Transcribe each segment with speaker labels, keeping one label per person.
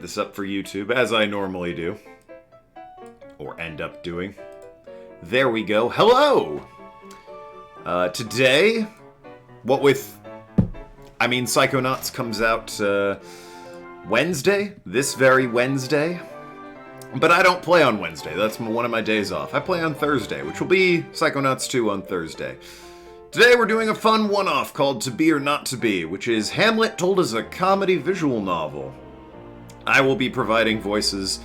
Speaker 1: this up for YouTube, as I normally do. Or end up doing. There we go. Hello! Today, Psychonauts comes out, Wednesday? This very Wednesday? But I don't play on Wednesday. That's one of my days off. I play on Thursday, which will be Psychonauts 2 on Thursday. Today we're doing a fun one-off called To Be or Not To Be, which is Hamlet told as a comedy visual novel. I will be providing voices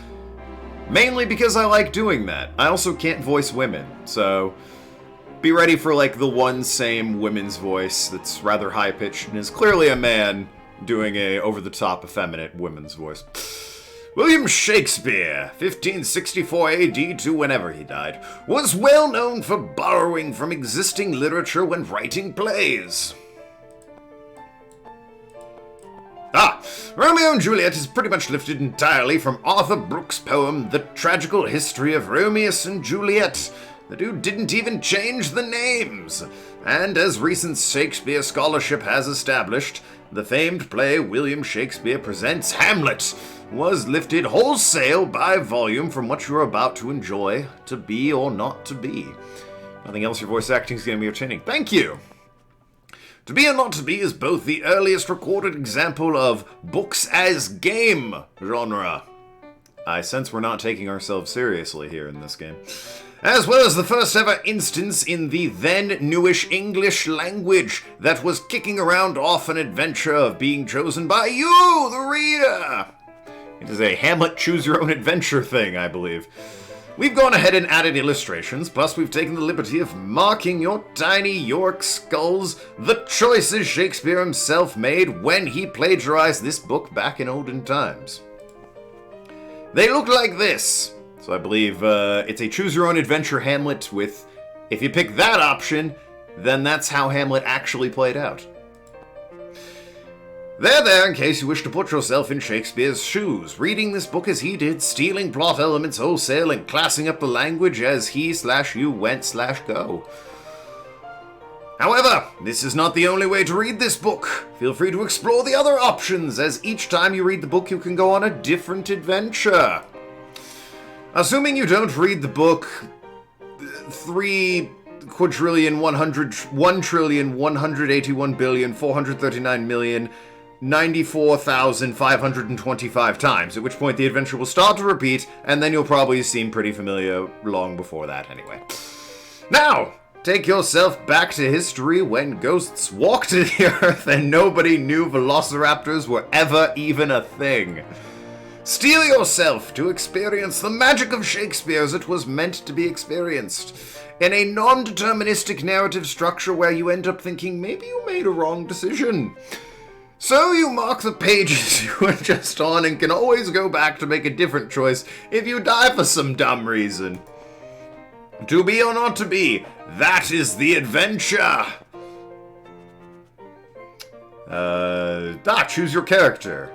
Speaker 1: mainly because I like doing that. I also can't voice women, so be ready for like the one same women's voice that's rather high-pitched and is clearly a man doing a over-the-top effeminate women's voice. William Shakespeare, 1564 AD to whenever he died, was well known for borrowing from existing literature when writing plays. Romeo and Juliet is pretty much lifted entirely from Arthur Brooks' poem, The Tragical History of Romeus and Juliet. The dude didn't even change the names. And as recent Shakespeare scholarship has established, the famed play William Shakespeare Presents Hamlet was lifted wholesale by volume from what you're about to enjoy, To Be or Not To Be. Nothing else, your voice acting is going to be entertaining. Thank you! To Be or Not To Be is both the earliest recorded example of books as game genre. I sense we're not taking ourselves seriously here in this game. As well as the first ever instance in the then newish English language that was kicking around off an adventure of being chosen by you, the reader. It is a Hamlet choose-your-own-adventure thing, I believe. We've gone ahead and added illustrations, plus we've taken the liberty of marking your tiny York skulls the choices Shakespeare himself made when he plagiarized this book back in olden times. They look like this. So I believe it's a choose-your-own-adventure Hamlet with, if you pick that option, then that's how Hamlet actually played out. There, in case you wish to put yourself in Shakespeare's shoes, reading this book as he did, stealing plot elements wholesale, and classing up the language as he/you went/go. However, this is not the only way to read this book. Feel free to explore the other options, as each time you read the book you can go on a different adventure. Assuming you don't read the book 3,181,439,094,525 times, at which point the adventure will start to repeat, and then you'll probably seem pretty familiar long before that anyway. Now, take yourself back to history when ghosts walked the earth and nobody knew velociraptors were ever even a thing. Steel yourself to experience the magic of Shakespeare as it was meant to be experienced, in a non-deterministic narrative structure where you end up thinking maybe you made a wrong decision. So you mark the pages you were just on and can always go back to make a different choice if you die for some dumb reason. To be or not to be, that is the adventure! Choose your character.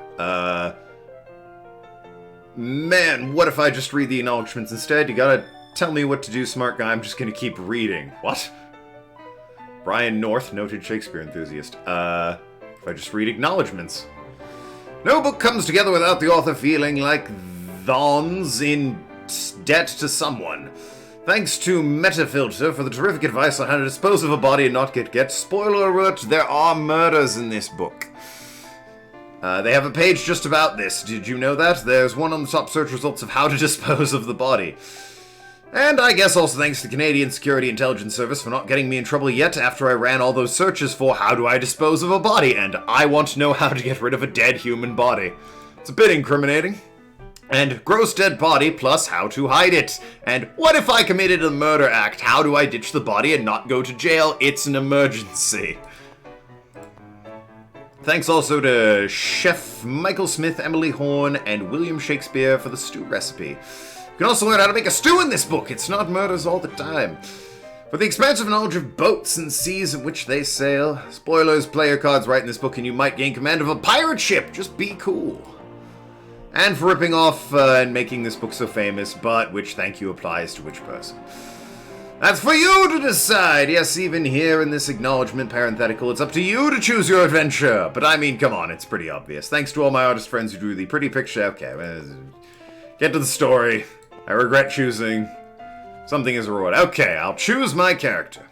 Speaker 1: Man, what if I just read the acknowledgements instead? You gotta tell me what to do, smart guy. I'm just gonna keep reading. What? Brian North, noted Shakespeare enthusiast. If I just read acknowledgements. No book comes together without the author feeling like thon's in debt to someone. Thanks to Metafilter for the terrific advice on how to dispose of a body and not get. Spoiler alert, there are murders in this book. They have a page just about this. Did you know that? There's one on the top search results of how to dispose of the body. And I guess also thanks to the Canadian Security Intelligence Service for not getting me in trouble yet after I ran all those searches for how do I dispose of a body, and I want to know how to get rid of a dead human body. It's a bit incriminating. And gross dead body plus how to hide it. And what if I committed a murder act? How do I ditch the body and not go to jail? It's an emergency. Thanks also to Chef Michael Smith, Emily Horn, and William Shakespeare for the stew recipe. You can also learn how to make a stew in this book. It's not murders all the time. For the expansive knowledge of boats and seas in which they sail, spoilers, play your cards right in this book and you might gain command of a pirate ship. Just be cool. And for ripping off and making this book so famous, but which thank you applies to which person. That's for you to decide. Yes, even here in this acknowledgement parenthetical, it's up to you to choose your adventure. But I mean, come on, it's pretty obvious. Thanks to all my artist friends who drew the pretty picture. Okay, get to the story. I regret choosing. Something is a reward. Okay, I'll choose my character.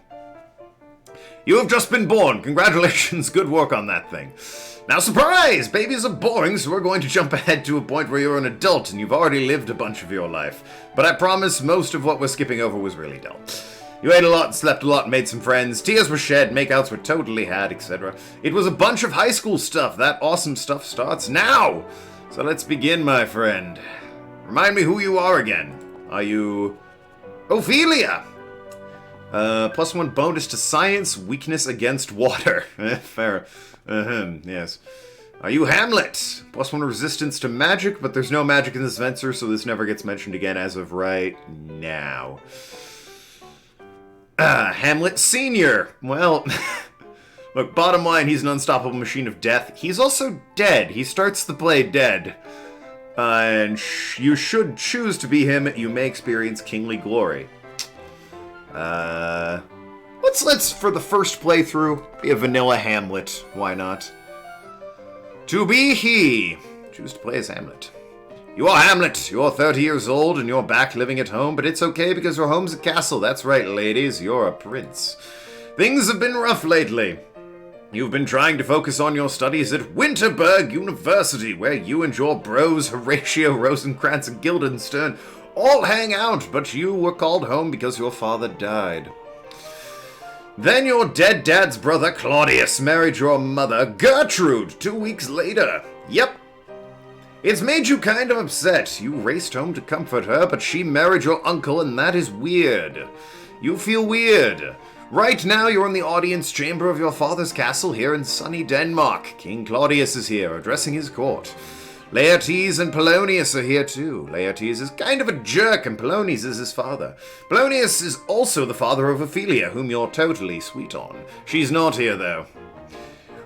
Speaker 1: You have just been born. Congratulations, good work on that thing. Now, surprise! Babies are boring, so we're going to jump ahead to a point where you're an adult and you've already lived a bunch of your life. But I promise most of what we're skipping over was really dull. You ate a lot, slept a lot, made some friends, tears were shed, makeouts were totally had, etc. It was a bunch of high school stuff. That awesome stuff starts now! So let's begin, my friend. Remind me who you are again. Are you... Ophelia! +1 bonus to science, weakness against water. Fair. Yes. Are you Hamlet? +1 resistance to magic, but there's no magic in this adventure, so this never gets mentioned again as of right now. Hamlet Senior. Well, look, bottom line, he's an unstoppable machine of death. He's also dead. He starts the play dead. And you should choose to be him. You may experience kingly glory. Let's for the first playthrough be a vanilla Hamlet. Why not? To be he. Choose to play as Hamlet. You are Hamlet. You're 30 years old and you're back living at home, but it's okay because your home's a castle. That's right, ladies. You're a prince. Things have been rough lately. You've been trying to focus on your studies at Winterberg University, where you and your bros Horatio, Rosencrantz, and Guildenstern all hang out, but you were called home because your father died. Then your dead dad's brother Claudius married your mother Gertrude 2 weeks later. Yep. It's made you kind of upset. You raced home to comfort her, but she married your uncle, and that is weird. You feel weird. Right now, you're in the audience chamber of your father's castle here in sunny Denmark. King Claudius is here, addressing his court. Laertes and Polonius are here too. Laertes is kind of a jerk, and Polonius is his father. Polonius is also the father of Ophelia, whom you're totally sweet on. She's not here, though.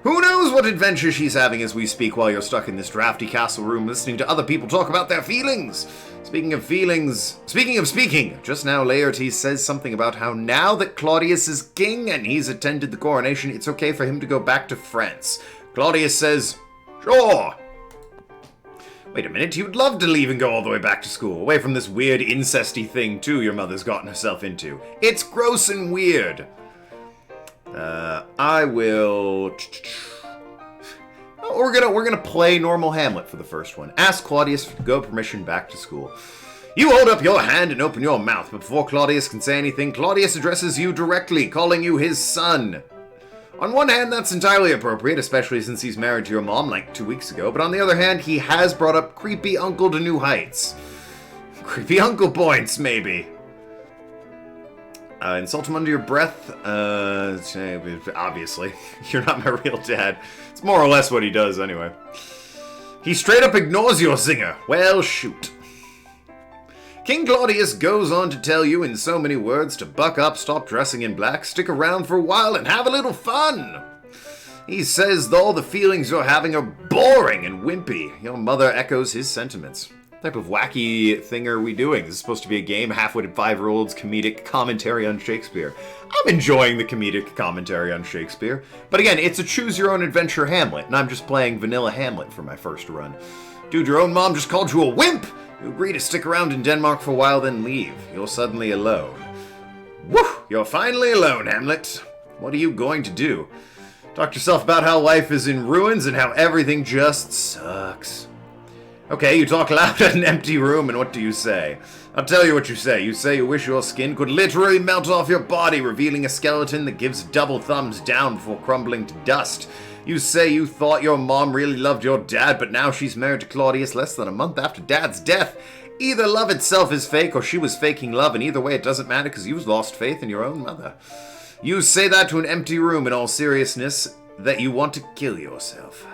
Speaker 1: Who knows what adventure she's having as we speak while you're stuck in this drafty castle room listening to other people talk about their feelings. Speaking of speaking, just now Laertes says something about how now that Claudius is king and he's attended the coronation, it's okay for him to go back to France. Claudius says, sure. Wait a minute, you'd love to leave and go all the way back to school, away from this weird incesty thing, too, your mother's gotten herself into. It's gross and weird. I will... We're gonna play normal Hamlet for the first one. Ask Claudius to go permission back to school. You hold up your hand and open your mouth, but before Claudius can say anything, Claudius addresses you directly, calling you his son. On one hand, that's entirely appropriate, especially since he's married to your mom like 2 weeks ago, but on the other hand, he has brought up creepy uncle to new heights. Creepy uncle points, maybe. Insult him under your breath? Obviously. You're not my real dad. It's more or less what he does, anyway. He straight up ignores your zinger. Well, shoot. King Claudius goes on to tell you in so many words to buck up, stop dressing in black, stick around for a while, and have a little fun. He says all the feelings you're having are boring and wimpy. Your mother echoes his sentiments. What type of wacky thing are we doing? This is supposed to be a game, half-witted 5-year-olds comedic commentary on Shakespeare. I'm enjoying the comedic commentary on Shakespeare. But again, it's a choose-your-own-adventure Hamlet, and I'm just playing vanilla Hamlet for my first run. Dude, your own mom just called you a wimp! You agree to stick around in Denmark for a while, then leave. You're suddenly alone. Woo! You're finally alone, Hamlet. What are you going to do? Talk to yourself about how life is in ruins and how everything just sucks. Okay, you talk loud at an empty room, and what do you say? I'll tell you what you say. You say you wish your skin could literally melt off your body, revealing a skeleton that gives double thumbs down before crumbling to dust. You say you thought your mom really loved your dad, but now she's married to Claudius less than a month after dad's death. Either love itself is fake, or she was faking love, and either way it doesn't matter because you've lost faith in your own mother. You say that to an empty room in all seriousness, that you want to kill yourself.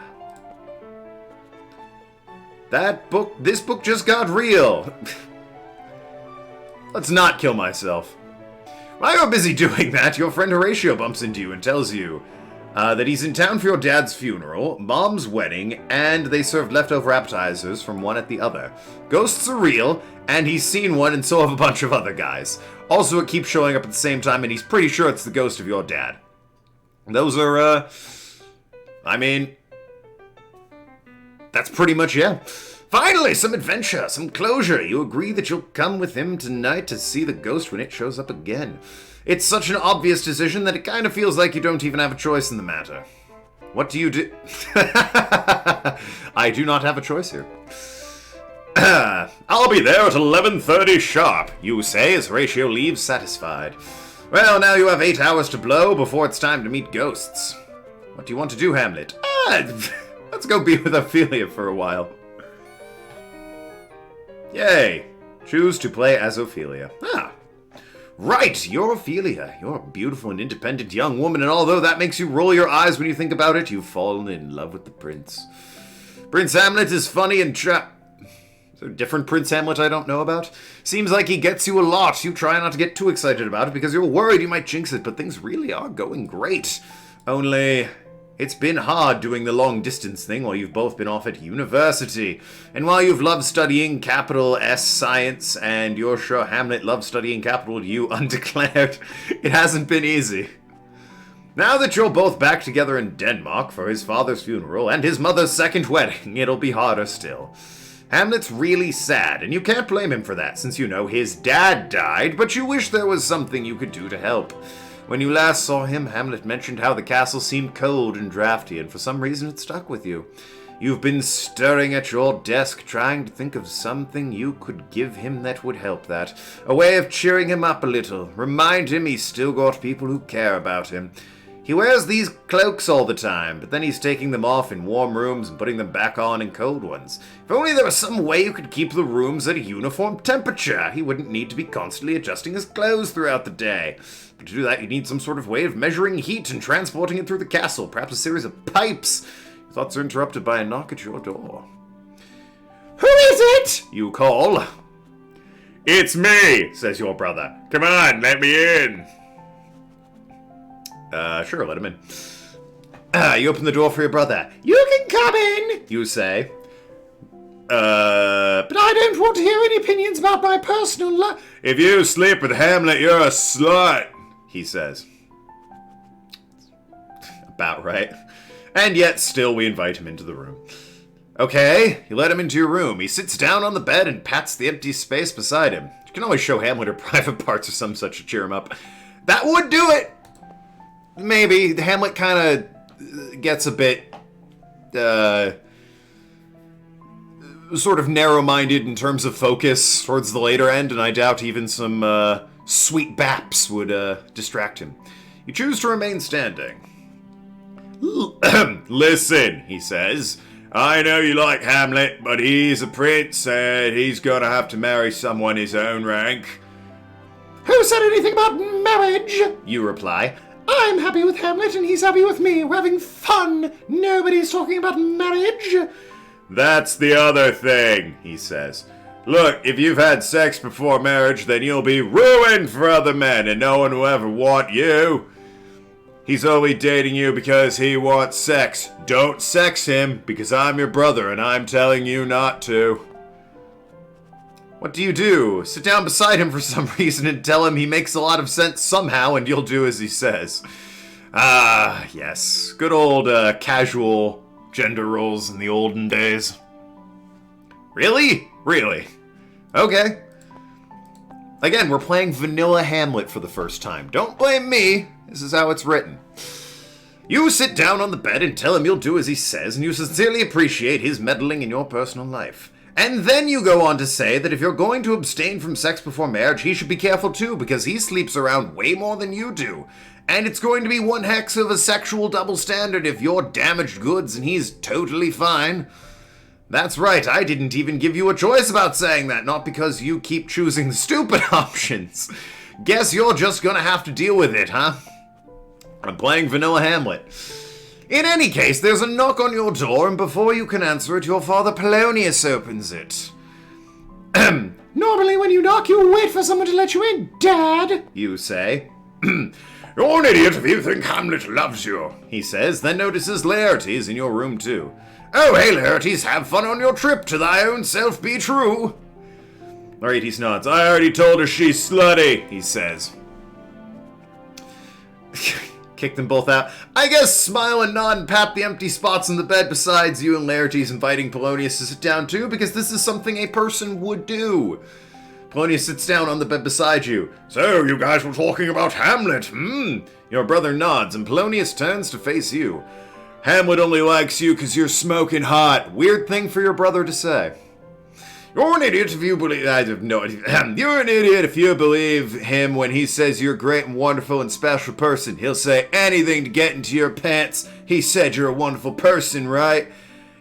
Speaker 1: This book just got real. Let's not kill myself. While you're busy doing that, your friend Horatio bumps into you and tells you, that he's in town for your dad's funeral, mom's wedding, and they served leftover appetizers from one at the other. Ghosts are real, and he's seen one, and so have a bunch of other guys. Also, it keeps showing up at the same time, and he's pretty sure it's the ghost of your dad. Those are, that's pretty much it. Finally, some adventure, some closure. You agree that you'll come with him tonight to see the ghost when it shows up again. It's such an obvious decision that it kind of feels like you don't even have a choice in the matter. What do you do? I do not have a choice here. I'll be there at 11:30 sharp, you say, as Horatio leaves satisfied. Well, now you have 8 hours to blow before it's time to meet ghosts. What do you want to do, Hamlet? Let's go be with Ophelia for a while. Yay! Choose to play as Ophelia. Right, you're Ophelia. You're a beautiful and independent young woman, and although that makes you roll your eyes when you think about it, you've fallen in love with the prince. Prince Hamlet is funny and Is there a different Prince Hamlet I don't know about? Seems like he gets you a lot. You try not to get too excited about it because you're worried you might jinx it, but things really are going great. Only, it's been hard doing the long-distance thing while you've both been off at university. And while you've loved studying capital S science, and you're sure Hamlet loves studying capital U undeclared, it hasn't been easy. Now that you're both back together in Denmark for his father's funeral and his mother's second wedding, it'll be harder still. Hamlet's really sad, and you can't blame him for that, since you know his dad died, but you wish there was something you could do to help. When you last saw him, Hamlet mentioned how the castle seemed cold and drafty, and for some reason it stuck with you. You've been stirring at your desk, trying to think of something you could give him that would help that. A way of cheering him up a little. Remind him he's still got people who care about him. He wears these cloaks all the time, but then he's taking them off in warm rooms and putting them back on in cold ones. If only there was some way you could keep the rooms at a uniform temperature, he wouldn't need to be constantly adjusting his clothes throughout the day. But to do that, you need some sort of way of measuring heat and transporting it through the castle, perhaps a series of pipes. Your thoughts are interrupted by a knock at your door. Who is it? You call. It's me, says your brother. Come on, let me in. Sure, let him in. You open the door for your brother. You can come in, you say. But I don't want to hear any opinions about my personal life. If you sleep with Hamlet, you're a slut, he says. About right. And yet, still, we invite him into the room. Okay, you let him into your room. He sits down on the bed and pats the empty space beside him. You can always show Hamlet her private parts or some such to cheer him up. That would do it! Maybe. Hamlet kind of gets a bit, sort of narrow-minded in terms of focus towards the later end, and I doubt even some, sweet baps would, distract him. You choose to remain standing. Listen, he says. I know you like Hamlet, but he's a prince, and he's gonna have to marry someone his own rank. Who said anything about marriage? You reply. I'm happy with Hamlet and he's happy with me. We're having fun. Nobody's talking about marriage. That's the other thing, he says. Look, if you've had sex before marriage, then you'll be ruined for other men and no one will ever want you. He's only dating you because he wants sex. Don't sex him because I'm your brother and I'm telling you not to. What do you do? Sit down beside him for some reason and tell him he makes a lot of sense somehow and you'll do as he says. Ah, yes. Good old casual gender roles in the olden days. Really? Really? Okay. Again, we're playing vanilla Hamlet for the first time. Don't blame me. This is how it's written. You sit down on the bed and tell him you'll do as he says and you sincerely appreciate his meddling in your personal life. And then you go on to say that if you're going to abstain from sex before marriage, he should be careful too, because he sleeps around way more than you do. And it's going to be one heck of a sexual double standard if you're damaged goods and he's totally fine. That's right, I didn't even give you a choice about saying that, not because you keep choosing stupid options. Guess you're just gonna have to deal with it, huh? I'm playing vanilla Hamlet. In any case, there's a knock on your door, and before you can answer it, your father Polonius opens it. Normally when you knock, you wait for someone to let you in, Dad, you say. You're an idiot if you think Hamlet loves you, he says, then notices Laertes in your room too. Oh, hey, Laertes, have fun on your trip, to thy own self be true. Laertes nods. I already told her she's slutty, he says. Kick them both out. I guess smile and nod and pat the empty spots on the bed besides you and Laertes inviting Polonius to sit down too, because this is something a person would do. Polonius sits down on the bed beside you. So, you guys were talking about Hamlet, Your brother nods, and Polonius turns to face you. Hamlet only likes you because you're smoking hot. Weird thing for your brother to say. You're an idiot if you believe... I have no idea. You're an idiot if you believe him when he says you're a great and wonderful and special person. He'll say anything to get into your pants. He said you're a wonderful person, right?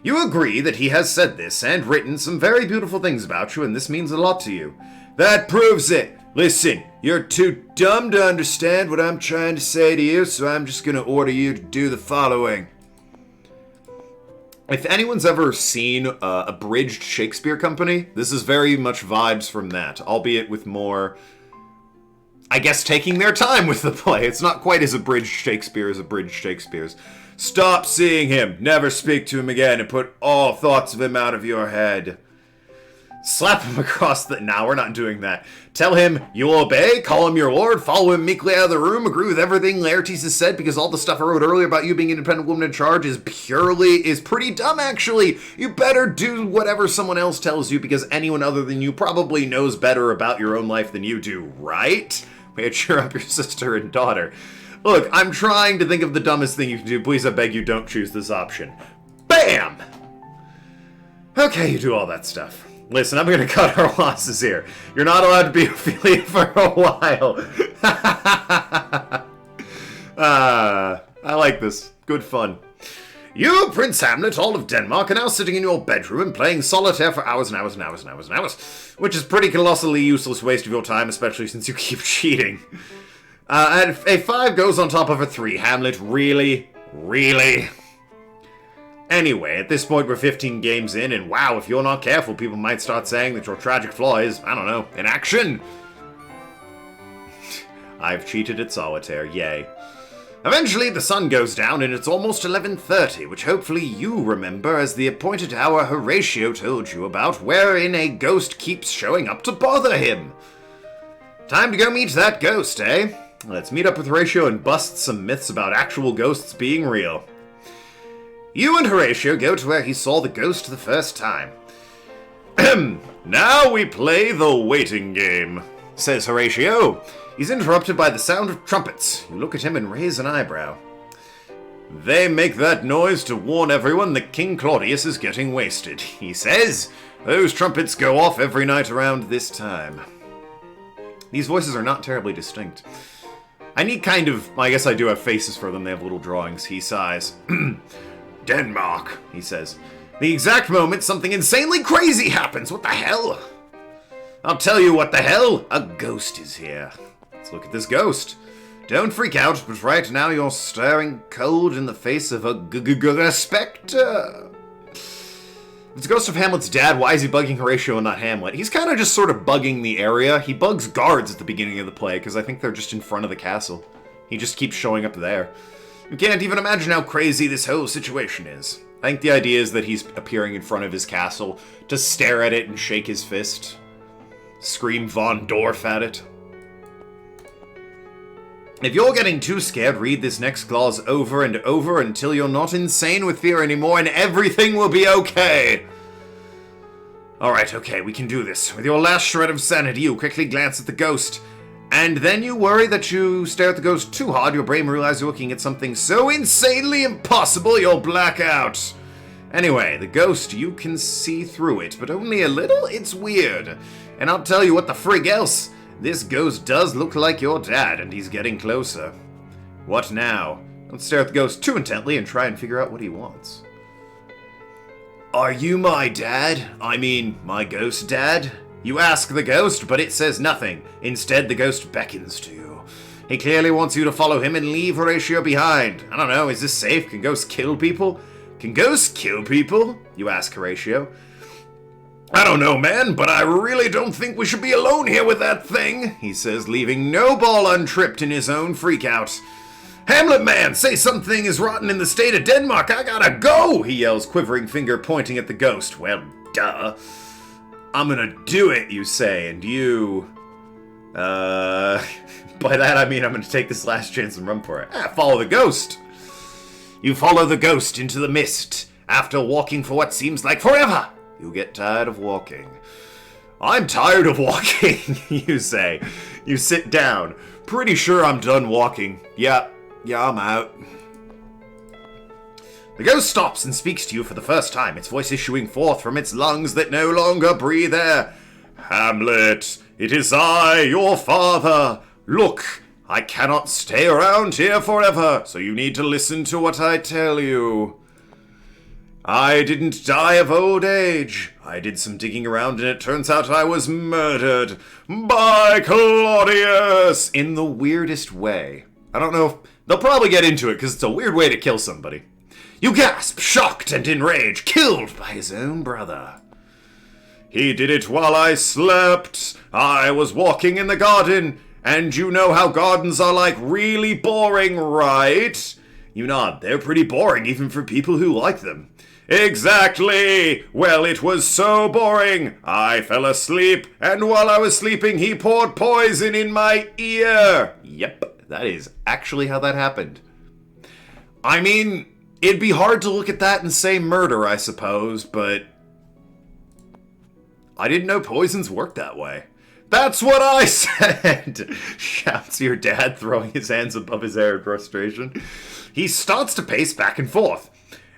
Speaker 1: You agree that he has said this and written some very beautiful things about you, and this means a lot to you. That proves it. Listen, you're too dumb to understand what I'm trying to say to you, so I'm just going to order you to do the following. If anyone's ever seen a abridged Shakespeare company, this is very much vibes from that, albeit with more, I guess, taking their time with the play. It's not quite as abridged Shakespeare as abridged Shakespeare's. Stop seeing him, never speak to him again, and put all thoughts of him out of your head. Slap him across the... Nah, we're not doing that. Tell him you'll obey, call him your lord, follow him meekly out of the room, agree with everything Laertes has said, because all the stuff I wrote earlier about you being an independent woman in charge is pretty dumb, actually. You better do whatever someone else tells you, because anyone other than you probably knows better about your own life than you do, right? Way to cheer up your sister and daughter. Look, I'm trying to think of the dumbest thing you can do. Please, I beg you, don't choose this option. BAM! Okay, you do all that stuff. Listen, I'm going to cut our losses here. You're not allowed to be Ophelia for a while. I like this. Good fun. You, Prince Hamlet, all of Denmark, are now sitting in your bedroom and playing solitaire for hours and hours and hours and hours and hours, which is pretty colossally useless waste of your time, especially since you keep cheating. And a 5 goes on top of a 3. Hamlet, really? Really? Anyway, at this point we're 15 games in, and wow, if you're not careful, people might start saying that your tragic flaw is, I don't know, inaction. I've cheated at solitaire, yay. Eventually, the sun goes down, and it's almost 11:30, which hopefully you remember as the appointed hour Horatio told you about, wherein a ghost keeps showing up to bother him. Time to go meet that ghost, eh? Let's meet up with Horatio and bust some myths about actual ghosts being real. You and Horatio go to where he saw the ghost the first time. Now we play the waiting game, says Horatio. He's interrupted by the sound of trumpets. You look at him and raise an eyebrow. They make that noise to warn everyone that King Claudius is getting wasted, he says. Those trumpets go off every night around this time. These voices are not terribly distinct. I need kind of... I guess I do have faces for them. They have little drawings. He sighs. Denmark, he says. The exact moment something insanely crazy happens. What the hell? I'll tell you what the hell. A ghost is here. Let's look at this ghost. Don't freak out, but right now you're staring cold in the face of a spectre. It's the ghost of Hamlet's dad. Why is he bugging Horatio and not Hamlet? He's kind of just sort of bugging the area. He bugs guards at the beginning of the play, because I think they're just in front of the castle. He just keeps showing up there. You can't even imagine how crazy this whole situation is. I think the idea is that he's appearing in front of his castle to stare at it and shake his fist. Scream Von Dorf at it. If you're getting too scared, read this next clause over and over until you're not insane with fear anymore and everything will be okay. Alright, okay, we can do this. With your last shred of sanity, you quickly glance at the ghost. And then you worry that you stare at the ghost too hard, your brain realizes you're looking at something so insanely impossible you'll black out. Anyway, the ghost, you can see through it, but only a little? It's weird. And I'll tell you what the frig else. This ghost does look like your dad, and he's getting closer. What now? Don't stare at the ghost too intently and try and figure out what he wants. Are you my dad? I mean, my ghost dad? You ask the ghost, but it says nothing. Instead, the ghost beckons to you. He clearly wants you to follow him and leave Horatio behind. I don't know, is this safe? Can ghosts kill people? Can ghosts kill people? You ask Horatio. I don't know, man, but I really don't think we should be alone here with that thing, he says, leaving no ball untripped in his own freakout. Hamlet, man, say something is rotten in the state of Denmark. I gotta go, he yells, quivering finger pointing at the ghost. Well, duh. I'm gonna do it, you say, and you... by that I mean I'm gonna take this last chance and run for it. Follow the ghost. You follow the ghost into the mist. After walking for what seems like forever, you get tired of walking. I'm tired of walking, you say. You sit down. Pretty sure I'm done walking. Yeah, I'm out. The ghost stops and speaks to you for the first time, its voice issuing forth from its lungs that no longer breathe air. Hamlet, it is I, your father. Look, I cannot stay around here forever, so you need to listen to what I tell you. I didn't die of old age. I did some digging around and it turns out I was murdered by Claudius in the weirdest way. I don't know if... They'll probably get into it because it's a weird way to kill somebody. You gasp, shocked and enraged, killed by his own brother. He did it while I slept. I was walking in the garden, and you know how gardens are like really boring, right? You nod. They're pretty boring even for people who like them. Exactly! Well, it was so boring. I fell asleep, and while I was sleeping, he poured poison in my ear. Yep, that is actually how that happened. I mean, it'd be hard to look at that and say murder, I suppose, but I didn't know poisons work that way. That's what I said! Shouts your dad, throwing his hands above his head in frustration. He starts to pace back and forth.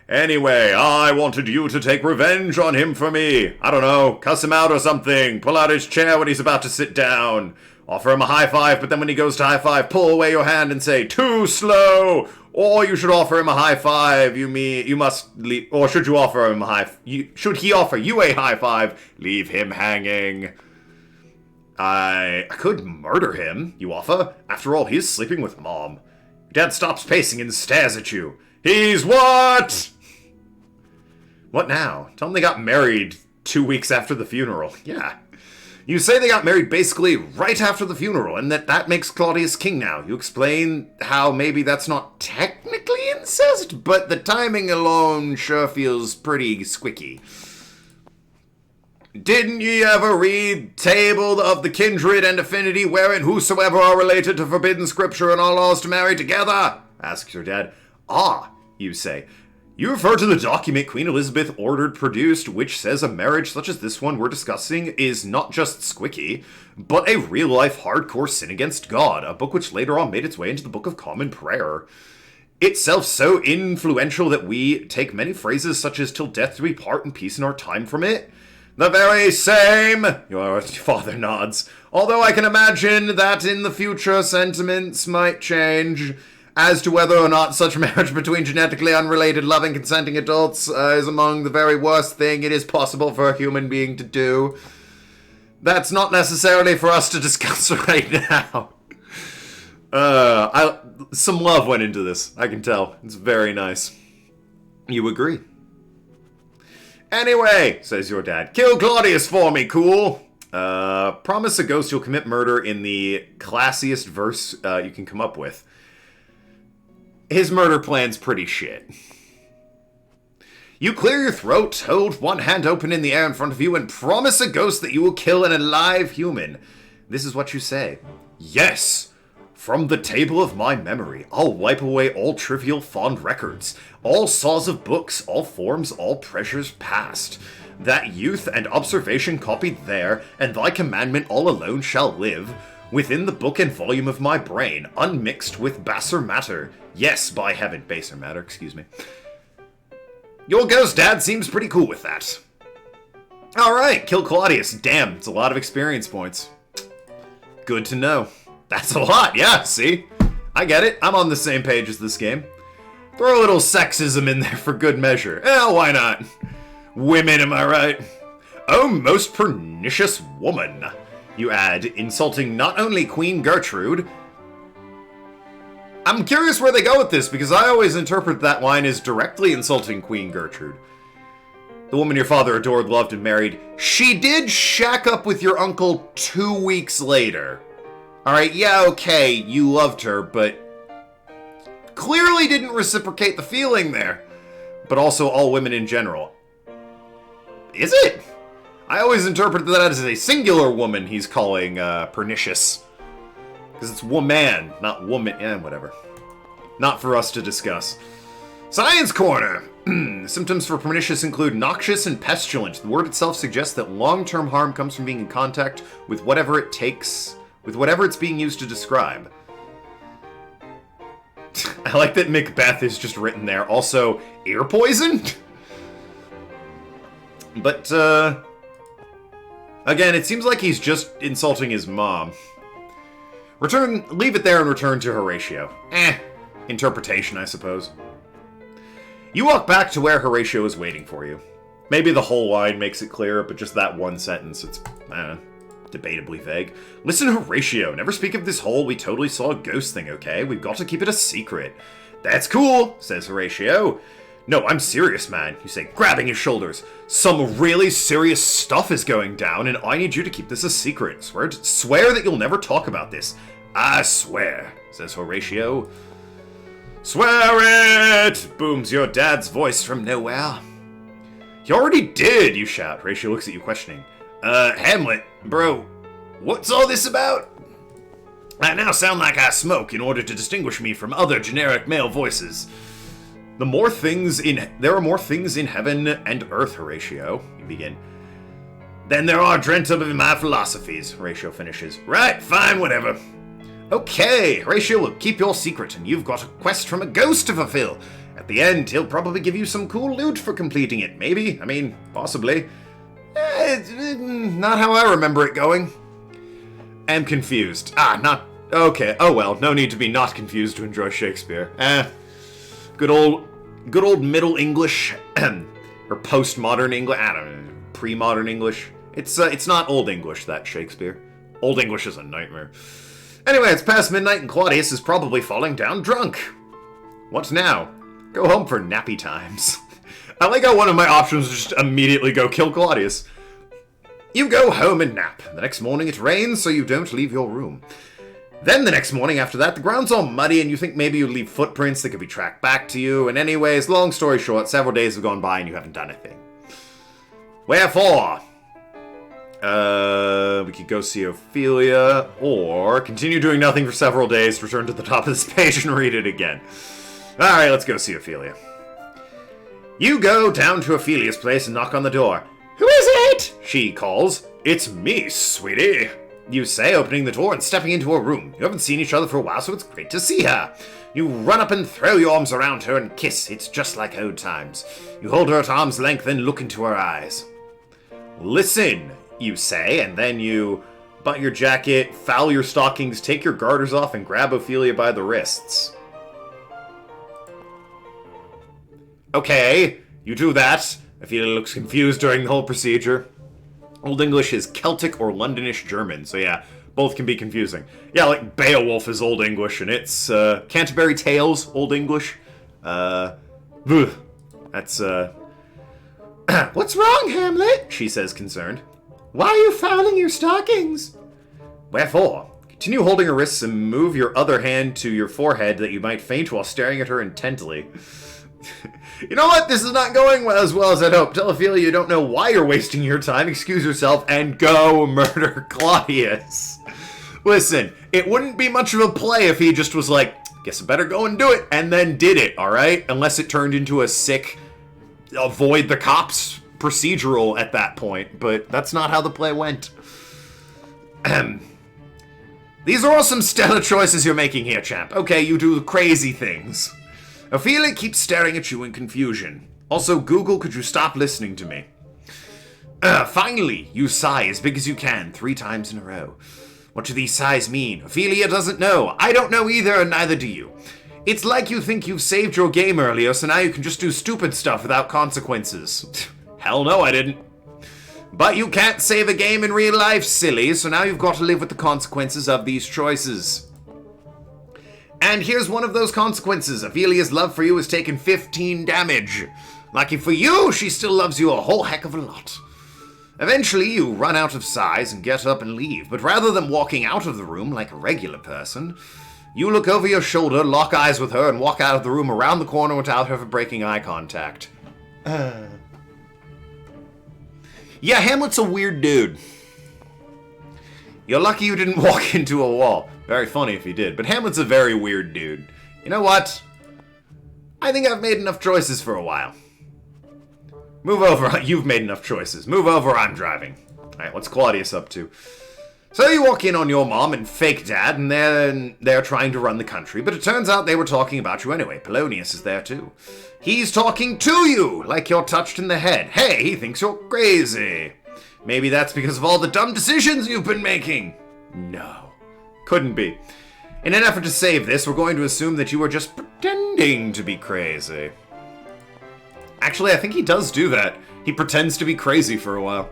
Speaker 1: Anyway, I wanted you to take revenge on him for me. I don't know, cuss him out or something. Pull out his chair when he's about to sit down. Offer him a high five, but then when he goes to high five, pull away your hand and say, too slow. Or you should offer him a high five. You must leave. Or should you offer him a should he offer you a high five, leave him hanging. I could murder him, you offer. After all, he's sleeping with Mom. Your dad stops pacing and stares at you. He's what? What now? Tell them they got married 2 weeks after the funeral. Yeah. You say they got married basically right after the funeral, and that makes Claudius king now. You explain how maybe that's not technically incest, but the timing alone sure feels pretty squicky. Didn't ye ever read Table of the Kindred and Affinity, wherein whosoever are related to forbidden scripture and are laws to marry together? Asks your dad. Ah, you say. You refer to the document Queen Elizabeth ordered produced, which says a marriage such as this one we're discussing is not just squicky, but a real-life hardcore sin against God, a book which later on made its way into the Book of Common Prayer. Itself so influential that we take many phrases such as "till death do we part and peace in our time" from it. The very same, your father nods, although I can imagine that in the future sentiments might change as to whether or not such marriage between genetically unrelated, loving, consenting adults is among the very worst thing it is possible for a human being to do. That's not necessarily for us to discuss right now. Some love went into this, I can tell. It's very nice. You agree? Anyway, says your dad, kill Claudius for me, cool? Promise a ghost you'll commit murder in the classiest verse you can come up with. His murder plan's pretty shit. You clear your throat, hold one hand open in the air in front of you, and promise a ghost that you will kill an alive human. This is what you say. Yes! From the table of my memory, I'll wipe away all trivial fond records, all saws of books, all forms, all pressures past. That youth and observation copied there, and thy commandment all alone shall live, within the book and volume of my brain, unmixed with baser matter. Yes, by heaven, baser matter, excuse me. Your ghost dad seems pretty cool with that. Alright, kill Claudius. Damn, it's a lot of experience points. Good to know. That's a lot, yeah, see? I get it, I'm on the same page as this game. Throw a little sexism in there for good measure. Why not? Women, am I right? Oh, most pernicious woman, you add, insulting not only Queen Gertrude. I'm curious where they go with this, because I always interpret that line as directly insulting Queen Gertrude. The woman your father adored, loved, and married. She did shack up with your uncle 2 weeks later. Alright, yeah, okay, you loved her, but clearly didn't reciprocate the feeling there. But also all women in general. Is it? I always interpreted that as a singular woman he's calling pernicious. Because it's woman, not woman. Whatever. Not for us to discuss. Science Corner! Symptoms for pernicious include noxious and pestilent. The word itself suggests that long-term harm comes from being in contact with whatever it takes, with whatever it's being used to describe. I like that Macbeth is just written there. Also, ear poison? But, again, it seems like he's just insulting his mom. Leave it there and return to Horatio. Interpretation, I suppose. You walk back to where Horatio is waiting for you. Maybe the whole line makes it clearer, but just that one sentence, it's, debatably vague. Listen, Horatio, never speak of this hole. We totally saw a ghost thing, okay? We've got to keep it a secret. That's cool, says Horatio. No, I'm serious, man, you say, grabbing his shoulders. Some really serious stuff is going down, and I need you to keep this a secret. Swear that you'll never talk about this. I swear, says Horatio. Swear it! Booms your dad's voice from nowhere. He already did, you shout. Horatio looks at you questioning. Hamlet, bro, what's all this about? I now sound like I smoke in order to distinguish me from other generic male voices. There are more things in heaven and earth, Horatio, you begin. Then there are dreamt of in my philosophies, Horatio finishes. Right, fine, whatever. Okay, Horatio will keep your secret, and you've got a quest from a ghost to fulfill. At the end, he'll probably give you some cool loot for completing it, maybe. I mean, possibly. Not how I remember it going. I'm confused. Okay, oh well, no need to be not confused to enjoy Shakespeare. Good old Middle English, or postmodern English, I don't know, pre-modern English. It's not Old English, that Shakespeare. Old English is a nightmare. Anyway, it's past midnight and Claudius is probably falling down drunk. What now? Go home for nappy times. I like how one of my options is just immediately go kill Claudius. You go home and nap. The next morning it rains, so you don't leave your room. Then the next morning after that, the ground's all muddy and you think maybe you'd leave footprints that could be tracked back to you. And anyways, long story short, several days have gone by and you haven't done a thing. Wherefore? We could go see Ophelia, or continue doing nothing for several days, return to the top of this page and read it again. Alright, let's go see Ophelia. You go down to Ophelia's place and knock on the door. Who is it? She calls. It's me, sweetie. You say, opening the door and stepping into her room. You haven't seen each other for a while, so it's great to see her. You run up and throw your arms around her and kiss. It's just like old times. You hold her at arm's length and look into her eyes. Listen, you say, and then you butt your jacket, foul your stockings, take your garters off, and grab Ophelia by the wrists. Okay, you do that. Ophelia looks confused during the whole procedure. Old English is Celtic or Londonish German, so yeah, both can be confusing. Yeah, like Beowulf is Old English, and it's Canterbury Tales, Old English. That's What's wrong, Hamlet? She says, concerned. Why are you fouling your stockings? Wherefore? Continue holding her wrists and move your other hand to your forehead that you might faint while staring at her intently. You know what? This is not going as well as I'd hoped. Tell Ophelia you don't know why you're wasting your time, excuse yourself, and go murder Claudius. Listen, it wouldn't be much of a play if he just was like, guess I better go and do it, and then did it, alright? Unless it turned into a sick, avoid the cops procedural at that point, but that's not how the play went. These are all some stellar choices you're making here, champ. Okay, you do crazy things. Ophelia keeps staring at you in confusion. Also, Google, could you stop listening to me? Finally, you sigh as big as you can 3 times in a row. What do these sighs mean? Ophelia doesn't know. I don't know either, and neither do you. It's like you think you've saved your game earlier, so now you can just do stupid stuff without consequences. Hell no, I didn't. But you can't save a game in real life, silly, so now you've got to live with the consequences of these choices. And here's one of those consequences. Ophelia's love for you has taken 15 damage. Lucky for you, she still loves you a whole heck of a lot. Eventually, you run out of sighs and get up and leave, but rather than walking out of the room like a regular person, you look over your shoulder, lock eyes with her, and walk out of the room around the corner without ever breaking eye contact. Yeah, Hamlet's a weird dude. You're lucky you didn't walk into a wall. Very funny if you did, but Hamlet's a very weird dude. You know what? I think I've made enough choices for a while. Move over. You've made enough choices. Move over. I'm driving. Alright, what's Claudius up to? So you walk in on your mom and fake dad, and they're trying to run the country, but it turns out they were talking about you anyway. Polonius is there too. He's talking to you, like you're touched in the head. Hey, he thinks you're crazy. Maybe that's because of all the dumb decisions you've been making. No. Couldn't be. In an effort to save this, we're going to assume that you were just pretending to be crazy. Actually, I think he does do that. He pretends to be crazy for a while.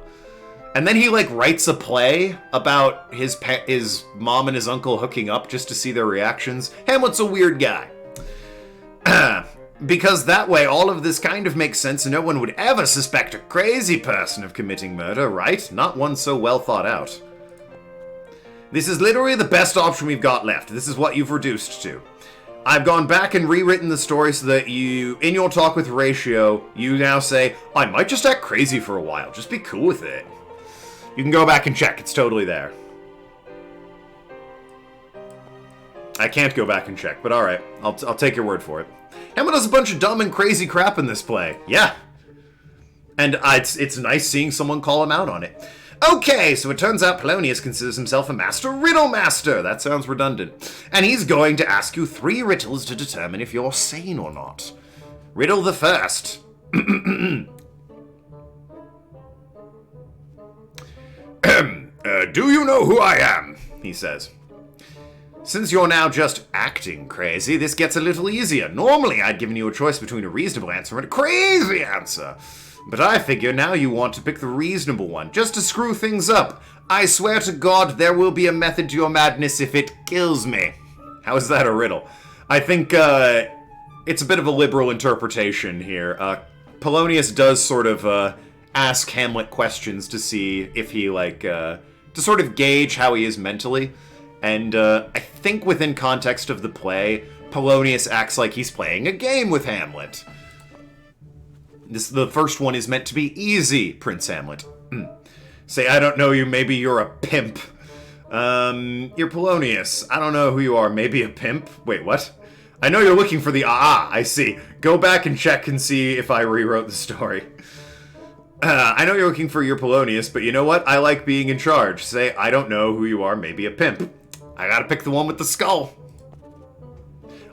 Speaker 1: And then he, like, writes a play about his mom and his uncle hooking up just to see their reactions. Hamlet's a weird guy. Because that way, all of this kind of makes sense and no one would ever suspect a crazy person of committing murder, right? Not one so well thought out. This is literally the best option we've got left. This is what you've reduced to. I've gone back and rewritten the story so that you, in your talk with Horatio, you now say, I might just act crazy for a while. Just be cool with it. You can go back and check. It's totally there. I can't go back and check, but alright. I'll take your word for it. Hamlet does a bunch of dumb and crazy crap in this play. Yeah. And it's nice seeing someone call him out on it. Okay, so it turns out Polonius considers himself a master riddle master. That sounds redundant. And he's going to ask you 3 riddles to determine if you're sane or not. Riddle the first. Do you know who I am? He says. Since you're now just acting crazy, this gets a little easier. Normally, I'd given you a choice between a reasonable answer and a crazy answer. But I figure now you want to pick the reasonable one, just to screw things up. I swear to God, there will be a method to your madness if it kills me. How is that a riddle? I think, it's a bit of a liberal interpretation here. Polonius does sort of, ask Hamlet questions to see if he, like, to sort of gauge how he is mentally. And, I think within context of the play, Polonius acts like he's playing a game with Hamlet. The first one is meant to be easy, Prince Hamlet. Say, I don't know you, maybe you're a pimp. You're Polonius. I don't know who you are, maybe a pimp? Wait, what? I know you're looking for the I see. Go back and check and see if I rewrote the story. I know you're looking for your Polonius, but you know what? I like being in charge. Say, I don't know who you are, maybe a pimp. I gotta pick the one with the skull.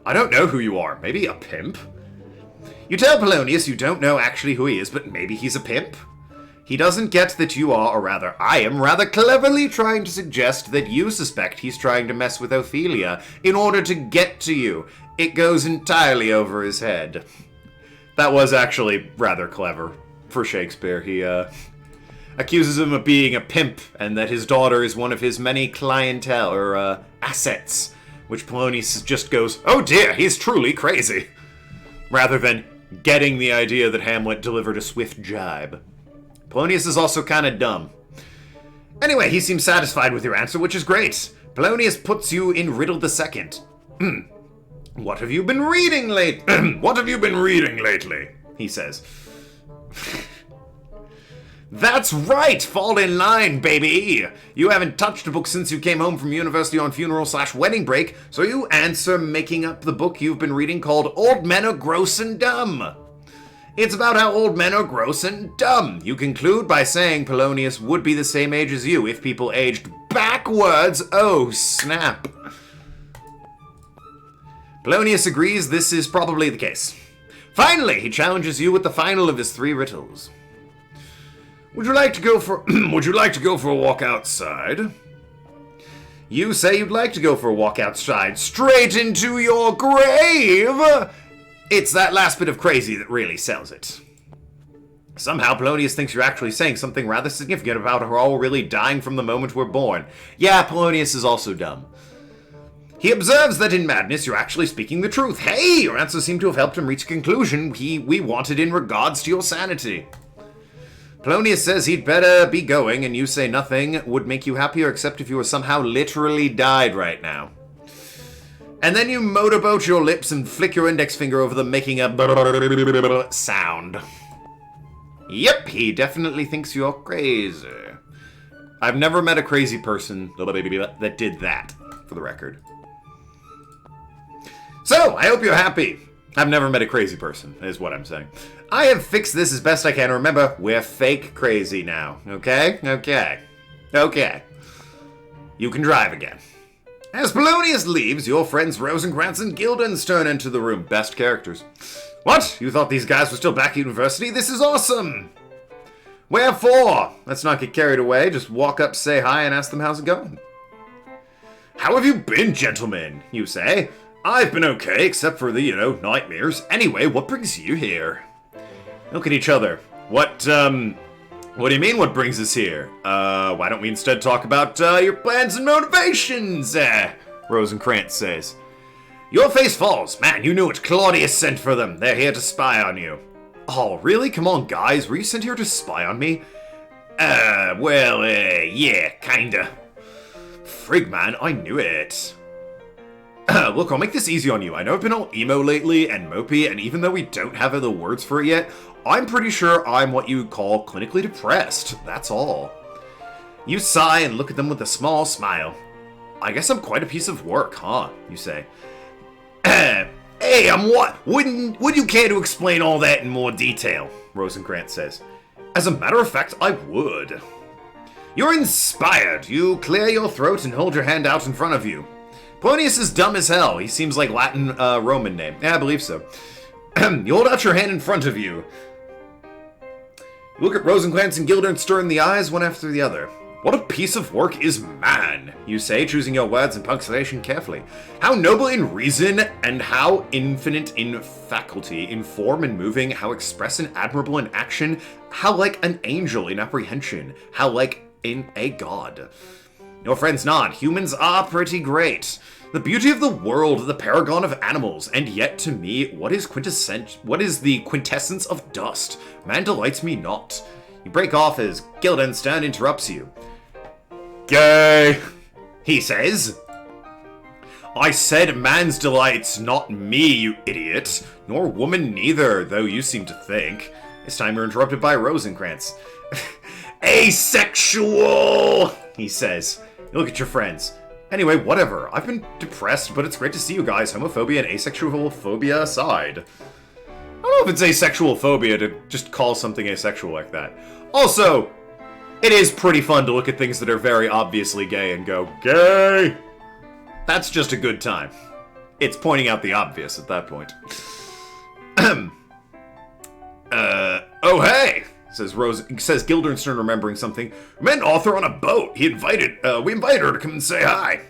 Speaker 1: I don't know who you are, maybe a pimp? You tell Polonius you don't know actually who he is, but maybe he's a pimp? He doesn't get that you are, or rather, I am rather cleverly trying to suggest that you suspect he's trying to mess with Ophelia in order to get to you. It goes entirely over his head. That was actually rather clever for Shakespeare. He, accuses him of being a pimp, and that his daughter is one of his many clientele, or, assets. Which Polonius just goes, oh dear, he's truly crazy. Rather than getting the idea that Hamlet delivered a swift jibe. Polonius is also kind of dumb. Anyway, he seems satisfied with your answer, which is great. Polonius puts you in riddle the second. What have you been reading What have you been reading lately? He says. That's right! Fall in line, baby! You haven't touched a book since you came home from university on funeral/wedding break, so you answer making up the book you've been reading called Old Men Are Gross and Dumb. It's about how old men are gross and dumb. You conclude by saying Polonius would be the same age as you if people aged backwards. Oh, snap. Polonius agrees this is probably the case. Finally, he challenges you with the final of his 3 riddles. Would you like to go for a walk outside? You say you'd like to go for a walk outside, straight into your grave! It's that last bit of crazy that really sells it. Somehow Polonius thinks you're actually saying something rather significant about how we're all really dying from the moment we're born. Yeah, Polonius is also dumb. He observes that in madness you're actually speaking the truth. Hey, your answers seem to have helped him reach a conclusion we wanted in regards to your sanity. Polonius says he'd better be going, and you say nothing would make you happier except if you were somehow literally died right now. And then you motorboat your lips and flick your index finger over them, making a sound. Yep, he definitely thinks you're crazy. I've never met a crazy person that did that, for the record. So, I hope you're happy. I've never met a crazy person, is what I'm saying. I have fixed this as best I can. Remember, we're fake crazy now, okay? Okay. You can drive again. As Polonius leaves, your friends Rosencrantz and Guildenstern enter the room. Best characters. What? You thought these guys were still back at university? This is awesome! Wherefore? Let's not get carried away. Just walk up, say hi, and ask them how's it going. How have you been, gentlemen? You say. I've been okay, except for the, nightmares. Anyway, what brings you here? Look at each other. What do you mean, what brings us here? Why don't we instead talk about, your plans and motivations, Rosencrantz says. Your face falls. Man, you knew it. Claudius sent for them. They're here to spy on you. Oh, really? Come on, guys. Were you sent here to spy on me? Yeah, kinda. Frig, man, I knew it. Look, I'll make this easy on you. I know I've been all emo lately and mopey, and even though we don't have other words for it yet, I'm pretty sure I'm what you would call clinically depressed. That's all. You sigh and look at them with a small smile. I guess I'm quite a piece of work, huh? You say. Hey, I'm what? Would you care to explain all that in more detail? Rosencrantz says. As a matter of fact, I would. You're inspired. You clear your throat and hold your hand out in front of you. Polonius is dumb as hell. He seems like Latin Roman name. Yeah, I believe so. You hold out your hand in front of you. You look at Rosencrantz and Guildenstern in the eyes, one after the other. What a piece of work is man, you say, choosing your words and punctuation carefully. How noble in reason, and how infinite in faculty, in form and moving, how express and admirable in action, how like an angel in apprehension, how like in a god. Your friends nod. Humans are pretty great. The beauty of the world, the paragon of animals, and yet to me, what is the quintessence of dust? Man delights me not. You break off as Guildenstern interrupts you. Gay, he says. I said man's delights, not me, you idiot. Nor woman neither, though you seem to think. This time you're interrupted by Rosencrantz. Asexual, he says. You look at your friends. Anyway, whatever. I've been depressed, but it's great to see you guys. Homophobia and asexual phobia aside. I don't know if it's asexual phobia to just call something asexual like that. Also, it is pretty fun to look at things that are very obviously gay and go, gay! That's just a good time. It's pointing out the obvious at that point. Oh hey! Says Guildenstern, remembering something. We met an author on a boat. We invited her to come and say hi.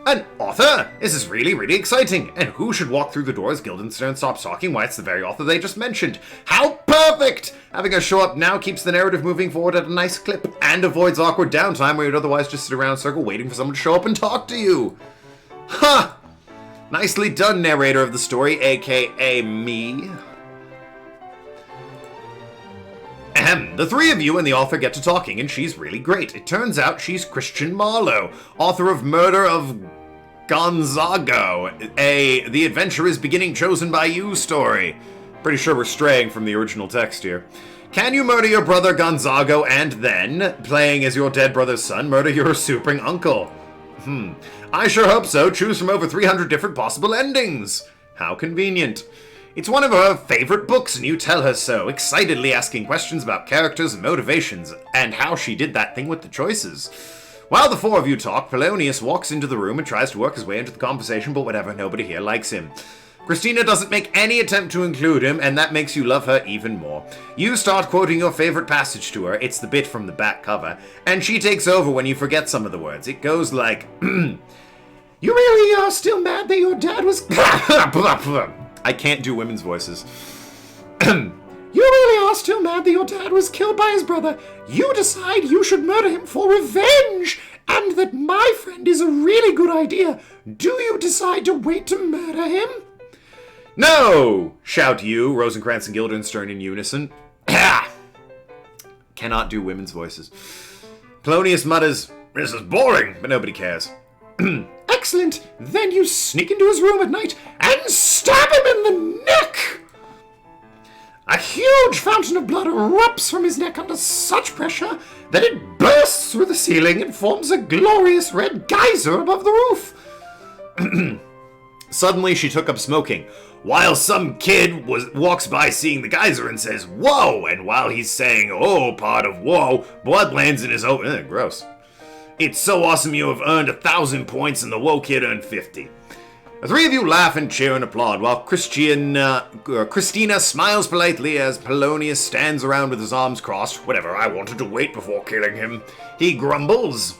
Speaker 1: An author? This is really, really exciting. And who should walk through the door as Guildenstern stops talking? Why, it's the very author they just mentioned. How perfect! Having her show up now keeps the narrative moving forward at a nice clip and avoids awkward downtime where you'd otherwise just sit around in a circle waiting for someone to show up and talk to you. Huh! Nicely done, narrator of the story, aka me. The three of you and the author get to talking, and she's really great. It turns out she's Christian Marlowe, author of Murder of Gonzago, The Adventure is Beginning Chosen by You story. Pretty sure we're straying from the original text here. Can you murder your brother Gonzago and then, playing as your dead brother's son, murder your usurping uncle? I sure hope so. Choose from over 300 different possible endings. How convenient. It's one of her favorite books, and you tell her so, excitedly asking questions about characters and motivations, and how she did that thing with the choices. While the four of you talk, Polonius walks into the room and tries to work his way into the conversation, but whatever, nobody here likes him. Christina doesn't make any attempt to include him, and that makes you love her even more. You start quoting your favorite passage to her, it's the bit from the back cover, and she takes over when you forget some of the words. It goes like, You really are still mad that your dad was... I can't do women's voices. You really are still mad that your dad was killed by his brother. You decide you should murder him for revenge, and that my friend
Speaker 2: friend is a really good idea, do you decide to wait to murder him?
Speaker 1: No! Shout you, Rosencrantz and Guildenstern in unison. Cannot do women's voices. Polonius mutters, "This is boring," but nobody cares.
Speaker 2: Excellent! Then you sneak into his room at night and stab him in the neck! A huge fountain of blood erupts from his neck under such pressure that it bursts through the ceiling and forms a glorious red geyser above the roof.
Speaker 1: Suddenly she took up smoking, while some kid walks by seeing the geyser and says, "Whoa!" And while he's saying, "Oh," part of "whoa," blood lands in his own... gross. "It's so awesome you have earned 1,000 points and the whoa kid earned 50. The three of you laugh and cheer and applaud, while Christina smiles politely as Polonius stands around with his arms crossed. "Whatever, I wanted to wait before killing him," he grumbles.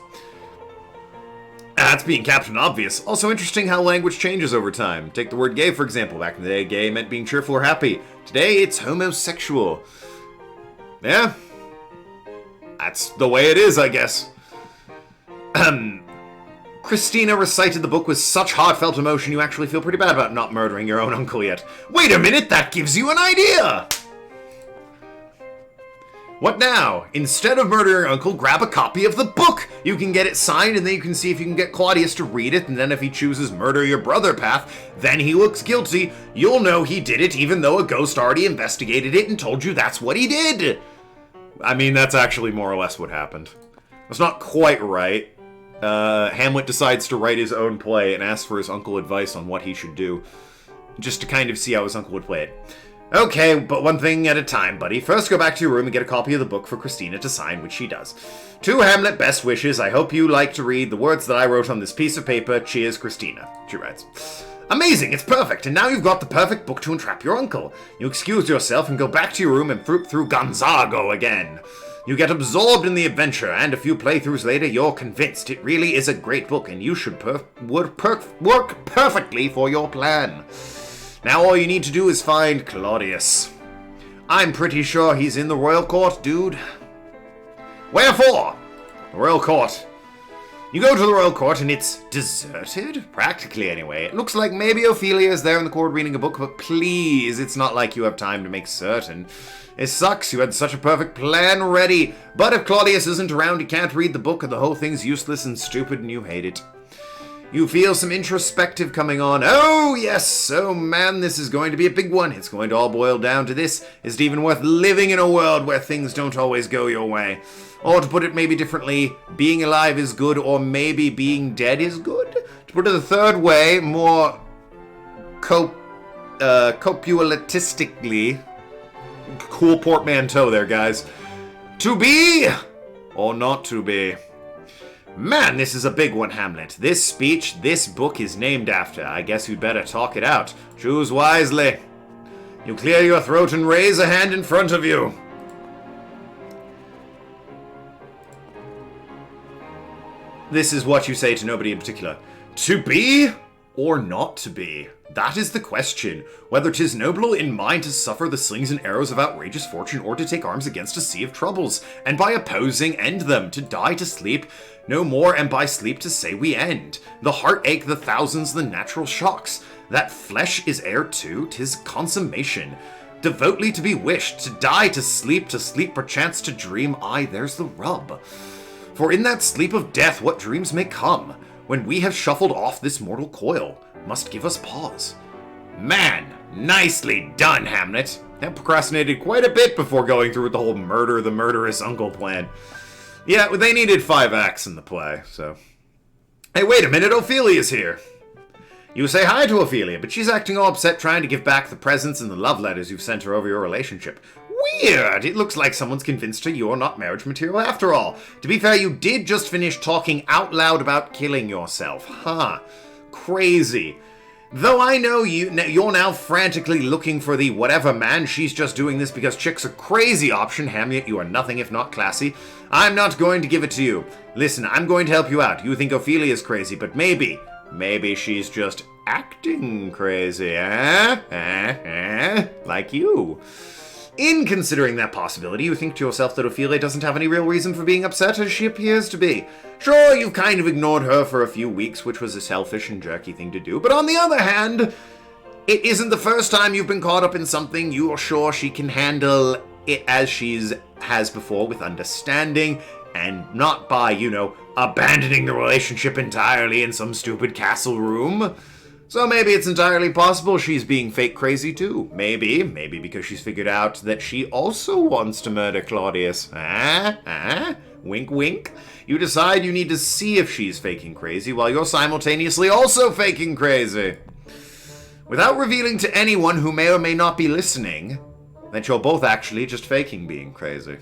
Speaker 1: That's being Captain Obvious. Also interesting how language changes over time. Take the word gay, for example. Back in the day, gay meant being cheerful or happy. Today, it's homosexual. Yeah. That's the way it is, I guess. Christina recited the book with such heartfelt emotion you actually feel pretty bad about not murdering your own uncle yet. Wait a minute, that gives you an idea! What now? Instead of murdering your uncle, grab a copy of the book! You can get it signed, and then you can see if you can get Claudius to read it, and then if he chooses murder your brother path, then he looks guilty. You'll know he did it, even though a ghost already investigated it and told you that's what he did! I mean, that's actually more or less what happened. It's not quite right. Hamlet decides to write his own play and asks for his uncle advice on what he should do, just to kind of see how his uncle would play it. Okay, but one thing at a time, buddy. First go back to your room and get a copy of the book for Christina to sign, which she does. To Hamlet, best wishes. I hope you like to read the words that I wrote on this piece of paper. Cheers, Christina. She writes. Amazing, it's perfect, and now you've got the perfect book to entrap your uncle. You excuse yourself and go back to your room and fruit through Gonzago again. You get absorbed in the adventure, and a few playthroughs later, you're convinced it really is a great book, and you should work perfectly for your plan. Now all you need to do is find Claudius. I'm pretty sure he's in the royal court, dude. Where for? The royal court. You go to the royal court, and it's deserted? Practically, anyway. It looks like maybe Ophelia is there in the court reading a book, but please, it's not like you have time to make certain. It sucks, you had such a perfect plan ready. But if Claudius isn't around, you can't read the book, and the whole thing's useless and stupid, and you hate it. You feel some introspective coming on. Oh, yes! Oh, man, this is going to be a big one. It's going to all boil down to this. Is it even worth living in a world where things don't always go your way? Or to put it maybe differently, being alive is good, or maybe being dead is good? To put it a third way, more copulatistically... Cool portmanteau there, guys. To be or not to be? Man, this is a big one, Hamlet. This speech, this book is named after. I guess you'd better talk it out. Choose wisely. You clear your throat and raise a hand in front of you. This is what you say to nobody in particular. To be or not to be? That is the question. Whether 'tis nobler in mind to suffer the slings and arrows of outrageous fortune, or to take arms against a sea of troubles, and by opposing end them, to die to sleep no more, and by sleep to say we end. The heartache, the thousands, the natural shocks. That flesh is heir to, 'tis consummation. Devotedly to be wished, to die to sleep perchance to dream. Aye, there's the rub. For in that sleep of death what dreams may come, when we have shuffled off this mortal coil, must give us pause. Man, nicely done, Hamlet. That procrastinated quite a bit before going through with the whole murder the murderous uncle plan. Yeah, they needed 5 acts in the play, so... Hey, wait a minute, Ophelia's here. You say hi to Ophelia, but she's acting all upset trying to give back the presents and the love letters you've sent her over your relationship. Weird! It looks like someone's convinced her you're not marriage material after all. To be fair, you did just finish talking out loud about killing yourself. Huh. Crazy. Though I know you're now frantically looking for the whatever man, she's just doing this because chicks are crazy option, Hamlet, you are nothing if not classy. I'm not going to give it to you. Listen, I'm going to help you out. You think Ophelia's crazy, but maybe she's just acting crazy, eh? Like you. In considering that possibility, you think to yourself that Ophelia doesn't have any real reason for being upset as she appears to be. Sure, you've kind of ignored her for a few weeks, which was a selfish and jerky thing to do, but on the other hand, it isn't the first time you've been caught up in something. You're sure she can handle it as has before, with understanding, and not by, abandoning the relationship entirely in some stupid castle room. So maybe it's entirely possible she's being fake crazy too. Maybe because she's figured out that she also wants to murder Claudius. Wink, wink. You decide you need to see if she's faking crazy while you're simultaneously also faking crazy. Without revealing to anyone who may or may not be listening that you're both actually just faking being crazy.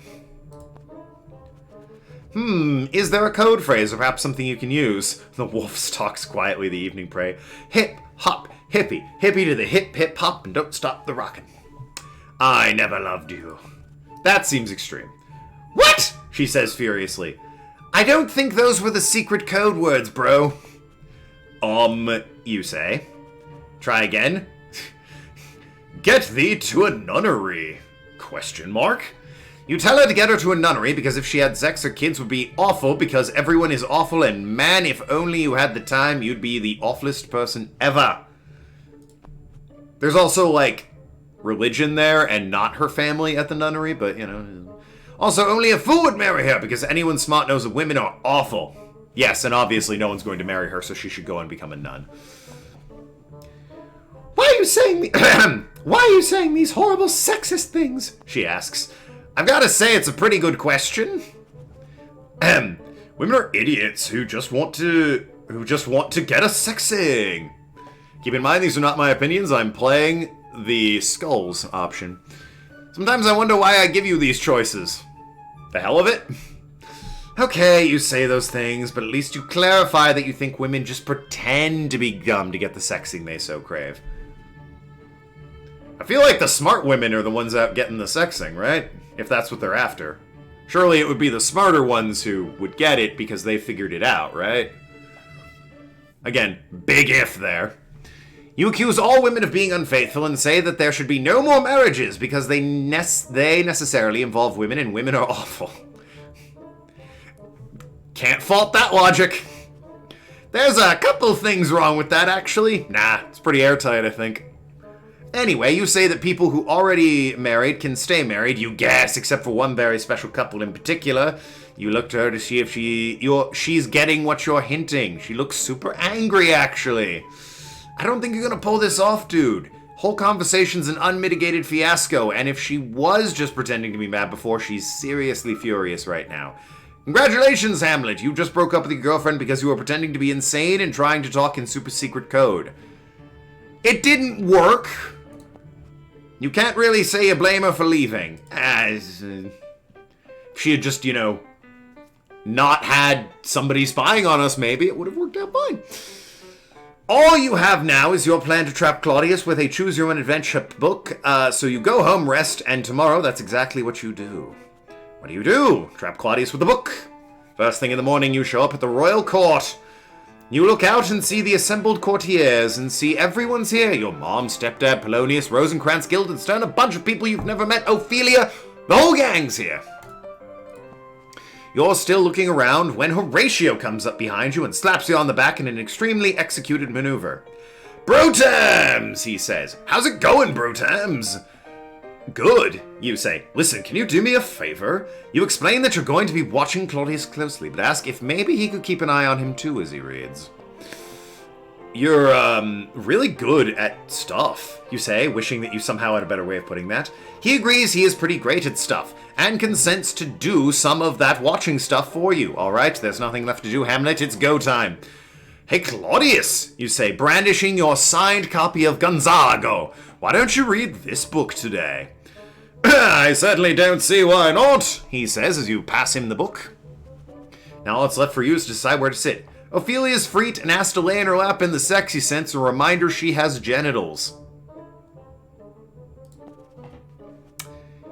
Speaker 1: Is there a code phrase or perhaps something you can use? The wolf stalks quietly the evening prey. Hip, hop, hippie, hippie to the hip, hip, hop, and don't stop the rockin'. I never loved you. That seems extreme. What? She says furiously. I don't think those were the secret code words, bro. You say. Try again. Get thee to a nunnery? ? You tell her to get her to a nunnery because if she had sex, her kids would be awful because everyone is awful, and man, if only you had the time, you'd be the awfulest person ever. There's also, religion there and not her family at the nunnery, but, Also, only a fool would marry her because anyone smart knows that women are awful. Yes, and obviously no one's going to marry her, so she should go and become a nun. Why are you saying these horrible sexist things? She asks. I've got to say it's a pretty good question. Women are idiots who just want to get us sexing. Keep in mind, these are not my opinions. I'm playing the skulls option. Sometimes I wonder why I give you these choices. The hell of it? Okay, you say those things, but at least you clarify that you think women just pretend to be dumb to get the sexing they so crave. I feel like the smart women are the ones out getting the sexing, right? If that's what they're after. Surely it would be the smarter ones who would get it because they figured it out, right? Again, big if there. You accuse all women of being unfaithful and say that there should be no more marriages because they necessarily involve women and women are awful. Can't fault that logic. There's a couple things wrong with that, actually. Nah, it's pretty airtight, I think. Anyway, you say that people who already married can stay married, you guess, except for one very special couple in particular. You look to her to see if she's getting what you're hinting. She looks super angry, actually. I don't think you're gonna pull this off, dude. Whole conversation's an unmitigated fiasco, and if she was just pretending to be mad before, she's seriously furious right now. Congratulations, Hamlet. You just broke up with your girlfriend because you were pretending to be insane and trying to talk in super secret code. It didn't work. You can't really say you blame her for leaving. If she had just, not had somebody spying on us, maybe it would have worked out fine. All you have now is your plan to trap Claudius with a choose-your-own-adventure book. So you go home, rest, and tomorrow that's exactly what you do. What do? Trap Claudius with the book. First thing in the morning, you show up at the royal court. You look out and see the assembled courtiers and see everyone's here. Your mom, stepdad, Polonius, Rosencrantz, Guildenstern, a bunch of people you've never met, Ophelia, the whole gang's here. You're still looking around when Horatio comes up behind you and slaps you on the back in an extremely executed maneuver. Brutams, he says. How's it going, Brutams? Good, you say. Listen, can you do me a favor? You explain that you're going to be watching Claudius closely, but ask if maybe he could keep an eye on him too as he reads. You're, really good at stuff, you say, wishing that you somehow had a better way of putting that. He agrees he is pretty great at stuff, and consents to do some of that watching stuff for you. Alright, there's nothing left to do, Hamlet, it's go time. Hey, Claudius, you say, brandishing your signed copy of Gonzago. Why don't you read this book today? I certainly don't see why not, he says as you pass him the book. Now all that's left for you is to decide where to sit. Ophelia's freed and asked to lay in her lap in the sexy sense, a reminder she has genitals.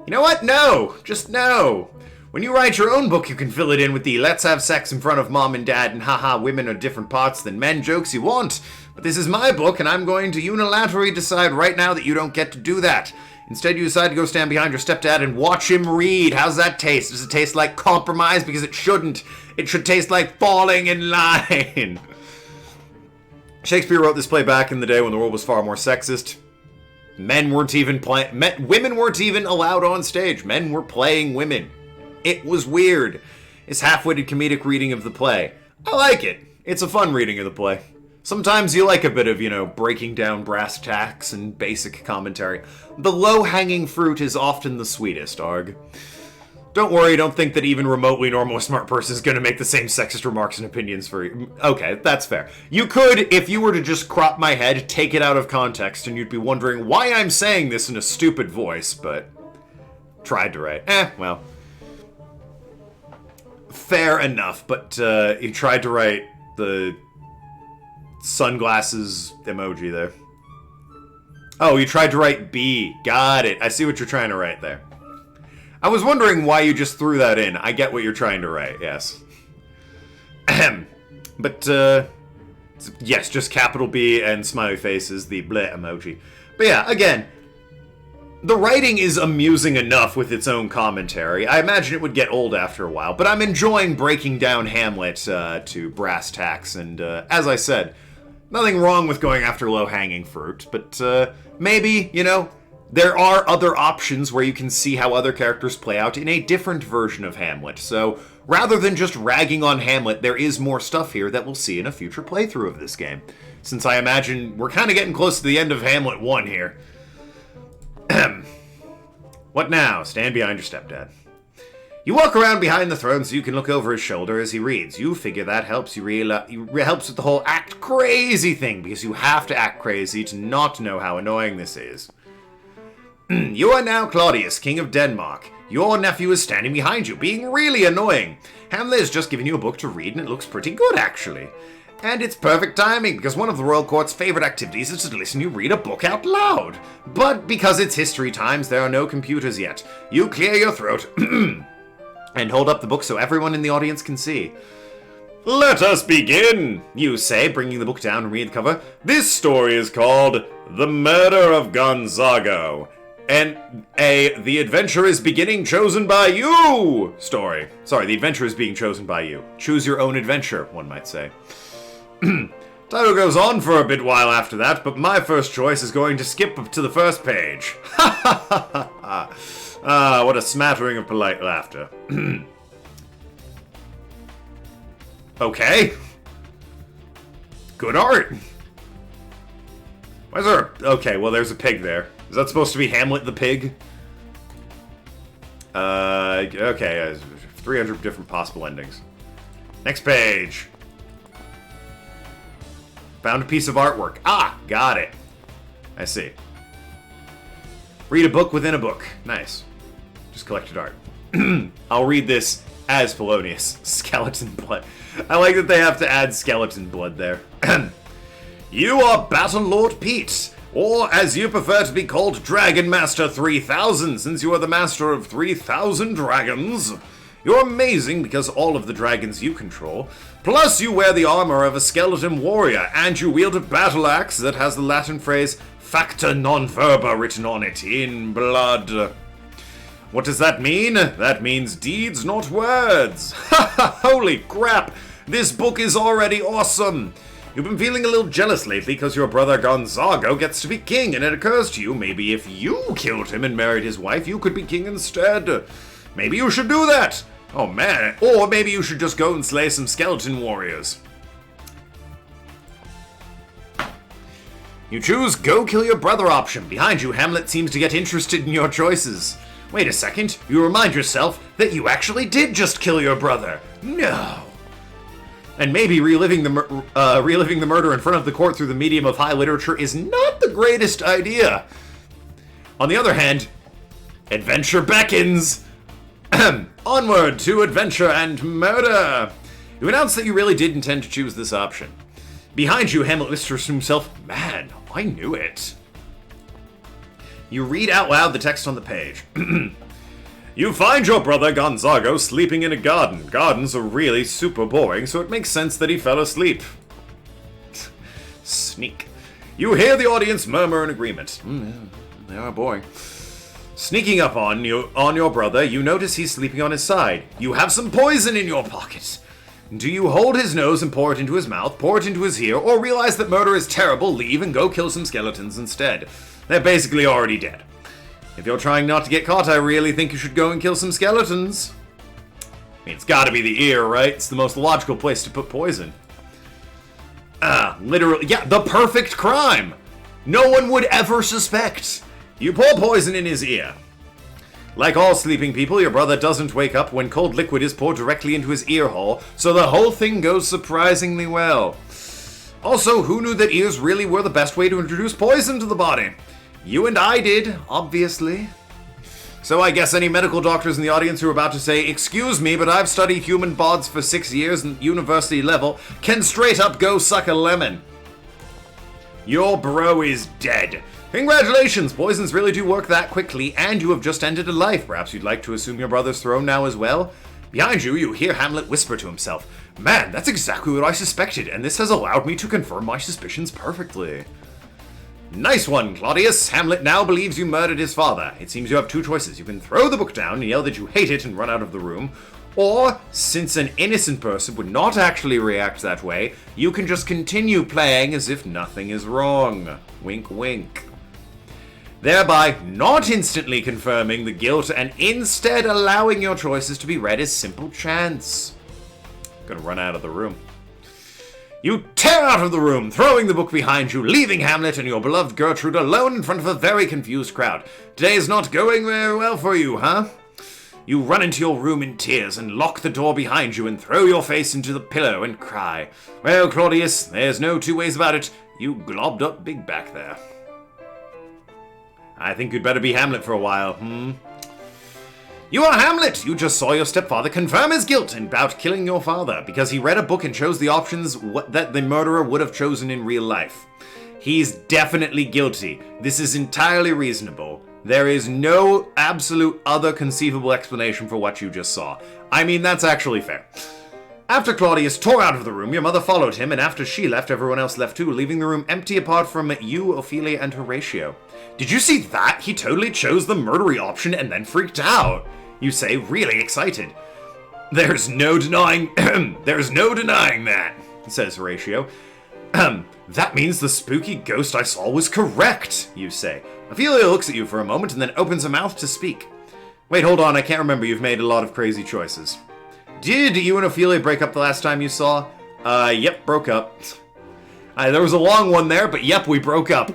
Speaker 1: You know what? No. Just no. When you write your own book, you can fill it in with the let's have sex in front of mom and dad and haha, women are different parts than men jokes you want. But this is my book, and I'm going to unilaterally decide right now that you don't get to do that. Instead, you decide to go stand behind your stepdad and watch him read. How's that taste? Does it taste like compromise? Because it shouldn't. It should taste like falling in line. Shakespeare wrote this play back in the day when the world was far more sexist. Women weren't even allowed on stage. Men were playing women. It was weird. It's half-witted comedic reading of the play. I like it. It's a fun reading of the play. Sometimes you like a bit of, breaking down brass tacks and basic commentary. The low-hanging fruit is often the sweetest, Arg. Don't worry, don't think that even remotely normal smart person is going to make the same sexist remarks and opinions for you. Okay, that's fair. You could, if you were to just crop my head, take it out of context, and you'd be wondering why I'm saying this in a stupid voice, but tried to write. Well. Fair enough, but you tried to write the sunglasses emoji there. Oh, you tried to write B. Got it. I see what you're trying to write there. I was wondering why you just threw that in. I get what you're trying to write, yes. Ahem. But, yes, just capital B and smiley face is the bleh emoji. But yeah, again, the writing is amusing enough with its own commentary. I imagine it would get old after a while, but I'm enjoying breaking down Hamlet to brass tacks, and as I said, nothing wrong with going after low-hanging fruit, but maybe, there are other options where you can see how other characters play out in a different version of Hamlet. So, rather than just ragging on Hamlet, there is more stuff here that we'll see in a future playthrough of this game. Since I imagine we're kind of getting close to the end of Hamlet 1 here. What now? Stand behind your stepdad. You walk around behind the throne so you can look over his shoulder as he reads. You figure that helps helps with the whole act crazy thing, because you have to act crazy to not know how annoying this is. You are now Claudius, King of Denmark. Your nephew is standing behind you, being really annoying. Hamlet has just given you a book to read, and it looks pretty good, actually. And it's perfect timing, because one of the royal court's favorite activities is to listen you read a book out loud. But because it's history times, there are no computers yet. You clear your throat and hold up the book so everyone in the audience can see. Let us begin, you say, bringing the book down and read the cover. This story is called The Murder of Gonzago. And The Adventure is Beginning Chosen by You story. Sorry, The Adventure is Being Chosen by You. Choose your own adventure, one might say. Title goes on for a bit while after that, but my first choice is going to skip to the first page. Ha ha ha ha ha. Ah, what a smattering of polite laughter. Okay. Good art. Why is there okay, well there's a pig there. Is that supposed to be Hamlet the pig? Okay, 300 different possible endings. Next page. Found a piece of artwork. Ah, got it. I see. Read a book within a book. Nice. Just collected art. I'll read this as Polonius. Skeleton blood. I like that they have to add skeleton blood there. You are Battle Lord Pete, or as you prefer to be called, Dragon Master 3000, since you are the master of 3000 dragons. You're amazing because all of the dragons you control. Plus, you wear the armor of a skeleton warrior, and you wield a battle axe that has the Latin phrase Facta non verba written on it in blood. What does that mean? That means deeds, not words. Ha ha! Holy crap! This book is already awesome! You've been feeling a little jealous lately because your brother Gonzago gets to be king, and it occurs to you maybe if you killed him and married his wife, you could be king instead. Maybe you should do that! Oh man, or maybe you should just go and slay some skeleton warriors. You choose Go Kill Your Brother option. Behind you, Hamlet seems to get interested in your choices. Wait a second, you remind yourself that you actually did just kill your brother. No. And maybe reliving the murder in front of the court through the medium of high literature is not the greatest idea. On the other hand, adventure beckons. Onward to adventure and murder! You announce that you really did intend to choose this option. Behind you, Hamlet whispers to himself, man, I knew it. You read out loud the text on the page. You find your brother Gonzago sleeping in a garden. Gardens are really super boring, so it makes sense that he fell asleep. Sneak. You hear the audience murmur in agreement. They are boring. Sneaking up on your brother, you notice he's sleeping on his side. You have some poison in your pocket. Do you hold his nose and pour it into his mouth, pour it into his ear, or realize that murder is terrible, leave and go kill some skeletons instead? They're basically already dead. If you're trying not to get caught, I really think you should go and kill some skeletons. I mean, it's gotta be the ear, right? It's the most logical place to put poison. Literally, yeah, the perfect crime! No one would ever suspect. You pour poison in his ear. Like all sleeping people, your brother doesn't wake up when cold liquid is poured directly into his ear hole, so the whole thing goes surprisingly well. Also, who knew that ears really were the best way to introduce poison to the body? You and I did, obviously. So I guess any medical doctors in the audience who are about to say, "Excuse me, but I've studied human bods for 6 years at university level," can straight up go suck a lemon. Your bro is dead. Congratulations, poisons really do work that quickly, and you have just ended a life. Perhaps you'd like to assume your brother's throne now as well? Behind you, you hear Hamlet whisper to himself, "Man, that's exactly what I suspected, and this has allowed me to confirm my suspicions perfectly." Nice one, Claudius. Hamlet now believes you murdered his father. It seems you have two choices. You can throw the book down and yell that you hate it and run out of the room, or, since an innocent person would not actually react that way, you can just continue playing as if nothing is wrong. Wink, wink. Thereby not instantly confirming the guilt and instead allowing your choices to be read as simple chance. Gonna run out of the room. You tear out of the room, throwing the book behind you, leaving Hamlet and your beloved Gertrude alone in front of a very confused crowd. Today is not going very well for you, huh? You run into your room in tears and lock the door behind you and throw your face into the pillow and cry. Well, Claudius, there's no two ways about it. You globbed up big back there. I think you'd better be Hamlet for a while, You are Hamlet! You just saw your stepfather confirm his guilt about killing your father because he read a book and chose the options that the murderer would have chosen in real life. He's definitely guilty. This is entirely reasonable. There is no absolute other conceivable explanation for what you just saw. I mean, that's actually fair. After Claudius tore out of the room, your mother followed him, and after she left, everyone else left too, leaving the room empty apart from you, Ophelia, and Horatio. Did you see that? He totally chose the murdery option and then freaked out. You say, really excited. There's no denying that, says Horatio. That means the spooky ghost I saw was correct, you say. Ophelia looks at you for a moment and then opens her mouth to speak. Wait, hold on, I can't remember. You've made a lot of crazy choices. Did you and Ophelia break up the last time you saw? Yep, broke up. There was a long one there, but yep, we broke up.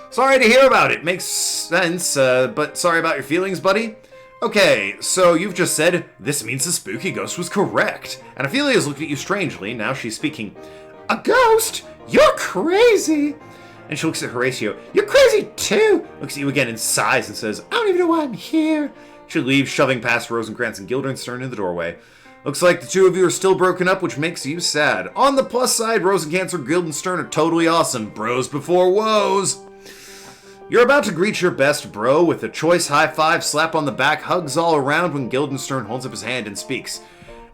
Speaker 1: Sorry to hear about it. Makes sense, but sorry about your feelings, buddy. Okay, so you've just said, this means the spooky ghost was correct. And Ophelia's looked at you strangely. Now she's speaking. A ghost? You're crazy. And she looks at Horatio. You're crazy too. Looks at you again and sighs and says, I don't even know why I'm here. She leaves, shoving past Rosencrantz and Guildenstern in the doorway. Looks like the two of you are still broken up, which makes you sad. On the plus side, Rosencrantz or Guildenstern are totally awesome. Bros before woes. You're about to greet your best bro with a choice high five, slap on the back, hugs all around when Guildenstern holds up his hand and speaks.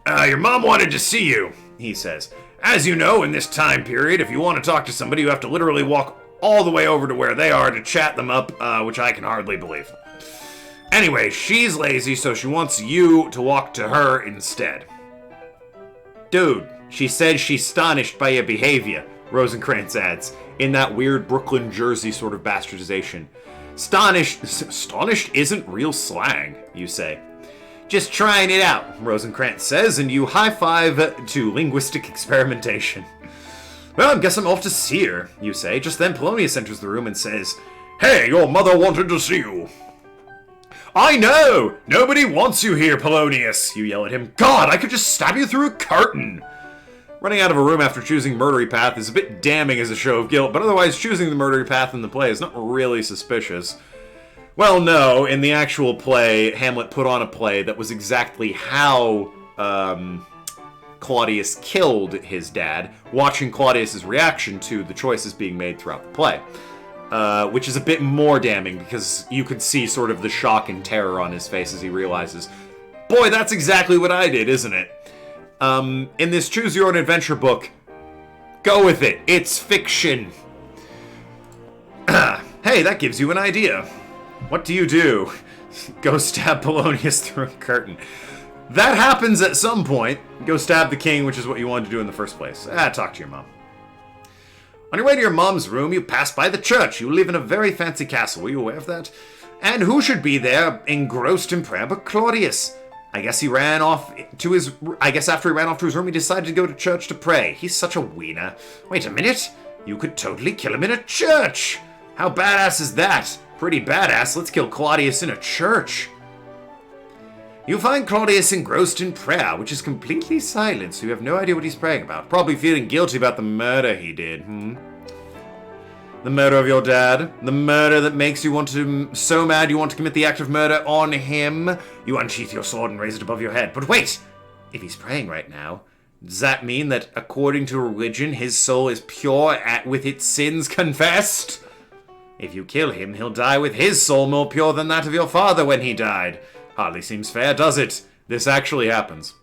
Speaker 1: Your mom wanted to see you, he says. As you know, in this time period, if you want to talk to somebody, you have to literally walk all the way over to where they are to chat them up, which I can hardly believe. Anyway, she's lazy, so she wants you to walk to her instead. Dude, she says she's astonished by your behavior, Rosencrantz adds, in that weird Brooklyn, Jersey sort of bastardization. Astonished isn't real slang, you say. Just trying it out, Rosencrantz says, and you high-five to linguistic experimentation. Well, I guess I'm off to see her, you say. Just then Polonius enters the room and says, Hey, your mother wanted to see you. I know! Nobody wants you here, Polonius, you yell at him. God, I could just stab you through a curtain! Running out of a room after choosing murdery path is a bit damning as a show of guilt, but otherwise choosing the murdery path in the play is not really suspicious. Well, no, in the actual play, Hamlet put on a play that was exactly how Claudius killed his dad, watching Claudius's reaction to the choices being made throughout the play. Which is a bit more damning because you could see sort of the shock and terror on his face as he realizes, boy, that's exactly what I did, isn't it? In this Choose Your Own Adventure book, go with it. It's fiction. Hey, that gives you an idea. What do you do? Go stab Polonius through a curtain. That happens at some point. Go stab the king, which is what you wanted to do in the first place. Talk to your mom. On your way to your mom's room, you pass by the church. You live in a very fancy castle. Were you aware of that? And who should be there, engrossed in prayer, but Claudius? I guess after he ran off to his room, he decided to go to church to pray. He's such a wiener. Wait a minute. You could totally kill him in a church. How badass is that? Pretty badass. Let's kill Claudius in a church. You find Claudius engrossed in prayer, which is completely silent, so you have no idea what he's praying about. Probably feeling guilty about the murder he did, The murder of your dad? The murder that makes you want to... so mad you want to commit the act of murder on him? You unsheath your sword and raise it above your head. But wait! If he's praying right now, does that mean that, according to religion, his soul is pure with its sins confessed? If you kill him, he'll die with his soul more pure than that of your father when he died. Hardly seems fair, does it? This actually happens.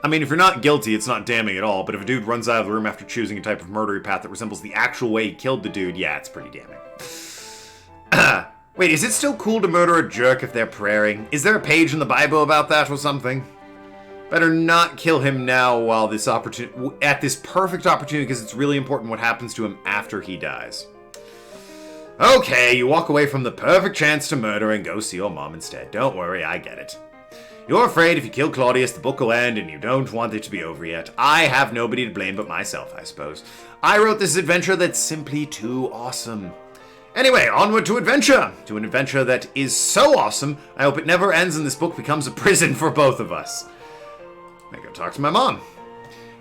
Speaker 1: I mean, if you're not guilty, it's not damning at all, but if a dude runs out of the room after choosing a type of murdery path that resembles the actual way he killed the dude, yeah, it's pretty damning. Wait, is it still cool to murder a jerk if they're praying? Is there a page in the Bible about that or something? Better not kill him now while at this perfect opportunity, because it's really important what happens to him after he dies. Okay, you walk away from the perfect chance to murder and go see your mom instead. Don't worry, I get it. You're afraid if you kill Claudius, the book will end, and you don't want it to be over yet. I have nobody to blame but myself, I suppose. I wrote this adventure that's simply too awesome. Anyway, onward to adventure! To an adventure that is so awesome, I hope it never ends and this book becomes a prison for both of us. I go talk to my mom.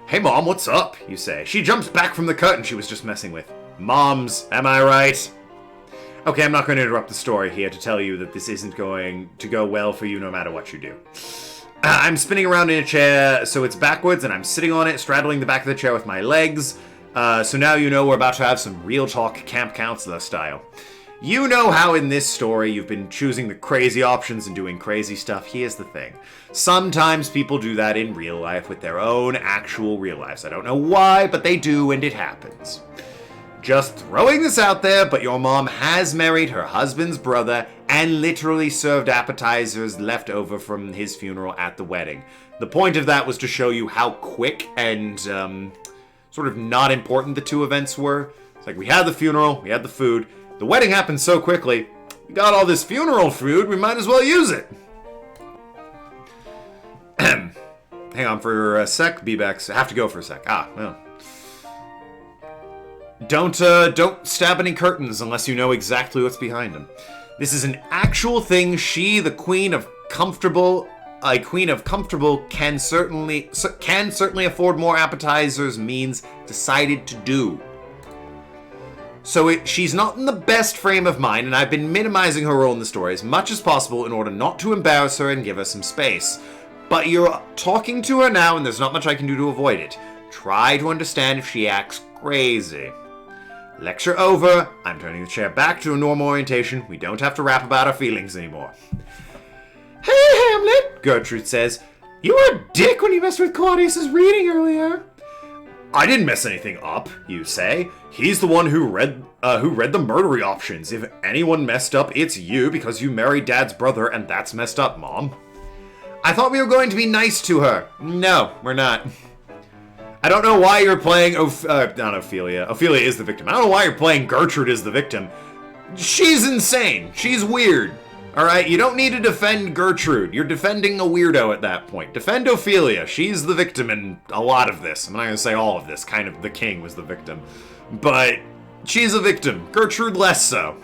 Speaker 1: Hey Mom, what's up? You say. She jumps back from the curtain she was just messing with. Moms, am I right? Okay, I'm not going to interrupt the story here to tell you that this isn't going to go well for you no matter what you do. I'm spinning around in a chair, so it's backwards, and I'm sitting on it, straddling the back of the chair with my legs. So now you know we're about to have some real talk camp counselor style. You know how in this story you've been choosing the crazy options and doing crazy stuff. Here's the thing. Sometimes people do that in real life with their own actual real lives. I don't know why, but they do, and it happens. Just throwing this out there, but your mom has married her husband's brother and literally served appetizers left over from his funeral at the wedding. The point of that was to show you how quick and sort of not important the two events were. It's like we had the funeral, we had the food. The wedding happened so quickly, we got all this funeral food, we might as well use it. Hang on for a sec, B-Bex. I have to go for a sec. Well. Don't stab any curtains unless you know exactly what's behind them. This is an actual thing she, the queen of comfortable, can certainly afford more appetizers means decided to do. So she's not in the best frame of mind, and I've been minimizing her role in the story as much as possible in order not to embarrass her and give her some space. But you're talking to her now, and there's not much I can do to avoid it. Try to understand if she acts crazy. Lecture over. I'm turning the chair back to a normal orientation. We don't have to rap about our feelings anymore.
Speaker 2: Hey, Hamlet, Gertrude says. You were a dick when you messed with Claudius's reading earlier.
Speaker 1: I didn't mess anything up, you say. He's the one who read the murdery options. If anyone messed up, it's you because you married Dad's brother, and that's messed up, Mom. I thought we were going to be nice to her. No, we're not. I don't know why you're playing not Ophelia. Ophelia is the victim. I don't know why you're playing Gertrude as the victim. She's insane. She's weird. Alright, you don't need to defend Gertrude. You're defending a weirdo at that point. Defend Ophelia. She's the victim in a lot of this. I'm not going to say all of this. Kind of the king was the victim. But she's a victim. Gertrude less so.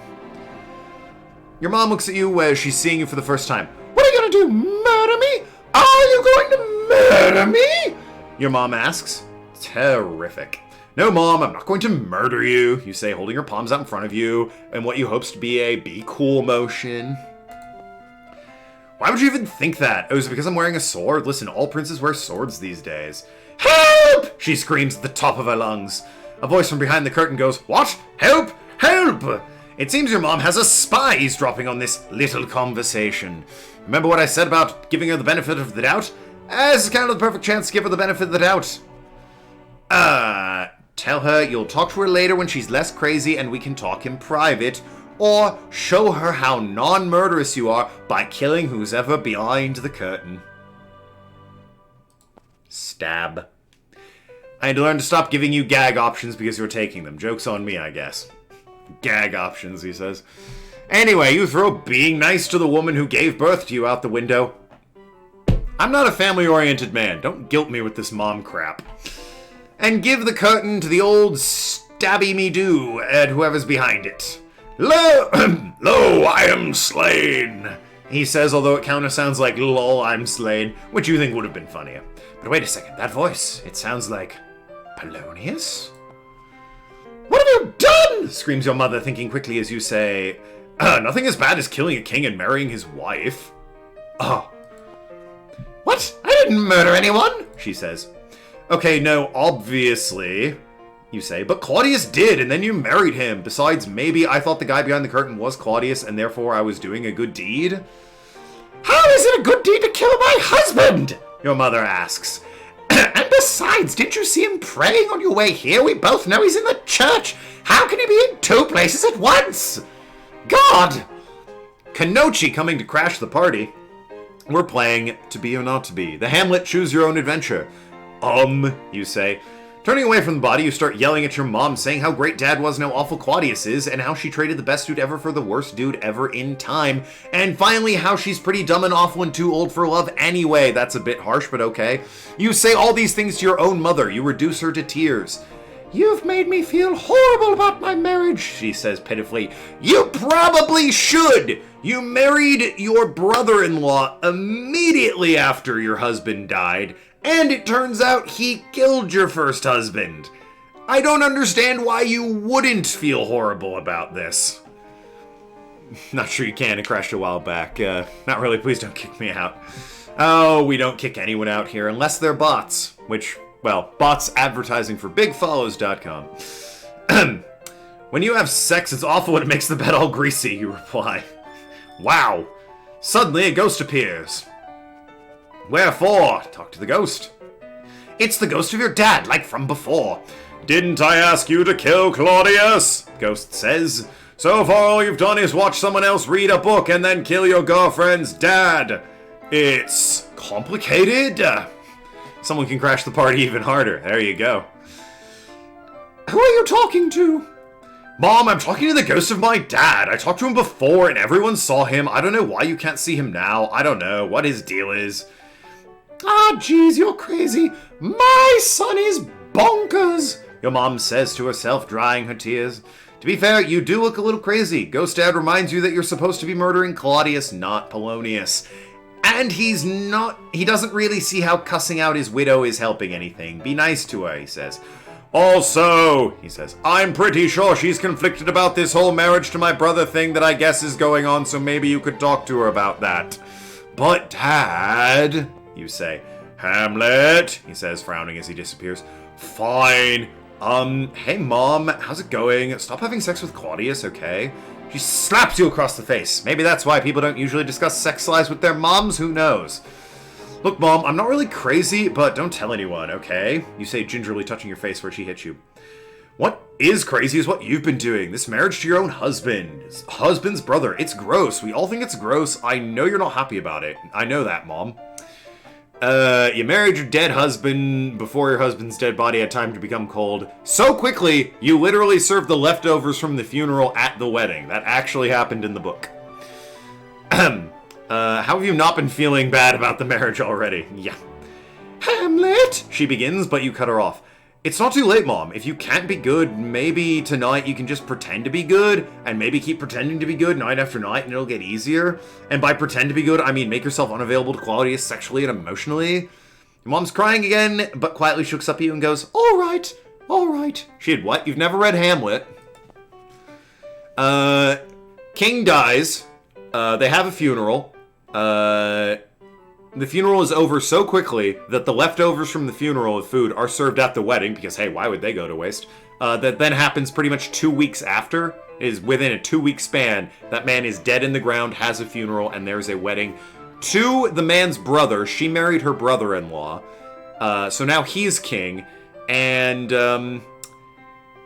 Speaker 1: Your mom looks at you as she's seeing you for the first time.
Speaker 2: What are you going to do? Murder me? Are you going to murder me?
Speaker 1: Your mom asks. Terrific. No, Mom, I'm not going to murder you, you say, holding your palms out in front of you, in what you hopes to be a be cool motion. Why would you even think that? Oh, is it because I'm wearing a sword? Listen, all princes wear swords these days. Help! She screams at the top of her lungs. A voice from behind the curtain goes, What? Help! Help! It seems your mom has a spy eavesdropping on this little conversation. Remember what I said about giving her the benefit of the doubt? This is kind of the perfect chance to give her the benefit of the doubt. Tell her you'll talk to her later when she's less crazy and we can talk in private. or show her how non-murderous you are by killing who's ever behind the curtain. Stab. I had to learn to stop giving you gag options because you're taking them. Joke's on me, I guess. Gag options, he says. Anyway, you throw being nice to the woman who gave birth to you out the window. I'm not a family-oriented man. Don't guilt me with this mom crap. And give the curtain to the old stabby-me-do at whoever's behind it. Lo, I am slain, he says, although it kind of sounds like lol, I'm slain, which you think would have been funnier. But wait a second, that voice, it sounds like Polonius? What have you done? Screams your mother, thinking quickly as you say, nothing as bad as killing a king and marrying his wife. Oh. What? I didn't murder anyone, she says. Okay, no, obviously, you say, but Claudius did, and then you married him. Besides, maybe I thought the guy behind the curtain was Claudius, and therefore I was doing a good deed? How is it a good deed to kill my husband? Your mother asks. And besides, didn't you see him praying on your way here? We both know he's in the church. How can he be in two places at once? God! Kanochi coming to crash the party. We're playing To Be or Not to Be. The Hamlet Choose Your Own Adventure. You say. Turning away from the body, you start yelling at your mom, saying how great Dad was and how awful Claudius is, and how she traded the best dude ever for the worst dude ever in time, and finally how she's pretty dumb and awful and too old for love anyway. That's a bit harsh, but okay. You say all these things to your own mother. You reduce her to tears. You've made me feel horrible about my marriage, she says pitifully. You probably should! You married your brother-in-law immediately after your husband died, and it turns out he killed your first husband. I don't understand why you wouldn't feel horrible about this. Not sure you can. It crashed a while back. Not really. Please don't kick me out. Oh, we don't kick anyone out here unless they're bots. Which, well, bots advertising for bigfollows.com. When you have sex, it's awful when it makes the bed all greasy, you reply. Wow. Suddenly a ghost appears. Wherefore? Talk to the ghost. It's the ghost of your dad, like from before. Didn't I ask you to kill Claudius? Ghost says. So far all you've done is watch someone else read a book and then kill your girlfriend's dad. It's complicated. Someone can crash the party even harder. There you go. Who are you talking to? Mom, I'm talking to the ghost of my dad. I talked to him before and everyone saw him. I don't know why you can't see him now. I don't know what his deal is. Ah, jeez, you're crazy. My son is bonkers, your mom says to herself, drying her tears. To be fair, you do look a little crazy. Ghost Dad reminds you that you're supposed to be murdering Claudius, not Polonius. And he doesn't really see how cussing out his widow is helping anything. Be nice to her, he says. Also, he says, I'm pretty sure she's conflicted about this whole marriage to my brother thing that I guess is going on, so maybe you could talk to her about that. But Dad, you say. Hamlet, he says, frowning as he disappears. Fine. Hey Mom, how's it going? Stop having sex with Claudius, okay? She slaps you across the face. Maybe that's why people don't usually discuss sex lives with their moms, who knows? Look, Mom, I'm not really crazy, but don't tell anyone, okay? You say, gingerly touching your face where she hits you. What is crazy is what you've been doing. This marriage to your own husband. Husband's brother. It's gross. We all think it's gross. I know you're not happy about it. I know that, Mom. You married your dead husband before your husband's dead body had time to become cold. So quickly, you literally served the leftovers from the funeral at the wedding. That actually happened in the book. How have you not been feeling bad about the marriage already? Yeah. Hamlet, she begins, but you cut her off. It's not too late, Mom. If you can't be good, maybe tonight you can just pretend to be good, and maybe keep pretending to be good night after night, and it'll get easier. And by pretend to be good, I mean make yourself unavailable to Claudius sexually and emotionally. Your Mom's crying again, but quietly looks up at you and goes, all right. She had what? You've never read Hamlet. King dies. They have a funeral. The funeral is over so quickly that the leftovers from the funeral of food are served at the wedding, because, hey, why would they go to waste? That then happens pretty much 2 weeks after. It is within a 2-week span. That man is dead in the ground, has a funeral, and there's a wedding to the man's brother. She married her brother-in-law. So now he's king. And,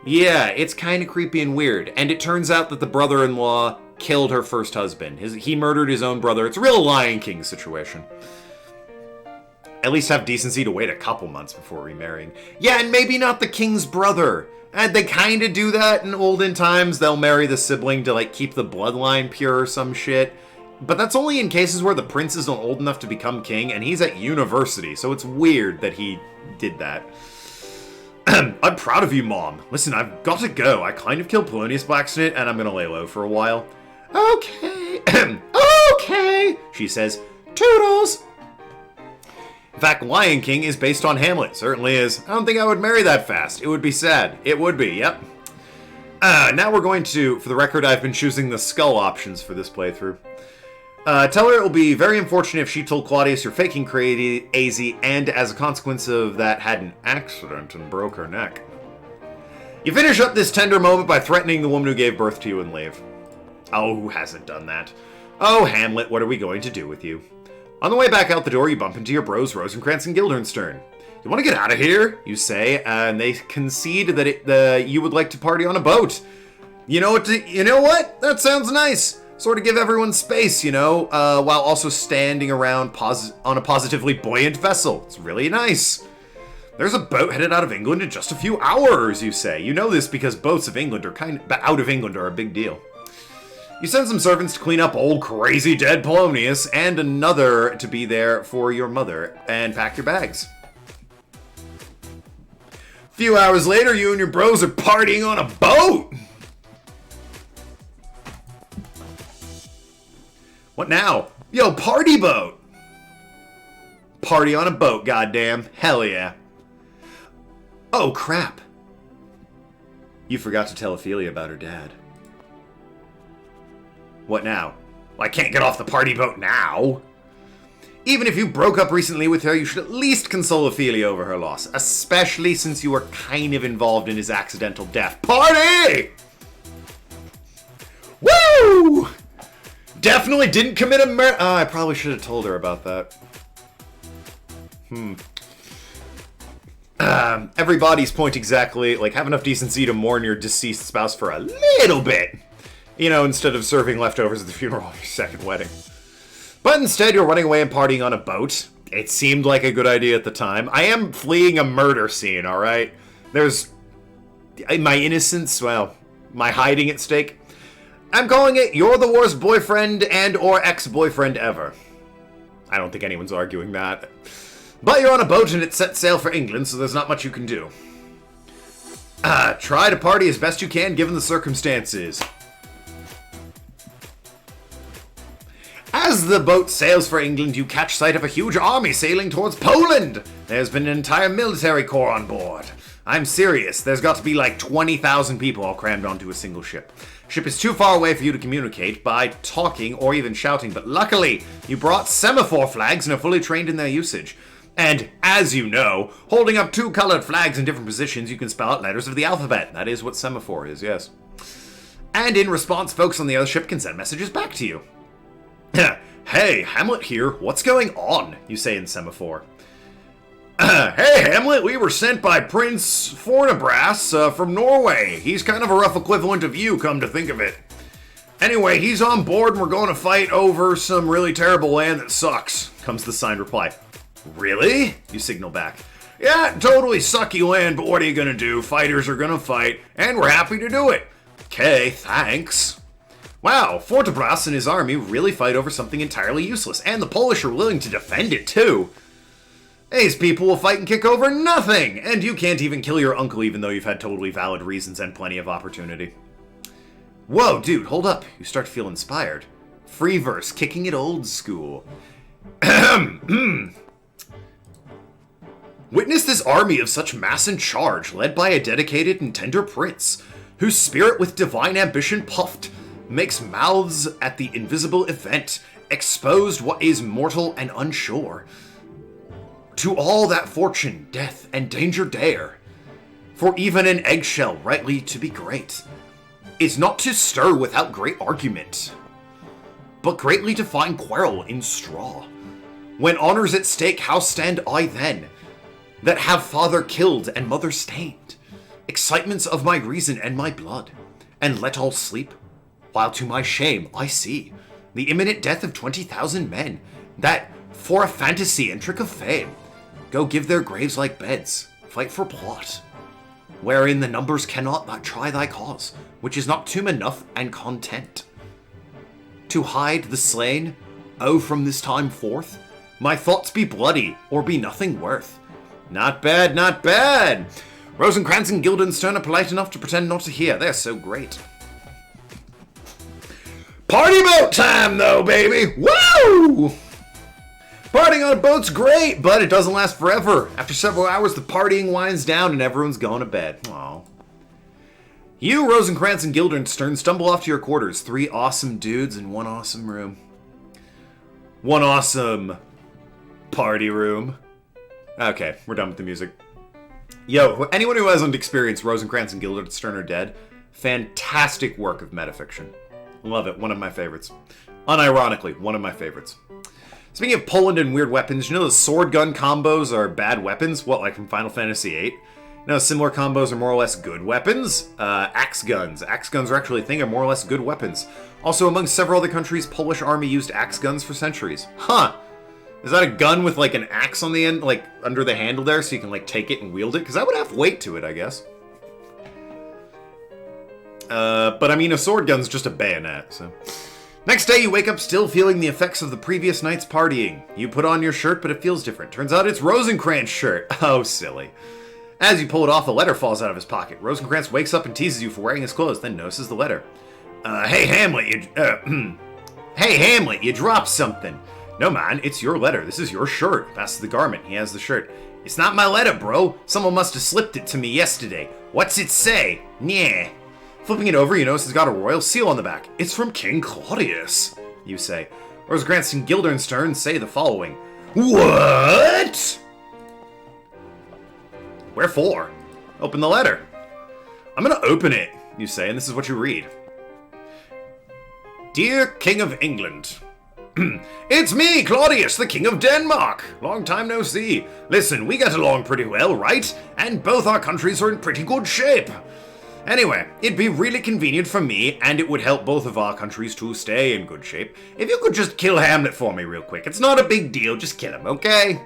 Speaker 1: Yeah, it's kind of creepy and weird. And it turns out that the brother-in-law killed her first husband. He murdered his own brother. It's a real Lion King situation. At least have decency to wait a couple months before remarrying. Yeah, and maybe not the king's brother. And they kind of do that in olden times. They'll marry the sibling to, like, keep the bloodline pure or some shit. But that's only in cases where the prince isn't old enough to become king, and he's at university, so it's weird that he did that. I'm proud of you, Mom. Listen, I've got to go. I kind of killed Polonius by accident, and I'm gonna lay low for a while. Okay. Okay, she says. Toodles! In fact, Lion King is based on Hamlet. Certainly is. I don't think I would marry that fast. It would be sad. It would be, yep. Now we're going to, for the record, I've been choosing the skull options for this playthrough. Tell her it will be very unfortunate if she told Claudius you're faking crazy, and as a consequence of that had an accident and broke her neck. You finish up this tender moment by threatening the woman who gave birth to you and leave. Oh, who hasn't done that? Oh, Hamlet, what are we going to do with you? On the way back out the door, you bump into your bros Rosencrantz and Guildenstern. You want to get out of here, you say, and they concede that you would like to party on a boat. You know what? That sounds nice. Sort of give everyone space, you know, while also standing around on a positively buoyant vessel. It's really nice. There's a boat headed out of England in just a few hours, you say. You know this because boats of England are out of England are a big deal. You send some servants to clean up old crazy dead Polonius and another to be there for your mother and pack your bags. A few hours later, you and your bros are partying on a boat. What now? Yo, party boat! Party on a boat, goddamn. Hell yeah. Oh, crap. You forgot to tell Ophelia about her dad. What now? Well, I can't get off the party boat now. Even if you broke up recently with her, you should at least console Ophelia over her loss, especially since you were kind of involved in his accidental death. Party! Woo! Definitely didn't commit a murder. I probably should have told her about that. Everybody's point exactly. Like, have enough decency to mourn your deceased spouse for a little bit. You know, instead of serving leftovers at the funeral of your second wedding. But instead, you're running away and partying on a boat. It seemed like a good idea at the time. I am fleeing a murder scene, alright? There's my innocence, well, my hiding at stake. I'm calling it, you're the worst boyfriend and or ex-boyfriend ever. I don't think anyone's arguing that. But you're on a boat and it's set sail for England, so there's not much you can do. Try to party as best you can given the circumstances. As the boat sails for England, you catch sight of a huge army sailing towards Poland. There's been an entire military corps on board. I'm serious, there's got to be like 20,000 people all crammed onto a single ship. Ship is too far away for you to communicate by talking or even shouting, but luckily, you brought semaphore flags and are fully trained in their usage. And, as you know, holding up two colored flags in different positions, you can spell out letters of the alphabet. That is what semaphore is, yes. And in response, folks on the other ship can send messages back to you. Hey, Hamlet here. What's going on? You say in semaphore. Hey, Hamlet, we were sent by Prince Fornabras from Norway. He's kind of a rough equivalent of you, come to think of it. Anyway, he's on board and we're going to fight over some really terrible land that sucks, comes the signed reply. Really? You signal back. Yeah, totally sucky land, but what are you going to do? Fighters are going to fight, and we're happy to do it. Okay, thanks. Wow, Fornabras and his army really fight over something entirely useless, and the Polish are willing to defend it too. These people will fight and kick over nothing, and you can't even kill your uncle even though you've had totally valid reasons and plenty of opportunity. Whoa, dude, hold up. You start to feel inspired. Free verse, kicking it old school. Witness this army of such mass and charge, led by a dedicated and tender prince, whose spirit with divine ambition puffed, makes mouths at the invisible event, exposed what is mortal and unsure. To all that fortune, death, and danger dare, for even an eggshell rightly to be great, is not to stir without great argument, but greatly to find quarrel in straw. When honor's at stake, how stand I then, that have father killed and mother stained? excitements of my reason and my blood, and let all sleep, while to my shame I see the imminent death of 20,000 men, that, for a fantasy and trick of fame, go give their graves like beds, fight for plot, wherein the numbers cannot try thy cause, which is not tomb enough and content. To hide the slain, oh, from this time forth, my thoughts be bloody, or be nothing worth. Not bad, not bad! Rosencrantz and Guildenstern are polite enough to pretend not to hear. They're so great. Party boat time, though, baby! Woo! Partying on a boat's great, but it doesn't last forever. After several hours, the partying winds down and everyone's going to bed. Aww. You, Rosencrantz and Guildenstern, stumble off to your quarters. 3 awesome dudes in 1 awesome room. 1 awesome party room. Okay, we're done with the music. Yo, anyone who hasn't experienced Rosencrantz and Guildenstern are Dead, fantastic work of metafiction. Love it, one of my favorites. Unironically, one of my favorites. Speaking of Poland and weird weapons, you know the sword gun combos are bad weapons? What, like from Final Fantasy VIII? You know, similar combos are more or less good weapons? Axe guns. Axe guns are actually a thing, are more or less good weapons. Also, among several other countries, Polish army used axe guns for centuries. Huh. Is that a gun with, like, an axe on the end, like, under the handle there, so you can, like, take it and wield it? Because that would have weight to it, I guess. But, I mean, a sword gun's just a bayonet, so... Next day, you wake up still feeling the effects of the previous night's partying. You put on your shirt, but it feels different. Turns out it's Rosencrantz shirt. Oh, silly. As you pull it off, a letter falls out of his pocket. Rosencrantz wakes up and teases you for wearing his clothes, then notices the letter. Hey, Hamlet, Hey, Hamlet, you dropped something. No, man, it's your letter. This is your shirt. Passes the garment. He has the shirt. It's not my letter, bro. Someone must have slipped it to me yesterday. What's it say? Nyeh. Flipping it over, you notice it's got a royal seal on the back. It's from King Claudius, you say. Rosencrantz and Guildenstern say the following. What? Wherefore? Open the letter. I'm gonna open it, you say, and this is what you read. Dear King of England, it's me, Claudius, the King of Denmark. Long time no see. Listen, we get along pretty well, right? And both our countries are in pretty good shape. Anyway, it'd be really convenient for me, and it would help both of our countries to stay in good shape, if you could just kill Hamlet for me real quick. It's not a big deal, just kill him, okay?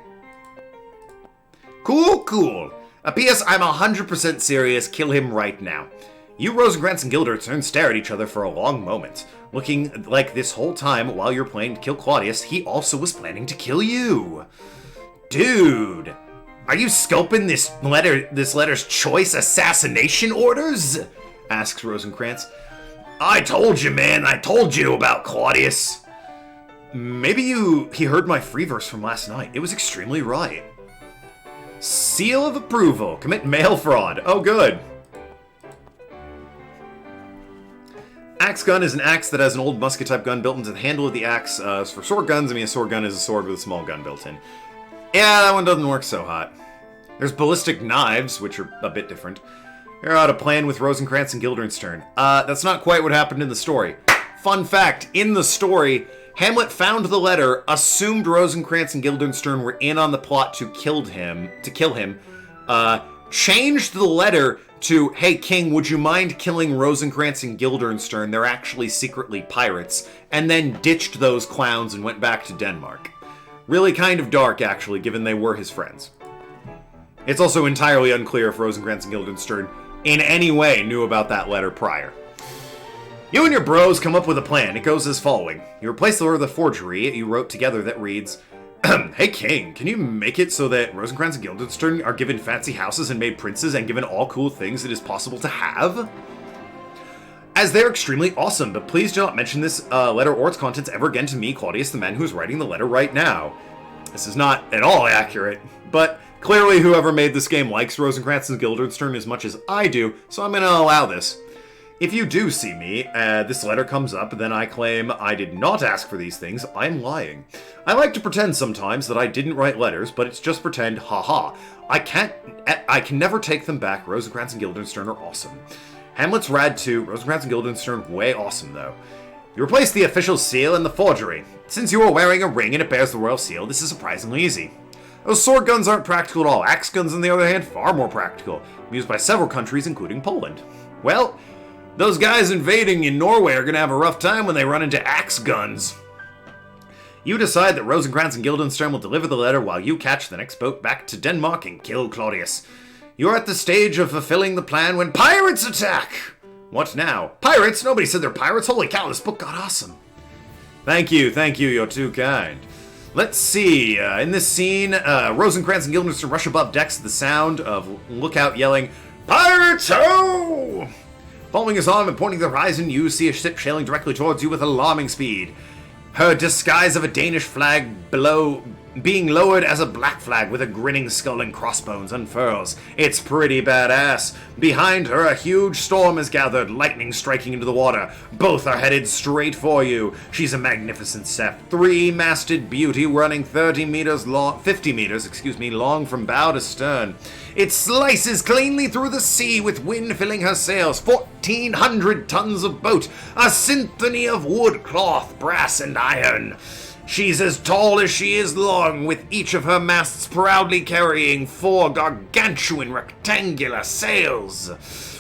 Speaker 1: Cool, cool. P.S. I'm 100% serious, kill him right now. You, Rosencrantz and Guildenstern, stare at each other for a long moment, looking like this whole time while you're planning to kill Claudius, he also was planning to kill you. Dude, are you scoping this letter's choice assassination orders? Asks Rosencrantz. I told you, man, I told you about Claudius. Maybe he heard my free verse from last night. It was extremely right. Seal of approval. Commit mail fraud. Oh, good. Axe gun is an axe that has an old musket-type gun built into the handle of the axe. As for sword guns, I mean, a sword gun is a sword with a small gun built in. Yeah, that one doesn't work so hot. There's ballistic knives, which are a bit different. Here out a plan with Rosencrantz and Guildenstern. That's not quite what happened in the story. Fun fact, in the story, Hamlet found the letter, assumed Rosencrantz and Guildenstern were in on the plot to kill him, changed the letter to, hey king, would you mind killing Rosencrantz and Guildenstern? They're actually secretly pirates, and then ditched those clowns and went back to Denmark. Really kind of dark, actually, given they were his friends. It's also entirely unclear if Rosencrantz and Guildenstern in any way knew about that letter prior. You and your bros come up with a plan. It goes as following. You replace the forgery you wrote together that reads, Hey king, can you make it so that Rosencrantz and Guildenstern are given fancy houses and made princes and given all cool things it is possible to have? As they're extremely awesome, but please do not mention this letter or its contents ever again to me, Claudius, the man who's writing the letter right now. This is not at all accurate, but clearly whoever made this game likes Rosencrantz and Guildenstern as much as I do, so I'm going to allow this. If you do see me, this letter comes up, then I claim I did not ask for these things, I'm lying. I like to pretend sometimes that I didn't write letters, but it's just pretend, haha. I can never take them back. Rosencrantz and Guildenstern are awesome. Hamlet's rad too. Rosencrantz and Guildenstern way awesome though. You replace the official seal and the forgery. Since you are wearing a ring and it bears the royal seal, this is surprisingly easy. Those sword guns aren't practical at all. Axe guns, on the other hand, far more practical. Used by several countries, including Poland. Well, those guys invading in Norway are going to have a rough time when they run into axe guns. You decide that Rosencrantz and Guildenstern will deliver the letter while you catch the next boat back to Denmark and kill Claudius. You're at the stage of fulfilling the plan when pirates attack! What now? Pirates? Nobody said they're pirates. Holy cow, this book got awesome. Thank you, you're too kind. Let's see, in this scene, Rosencrantz and Guildenstern rush above decks to the sound of Lookout yelling, "Pirates ho!" Following his arm and pointing to the horizon, you see a ship sailing directly towards you with alarming speed. Her disguise of a Danish flag below being lowered as a black flag with a grinning skull and crossbones unfurls. It's pretty badass. Behind her, a huge storm is gathered, lightning striking into the water. Both are headed straight for you. She's a magnificent set, three-masted beauty running 50 meters long from bow to stern. It slices cleanly through the sea with wind filling her sails, 1,400 tons of boat, a symphony of wood, cloth, brass, and iron. She's as tall as she is long, with each of her masts proudly carrying 4 gargantuan rectangular sails.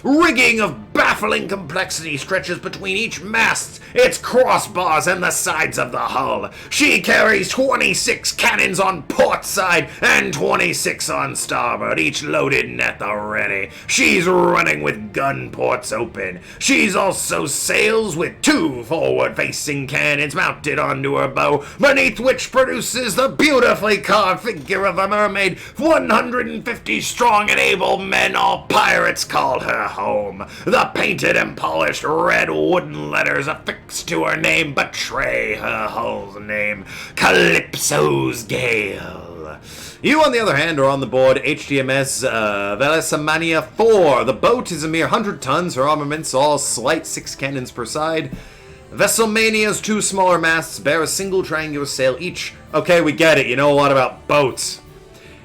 Speaker 1: Rigging of baffling complexity stretches between each mast, its crossbars, and the sides of the hull. She carries 26 cannons on port side and 26 on starboard, each loaded and at the ready. She's running with gun ports open. She's also sails with 2 forward-facing cannons mounted onto her bow, beneath which produces the beautifully carved figure of a mermaid. 150 strong and able men, all pirates, call her home. The painted and polished red wooden letters affixed to her name betray her hull's name, Calypso's Gale. You, on the other hand, are on the board HDMS Velasmania 4. The boat is a mere 100 tons, her armaments all slight 6 cannons per side. Vesselmania's 2 smaller masts bear a single triangular sail each. Okay, we get it, you know a lot about boats.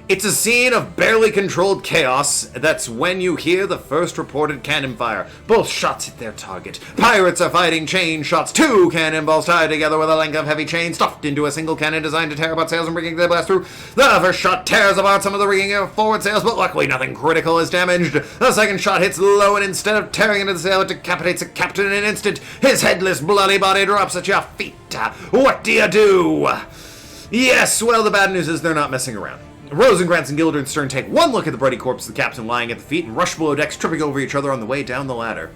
Speaker 1: It's a scene of barely controlled chaos. That's when you hear the first reported cannon fire. Both shots hit their target. Pirates are fighting chain shots. 2 cannonballs tied together with a length of heavy chain stuffed into a single cannon designed to tear apart sails and rigging they blast through. The first shot tears apart some of the rigging of forward sails, but luckily nothing critical is damaged. The second shot hits low, and instead of tearing into the sail, it decapitates a captain in an instant. His headless, bloody body drops at your feet. What do you do? Yes, well, the bad news is they're not messing around. Rosencrantz and Guildenstern take one look at the bloody corpse of the captain lying at the feet and rush below decks, tripping over each other on the way down the ladder.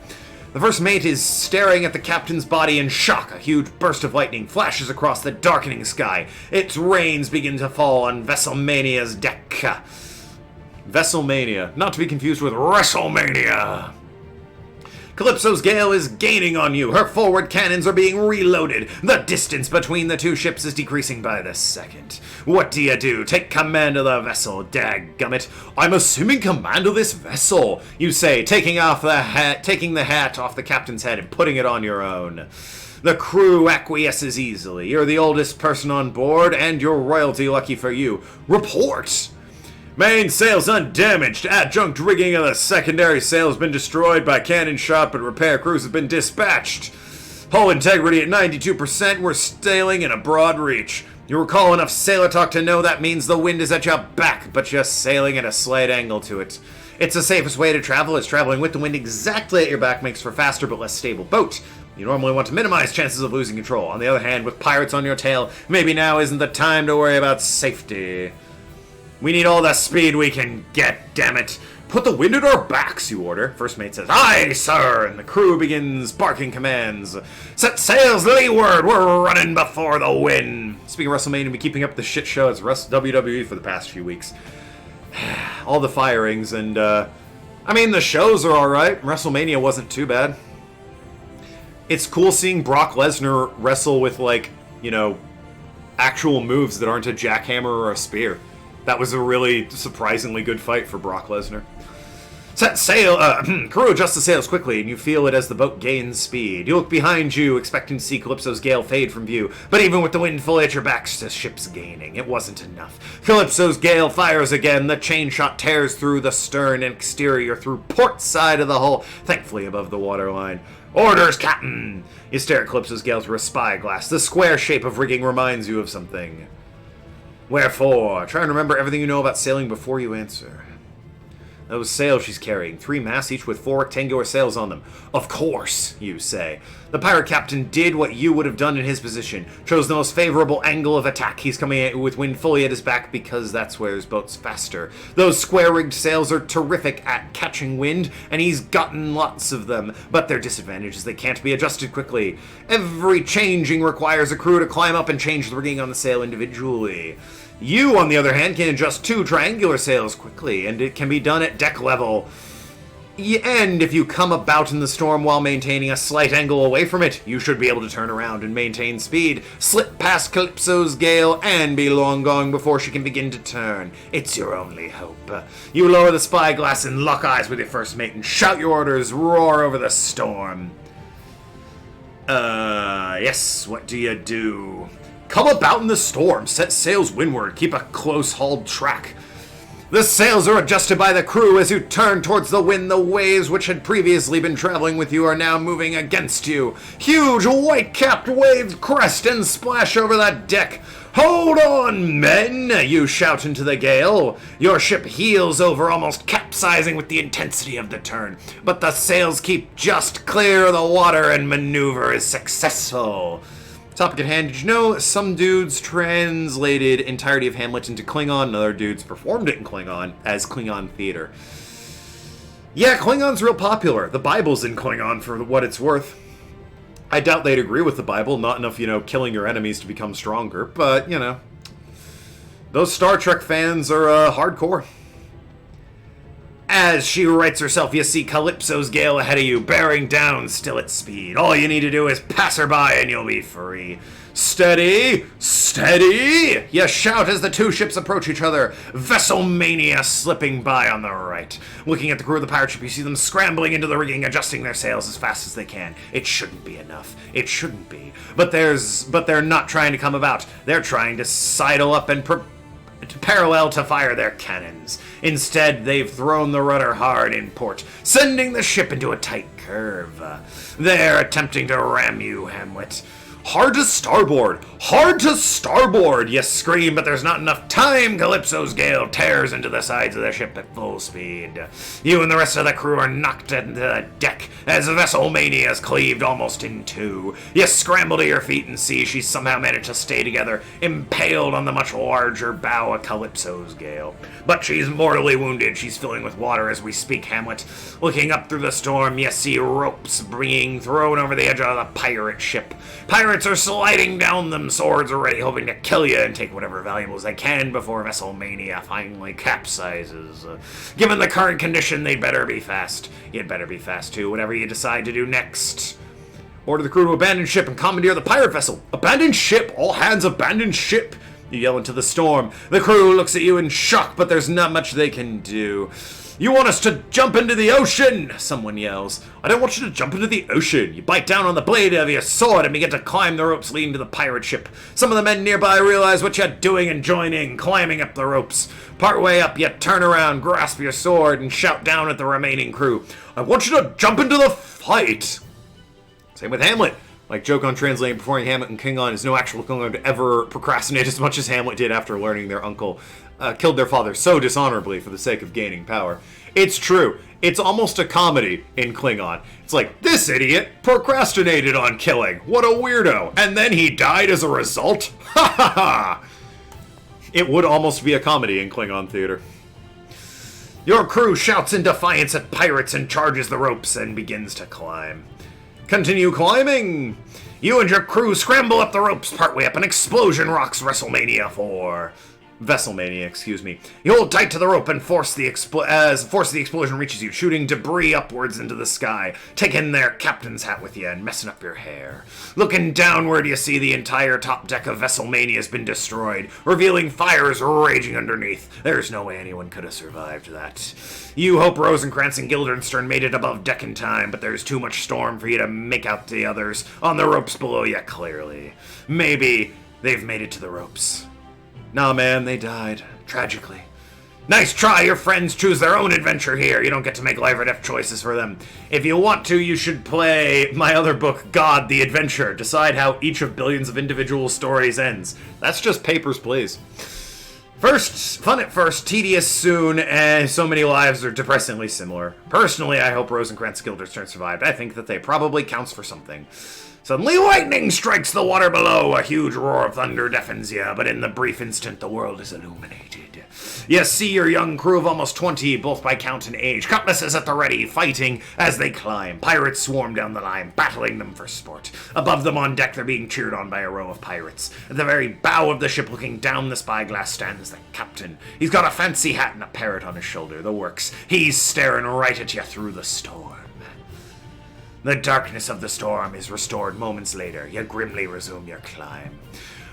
Speaker 1: The first mate is staring at the captain's body in shock. A huge burst of lightning flashes across the darkening sky. Its rains begin to fall on Vesselmania's deck. Vesselmania, not to be confused with WrestleMania. Calypso's Gale is gaining on you. Her forward cannons are being reloaded. The distance between the 2 ships is decreasing by the second. What do you do? Take command of the vessel, dadgummit. I'm assuming command of this vessel, you say, taking the hat off the captain's head and putting it on your own. The crew acquiesces easily. You're the oldest person on board, and you're royalty, lucky for you. Report! Main sails undamaged. Adjunct rigging of the secondary sail has been destroyed by cannon shot, but repair crews have been dispatched. Hull integrity at 92%. We're sailing in a broad reach. You recall enough sailor talk to know that means the wind is at your back, but you're sailing at a slight angle to it. It's the safest way to travel, as traveling with the wind exactly at your back makes for a faster but less stable boat. You normally want to minimize chances of losing control. On the other hand, with pirates on your tail, maybe now isn't the time to worry about safety. We need all the speed we can get, damn it. Put the wind at our backs, you order. First mate says, "Aye, sir," and the crew begins barking commands. Set sails leeward, we're running before the wind. Speaking of WrestleMania, been keeping up the shit show as WWE for the past few weeks. All the firings, and, I mean, the shows are alright. WrestleMania wasn't too bad. It's cool seeing Brock Lesnar wrestle with, like, you know, actual moves that aren't a jackhammer or a spear. That was a really surprisingly good fight for Brock Lesnar. Set sail, crew adjusts the sails quickly, and you feel it as the boat gains speed. You look behind you, expecting to see Calypso's Gale fade from view, but even with the wind fully at your backs, the ship's gaining. It wasn't enough. Calypso's Gale fires again. The chain shot tears through the stern and exterior, through port side of the hull, thankfully above the waterline. Orders, Captain! You stare at Calypso's Gale through a spyglass. The square shape of rigging reminds you of something. Wherefore, try and remember everything you know about sailing before you answer. Those sails she's carrying, 3 masts each with 4 rectangular sails on them. Of course, you say. The pirate captain did what you would have done in his position. Chose the most favorable angle of attack. He's coming at with wind fully at his back because that's where his boat's faster. Those square-rigged sails are terrific at catching wind, and he's gotten lots of them. But their disadvantage is they can't be adjusted quickly. Every changing requires a crew to climb up and change the rigging on the sail individually. You, on the other hand, can adjust 2 triangular sails quickly, and it can be done at deck level. And if you come about in the storm while maintaining a slight angle away from it, you should be able to turn around and maintain speed, slip past Calypso's gale, and be long gone before she can begin to turn. It's your only hope. You lower the spyglass and lock eyes with your first mate and shout your orders, roar over the storm. Yes, what do you do? Come about in the storm, set sails windward, keep a close-hauled track. The sails are adjusted by the crew as you turn towards the wind. The waves which had previously been traveling with you are now moving against you. Huge white-capped waves crest and splash over that deck. Hold on, men, you shout into the gale. Your ship heels over, almost capsizing with the intensity of the turn. But the sails keep just clear of the water and maneuver is successful. Topic at hand, did you know some dudes translated entirety of Hamlet into Klingon and other dudes performed it in Klingon as Klingon theater? Yeah, Klingon's real popular. The Bible's in Klingon for what it's worth. I doubt they'd agree with the Bible, not enough, killing your enemies to become stronger, but, those Star Trek fans are hardcore. As she rights herself, you see Calypso's gale ahead of you, bearing down still at speed. All you need to do is pass her by and you'll be free. Steady! Steady! You shout as the 2 ships approach each other. Vesselmania slipping by on the right. Looking at the crew of the pirate ship, you see them scrambling into the rigging, adjusting their sails as fast as they can. It shouldn't be enough. It shouldn't be. But they're not trying to come about. They're trying to sidle up and parallel to fire their cannons. Instead, they've thrown the rudder hard in port, sending the ship into a tight curve. They're attempting to ram you, Hamlet. Hard to starboard! Hard to starboard! You scream, but there's not enough time. Calypso's gale tears into the sides of the ship at full speed. You and the rest of the crew are knocked into the deck as Vesselmania is cleaved almost in 2. You scramble to your feet and see she somehow managed to stay together, impaled on the much larger bow of Calypso's gale. But she's mortally wounded. She's filling with water as we speak, Hamlet. Looking up through the storm, you see ropes being thrown over the edge of the pirate ship. Pirates are sliding down them, swords already, hoping to kill you and take whatever valuables they can before Vesselmania finally capsizes. Given the current condition, they'd better be fast. You'd better be fast too, whatever you decide to do next. Order the crew to abandon ship and commandeer the pirate vessel. Abandon ship! All hands abandon ship! You yell into the storm. The crew looks at you in shock, but there's not much they can do. You want us to jump into the ocean! Someone yells. I don't want you to jump into the ocean. You bite down on the blade of your sword and begin to climb the ropes leading to the pirate ship. Some of the men nearby realize what you're doing and join in, climbing up the ropes. Partway up, you turn around, grasp your sword, and shout down at the remaining crew. I want you to jump into the fight! Same with Hamlet. Like joke on translating performing Hamlet and Klingon is no actual Klingon to ever procrastinate as much as Hamlet did after learning their uncle killed their father so dishonorably for the sake of gaining power. It's true. It's almost a comedy in Klingon. It's like, this idiot procrastinated on killing. What a weirdo. And then he died as a result? Ha ha ha! It would almost be a comedy in Klingon theater. Your crew shouts in defiance at pirates and charges the ropes and begins to climb. Continue climbing! You and your crew scramble up the ropes partway up. An explosion rocks Vesselmania, excuse me. You hold tight to the rope and force the explosion reaches you, shooting debris upwards into the sky, taking their captain's hat with you and messing up your hair. Looking downward, you see the entire top deck of Vesselmania has been destroyed, revealing fires raging underneath. There's no way anyone could have survived that. You hope Rosencrantz and Guildenstern made it above deck in time, but there's too much storm for you to make out the others on the ropes below you clearly. Maybe they've made it to the ropes. Nah, man, they died. Tragically. Nice try, your friends choose their own adventure here. You don't get to make life or death choices for them. If you want to, you should play my other book, God, the Adventure. Decide how each of billions of individual stories ends. That's just Papers, Please. Fun at first, tedious soon, and so many lives are depressingly similar. Personally, I hope Rosencrantz Guildenstern survived. I think that they probably counts for something. Suddenly lightning strikes the water below. A huge roar of thunder deafens you, but in the brief instant the world is illuminated. You see your young crew of almost 20, both by count and age, cutlasses at the ready, fighting as they climb. Pirates swarm down the line, battling them for sport. Above them on deck, they're being cheered on by a row of pirates. At the very bow of the ship, looking down the spyglass, stands the captain. He's got a fancy hat and a parrot on his shoulder, the works. He's staring right at you through the storm. The darkness of the storm is restored moments later. You grimly resume your climb.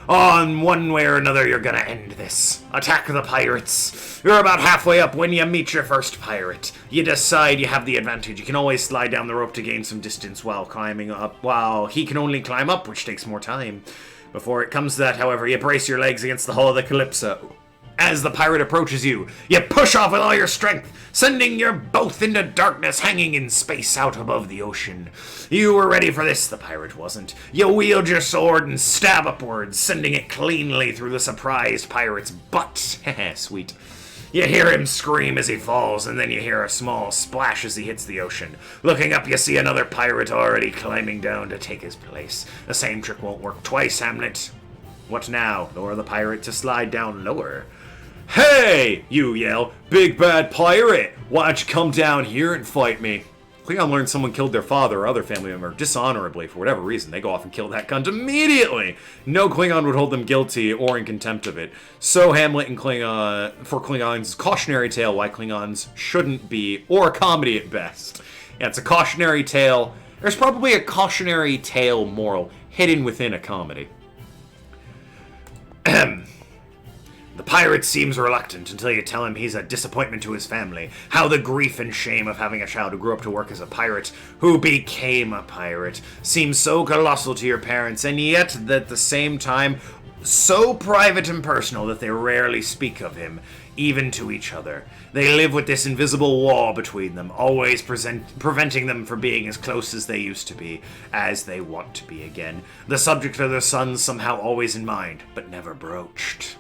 Speaker 1: On one way or another, you're gonna end this. Attack the pirates. You're about halfway up when you meet your first pirate. You decide you have the advantage. You can always slide down the rope to gain some distance while climbing up, while he can only climb up, which takes more time. Before it comes to that, however, you brace your legs against the hull of the Calypso. As the pirate approaches you, you push off with all your strength, sending you both into darkness, hanging in space out above the ocean. You were ready for this, the pirate wasn't. You wield your sword and stab upwards, sending it cleanly through the surprised pirate's butt. Heh, sweet. You hear him scream as he falls, and then you hear a small splash as he hits the ocean. Looking up, you see another pirate already climbing down to take his place. The same trick won't work twice, Hamlet. What now? Lower the pirate to slide down lower. Hey! You yell. Big bad pirate! Why don't you come down here and fight me? Klingon learns someone killed their father or other family member dishonorably for whatever reason. They go off and kill that cunt immediately! No Klingon would hold them guilty or in contempt of it. So Hamlet and for Klingon's cautionary tale why Klingons shouldn't be, or a comedy at best. Yeah, it's a cautionary tale. There's probably a cautionary tale moral hidden within a comedy. The pirate seems reluctant until you tell him he's a disappointment to his family. How the grief and shame of having a child who grew up to work as a pirate, who became a pirate, seems so colossal to your parents, and yet at the same time so private and personal that they rarely speak of him, even to each other. They live with this invisible wall between them, always preventing them from being as close as they used to be, as they want to be again. The subject of their sons somehow always in mind, but never broached.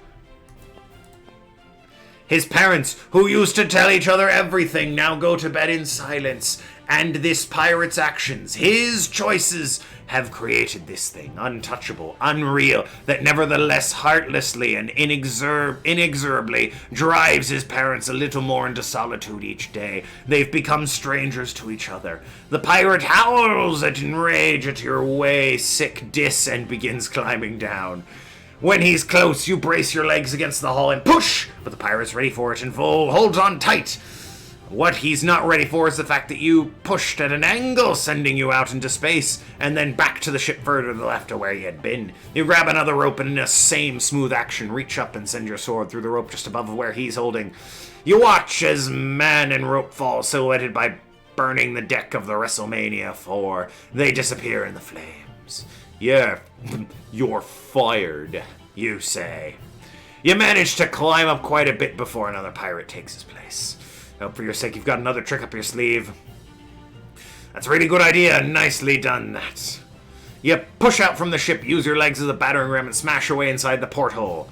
Speaker 1: His parents, who used to tell each other everything, now go to bed in silence. And this pirate's actions, his choices, have created this thing, untouchable, unreal, that nevertheless heartlessly and inexorably drives his parents a little more into solitude each day. They've become strangers to each other. The pirate howls in rage at your way, sick diss, and begins climbing down. When he's close, you brace your legs against the hull and push, but the pirate's ready for it and holds on tight. What he's not ready for is the fact that you pushed at an angle, sending you out into space, and then back to the ship further to the left of where you had been. You grab another rope and in a same smooth action, reach up and send your sword through the rope just above where he's holding. You watch as man and rope fall, silhouetted by burning the deck of the WrestleMania 4. They disappear in the flames. Yeah, you're fired, you say. You manage to climb up quite a bit before another pirate takes his place. Hope for your sake you've got another trick up your sleeve. That's a really good idea. Nicely done, that. You push out from the ship, use your legs as a battering ram, and smash your way inside the porthole.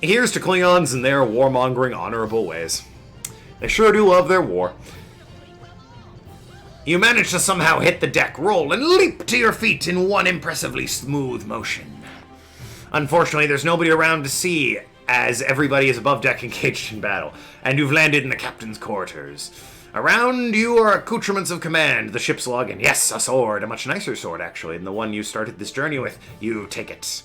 Speaker 1: Here's to Klingons and their warmongering honorable ways. They sure do love their war. You manage to somehow hit the deck, roll, and leap to your feet in one impressively smooth motion. Unfortunately, there's nobody around to see, as everybody is above deck engaged in battle, and you've landed in the captain's quarters. Around you are accoutrements of command, the ship's log, and yes, a sword, a much nicer sword, actually, than the one you started this journey with. You take it.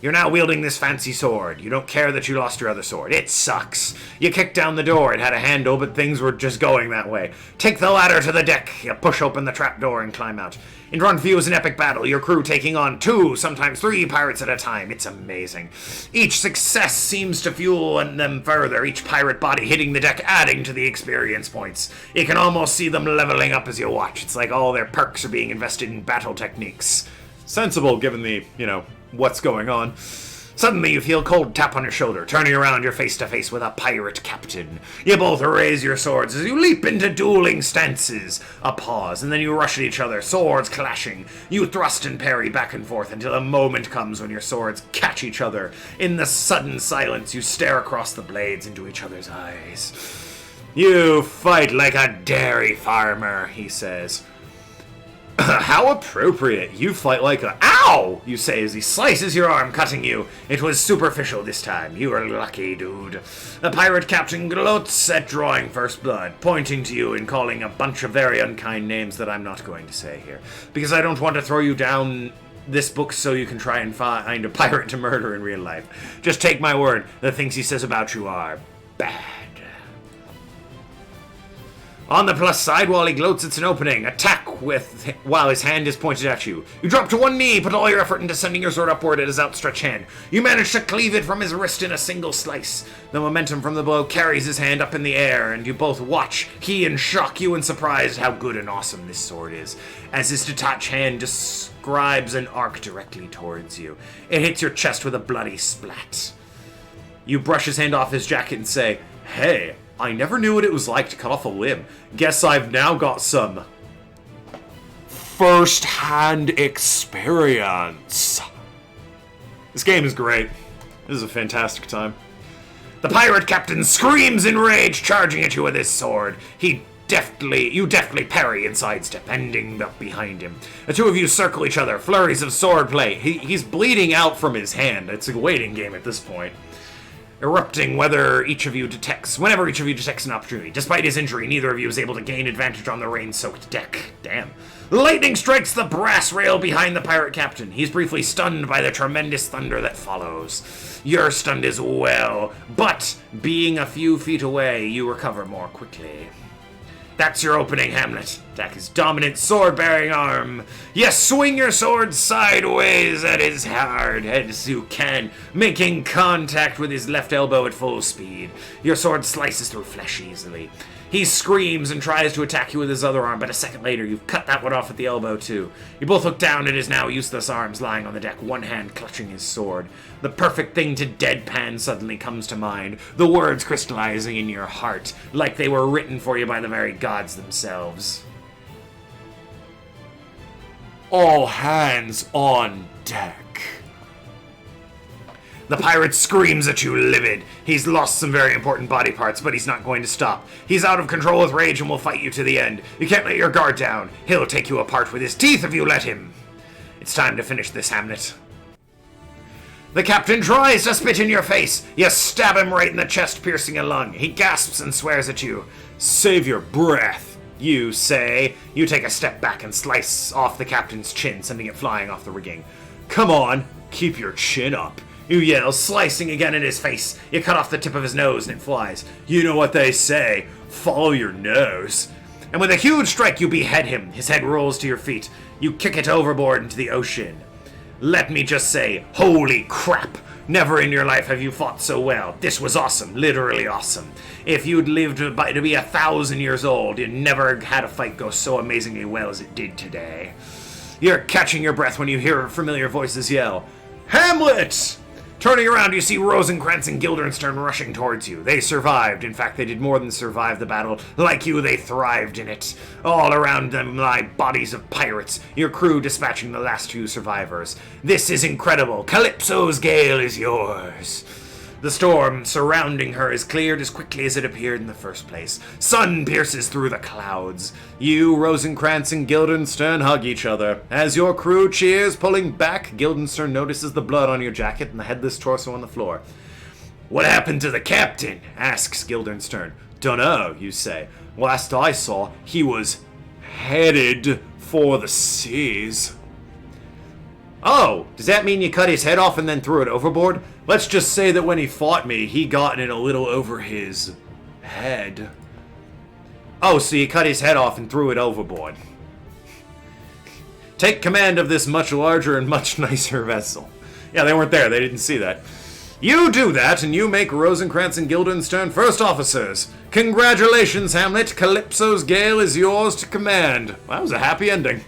Speaker 1: You're now wielding this fancy sword. You don't care that you lost your other sword. It sucks. You kick down the door. It had a handle, but things were just going that way. Take the ladder to the deck. You push open the trapdoor and climb out. In front of you is an epic battle, your crew taking on 2, sometimes 3 pirates at a time. It's amazing. Each success seems to fuel them further, each pirate body hitting the deck, adding to the experience points. You can almost see them leveling up as you watch. It's like all their perks are being invested in battle techniques. Sensible, given the, what's going on. Suddenly you feel a cold tap on your shoulder. Turning around, you're face to face with a pirate captain. You both raise your swords as you leap into dueling stances. A pause, and then you rush at each other, swords clashing. You thrust and parry back and forth until a moment comes when your swords catch each other. In the sudden silence, you stare across the blades into each other's eyes. You fight like a dairy farmer, he says. How appropriate. You fight like a... Ow! You say as he slices your arm, cutting you. It was superficial this time. You are lucky, dude. The pirate captain gloats at drawing first blood, pointing to you and calling a bunch of very unkind names that I'm not going to say here. Because I don't want to throw you down this book so you can try and find a pirate to murder in real life. Just take my word, the things he says about you are bad. On the plus side, while he gloats, it's an opening. Attack while his hand is pointed at you. You drop to one knee, put all your effort into sending your sword upward at his outstretched hand. You manage to cleave it from his wrist in a single slice. The momentum from the blow carries his hand up in the air, and you both watch, he in shock, you in surprise, how good and awesome this sword is, as his detached hand describes an arc directly towards you. It hits your chest with a bloody splat. You brush his hand off his jacket and say, "Hey, I never knew what it was like to cut off a limb. Guess I've now got some first-hand experience." This game is great. This is a fantastic time. The pirate captain screams in rage, charging at you with his sword. You deftly parry and sidestep, ending up behind him. The two of you circle each other, flurries of sword play. He's bleeding out from his hand. It's a waiting game at this point. Erupting whenever each of you detects an opportunity. Despite his injury, neither of you is able to gain advantage on the rain-soaked deck. Damn. Lightning strikes the brass rail behind the pirate captain. He's briefly stunned by the tremendous thunder that follows. You're stunned as well, but being a few feet away, you recover more quickly. That's your opening, Hamlet. Attack his dominant sword-bearing arm. Yes, swing your sword sideways at his hard head as you can, making contact with his left elbow at full speed. Your sword slices through flesh easily. He screams and tries to attack you with his other arm, but a second later, you've cut that one off at the elbow, too. You both look down at his now useless arms lying on the deck, one hand clutching his sword. The perfect thing to deadpan suddenly comes to mind, the words crystallizing in your heart, like they were written for you by the very gods themselves. All hands on deck. The pirate screams at you, livid. He's lost some very important body parts, but he's not going to stop. He's out of control with rage and will fight you to the end. You can't let your guard down. He'll take you apart with his teeth if you let him. It's time to finish this, Hamlet. The captain tries to spit in your face. You stab him right in the chest, piercing a lung. He gasps and swears at you. Save your breath, you say. You take a step back and slice off the captain's chin, sending it flying off the rigging. Come on, keep your chin up. You yell, slicing again in his face. You cut off the tip of his nose and it flies. You know what they say, follow your nose. And with a huge strike, you behead him. His head rolls to your feet. You kick it overboard into the ocean. Let me just say, holy crap. Never in your life have you fought so well. This was awesome, literally awesome. If you'd lived to be 1,000 years old, you never had a fight go so amazingly well as it did today. You're catching your breath when you hear familiar voices yell, Hamlet! Turning around, you see Rosencrantz and Guildenstern rushing towards you. They survived. In fact, they did more than survive the battle. Like you, they thrived in it. All around them lie bodies of pirates, your crew dispatching the last few survivors. This is incredible. Calypso's gale is yours. The storm surrounding her is cleared as quickly as it appeared in the first place. Sun pierces through the clouds. You, Rosencrantz, and Guildenstern hug each other. As your crew cheers, pulling back, Guildenstern notices the blood on your jacket and the headless torso on the floor. What happened to the captain? Asks Guildenstern. Dunno, you say. Last I saw, he was headed for the seas. Oh, does that mean you cut his head off and then threw it overboard? Let's just say that when he fought me, he got it a little over his head. Oh, so you cut his head off and threw it overboard. Take command of this much larger and much nicer vessel. Yeah, they weren't there. They didn't see that. You do that, and you make Rosencrantz and Guildenstern first officers. Congratulations, Hamlet. Calypso's gale is yours to command. Well, that was a happy ending.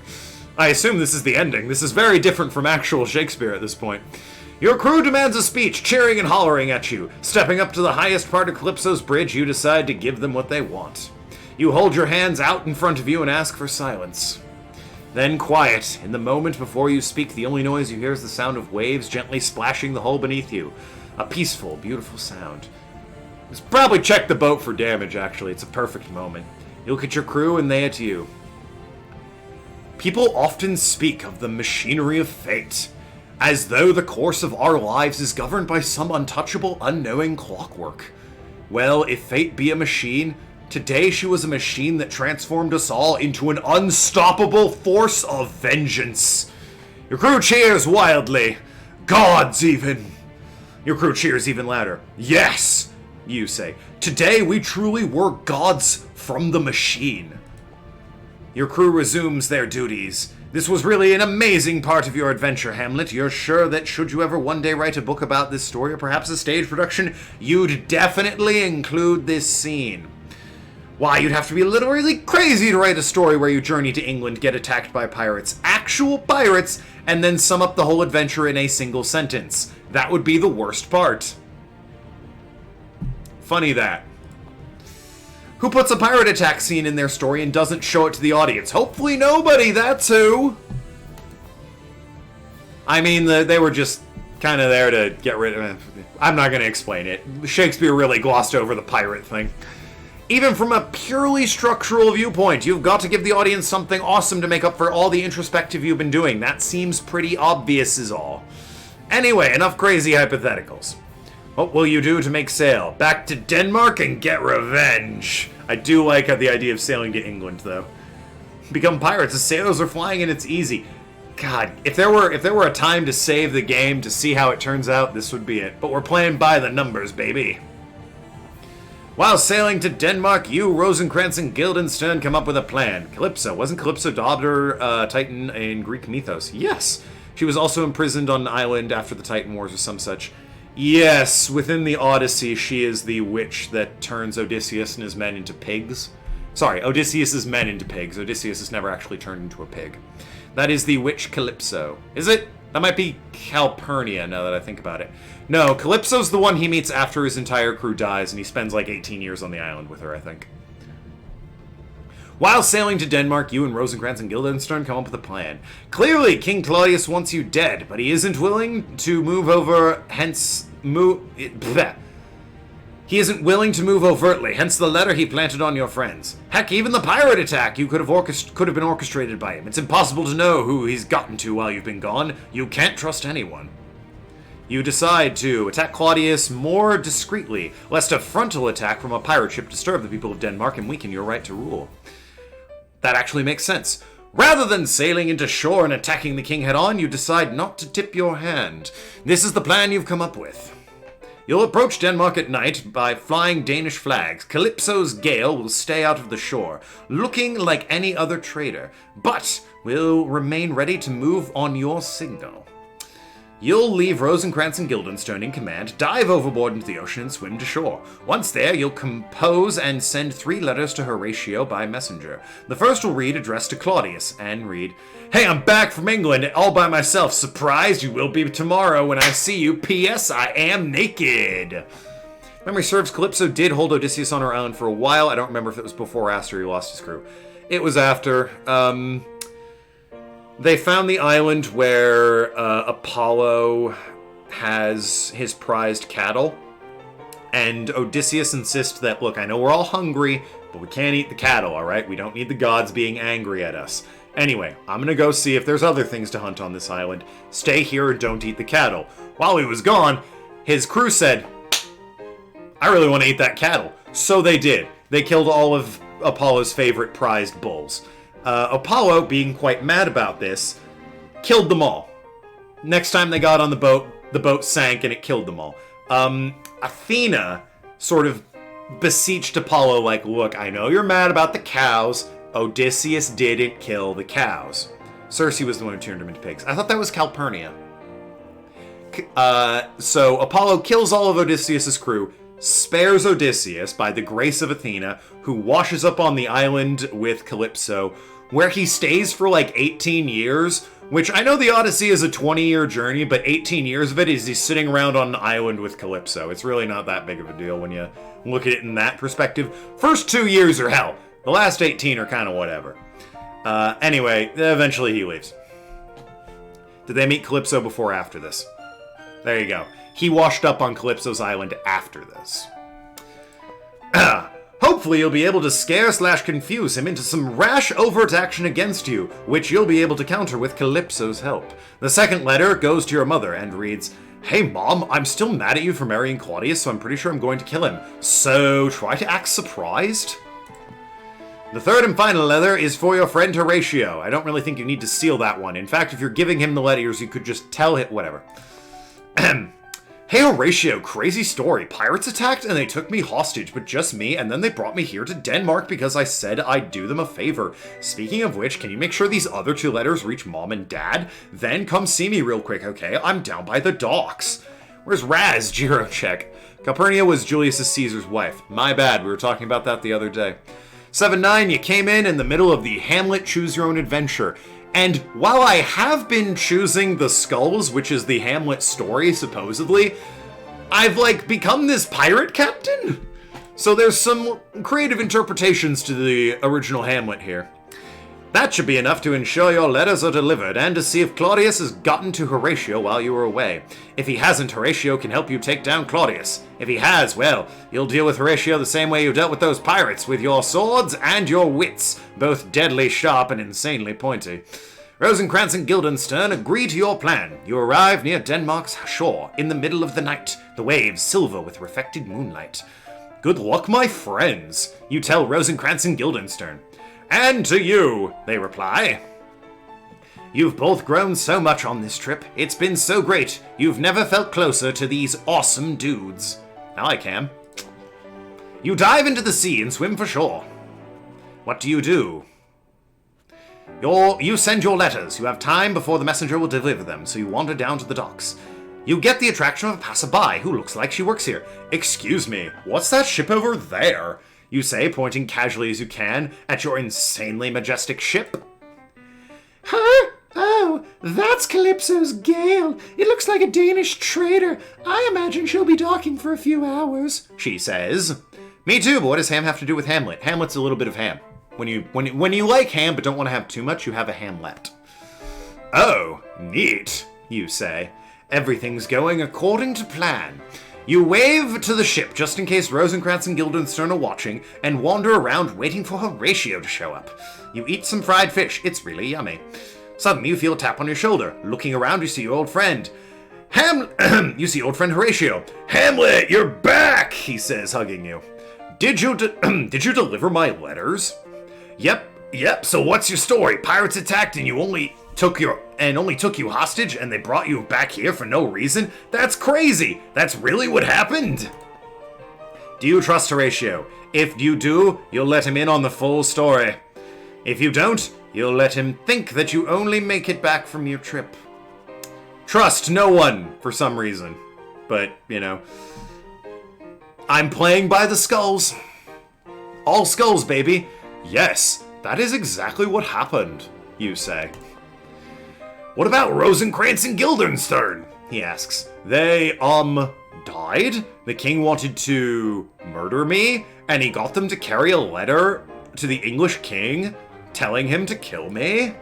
Speaker 1: I assume this is the ending. This is very different from actual Shakespeare at this point. Your crew demands a speech, cheering and hollering at you. Stepping up to the highest part of Calypso's bridge, you decide to give them what they want. You hold your hands out in front of you and ask for silence. Then quiet. In the moment before you speak, the only noise you hear is the sound of waves gently splashing the hull beneath you. A peaceful, beautiful sound. Just probably check the boat for damage, actually. It's a perfect moment. You look at your crew and they at you. People often speak of the machinery of fate, as though the course of our lives is governed by some untouchable, unknowing clockwork. Well, if fate be a machine, today she was a machine that transformed us all into an unstoppable force of vengeance. Your crew cheers wildly. Gods, even. Your crew cheers even louder. Yes, you say. Today we truly were gods from the machine. Your crew resumes their duties. This was really an amazing part of your adventure, Hamlet. You're sure that should you ever one day write a book about this story, or perhaps a stage production, you'd definitely include this scene. Why, you'd have to be literally crazy to write a story where you journey to England, get attacked by pirates, actual pirates, and then sum up the whole adventure in a single sentence. That would be the worst part. Funny that. Who puts a pirate attack scene in their story and doesn't show it to the audience? Hopefully nobody, that's who! I mean, they were just kind of there to get rid of it. I'm not going to explain it. Shakespeare really glossed over the pirate thing. Even from a purely structural viewpoint, you've got to give the audience something awesome to make up for all the introspective you've been doing. That seems pretty obvious is all. Anyway, enough crazy hypotheticals. What will you do to make sail? Back to Denmark and get revenge. I do like the idea of sailing to England, though. Become pirates. The sailors are flying and it's easy. God, if there were a time to save the game, to see how it turns out, this would be it. But we're playing by the numbers, baby. While sailing to Denmark, you, Rosencrantz, and Guildenstern come up with a plan. Calypso. Wasn't Calypso daughter Titan in Greek mythos? Yes. She was also imprisoned on an island after the Titan Wars or some such. Yes, within the Odyssey, she is the witch that turns Odysseus and his men into pigs. Sorry, Odysseus' men into pigs. Odysseus is never actually turned into a pig. That is the witch Calypso. Is it? That might be Calpurnia, now that I think about it. No, Calypso's the one he meets after his entire crew dies, and he spends like 18 years on the island with her, I think. While sailing to Denmark, you and Rosencrantz and Guildenstern come up with a plan. Clearly, King Claudius wants you dead, but he isn't willing to move over, He isn't willing to move overtly, hence the letter he planted on your friends. Heck, even the pirate attack could have been orchestrated by him. It's impossible to know who he's gotten to while you've been gone. You can't trust anyone. You decide to attack Claudius more discreetly, lest a frontal attack from a pirate ship disturb the people of Denmark and weaken your right to rule. That actually makes sense. Rather than sailing into shore and attacking the king head-on, you decide not to tip your hand. This is the plan you've come up with. You'll approach Denmark at night by flying Danish flags. Calypso's gale will stay out of the shore, looking like any other trader, but will remain ready to move on your signal. You'll leave Rosencrantz and Guildenstern in command, dive overboard into the ocean, and swim to shore. Once there, you'll compose and send 3 letters to Horatio by messenger. The first will read, addressed to Claudius, and read, "Hey, I'm back from England, all by myself. Surprised you will be tomorrow when I see you. P.S. I am naked." Memory serves, Calypso did hold Odysseus on her island for a while. I don't remember if it was before or after he lost his crew. It was after. They found the island where Apollo has his prized cattle, and Odysseus insists that, look, I know we're all hungry, but we can't eat the cattle, alright? We don't need the gods being angry at us. Anyway, I'm gonna go see if there's other things to hunt on this island. Stay here and don't eat the cattle. While he was gone, his crew said, I really want to eat that cattle. So they did. They killed all of Apollo's favorite prized bulls. Apollo, being quite mad about this, killed them all. Next time they got on the boat sank and it killed them all. Athena sort of beseeched Apollo like, look, I know you're mad about the cows. Odysseus didn't kill the cows. Circe was the one who turned them into pigs. I thought that was Calpurnia. So Apollo kills all of Odysseus' crew, spares Odysseus by the grace of Athena, who washes up on the island with Calypso,
Speaker 3: where he stays for like 18 years, which I know the Odyssey is a 20-year journey, but 18 years of it is he's sitting around on an island with Calypso. It's really not that big of a deal when you look at it in that perspective. First 2 years are hell. The last 18 are kind of whatever. Anyway, eventually he leaves. Did they meet Calypso before or after this? There you go. He washed up on Calypso's island after this. Hopefully you'll be able to scare/confuse him into some rash overt action against you, which you'll be able to counter with Calypso's help. The second letter goes to your mother and reads, "Hey Mom, I'm still mad at you for marrying Claudius, so I'm pretty sure I'm going to kill him. So try to act surprised." The third and final letter is for your friend Horatio. I don't really think you need to seal that one. In fact, if you're giving him the letters, you could just tell him, whatever. Hey Horatio, crazy story. Pirates attacked and they took me hostage, but just me, and then they brought me here to Denmark because I said I'd do them a favor. Speaking of which, can you make sure these other 2 letters reach Mom and Dad? Then come see me real quick, okay? I'm down by the docks. Where's Raz? Giro check. Calpurnia was Julius Caesar's wife. My bad, we were talking about that the other day. 7-9, you came in the middle of the Hamlet Choose Your Own Adventure. And while I have been choosing the skulls, which is the Hamlet story, supposedly, I've, become this pirate captain? So there's some creative interpretations to the original Hamlet here. That should be enough to ensure your letters are delivered, and to see if Claudius has gotten to Horatio while you were away. If he hasn't, Horatio can help you take down Claudius. If he has, well, you'll deal with Horatio the same way you dealt with those pirates, with your swords and your wits, both deadly sharp and insanely pointy. Rosencrantz and Guildenstern agree to your plan. You arrive near Denmark's shore, in the middle of the night, the waves silver with reflected moonlight. Good luck, my friends, you tell Rosencrantz and Guildenstern. And to you, they reply. You've both grown so much on this trip. It's been so great. You've never felt closer to these awesome dudes. Now I can. You dive into the sea and swim for shore. What do? You send your letters. You have time before the messenger will deliver them, so you wander down to the docks. You get the attraction of a passerby who looks like she works here. Excuse me, what's that ship over there? You say, pointing casually as you can at your insanely majestic ship.
Speaker 2: Huh? Oh, that's Calypso's Gale. It looks like a Danish trader. I imagine she'll be docking for a few hours,
Speaker 3: she says. Me too, but what does ham have to do with Hamlet? Hamlet's a little bit of ham. When you like ham but don't want to have too much, you have a Hamlet. Oh, neat, you say. Everything's going according to plan. You wave to the ship just in case Rosencrantz and Guildenstern are watching, and wander around waiting for Horatio to show up. You eat some fried fish. It's really yummy. Suddenly you feel a tap on your shoulder. Looking around, you see your old friend. You see old friend Horatio. Hamlet, you're back, he says, hugging you. Did you deliver my letters? Yep, so what's your story? Pirates attacked and only took you hostage, and they brought you back here for no reason? That's crazy! That's really what happened? Do you trust Horatio? If you do, you'll let him in on the full story. If you don't, you'll let him think that you only make it back from your trip. Trust no one, for some reason. But, I'm playing by the skulls. All skulls, baby. Yes, that is exactly what happened, you say. What about Rosencrantz and Guildenstern? He asks. They, died? The king wanted to murder me, and he got them to carry a letter to the English king telling him to kill me?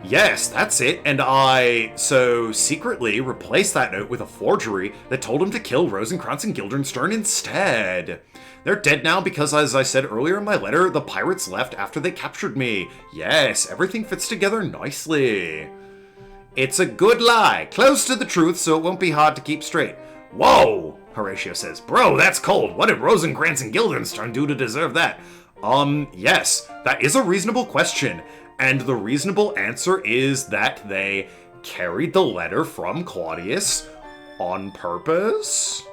Speaker 3: Yes, that's it, and I secretly replaced that note with a forgery that told him to kill Rosencrantz and Guildenstern instead. They're dead now because, as I said earlier in my letter, the pirates left after they captured me. Yes, everything fits together nicely. It's a good lie, close to the truth, so it won't be hard to keep straight. Whoa, Horatio says. Bro, that's cold. What did Rosencrantz and Guildenstern do to deserve that? Yes, that is a reasonable question. And the reasonable answer is that they carried the letter from Claudius on purpose.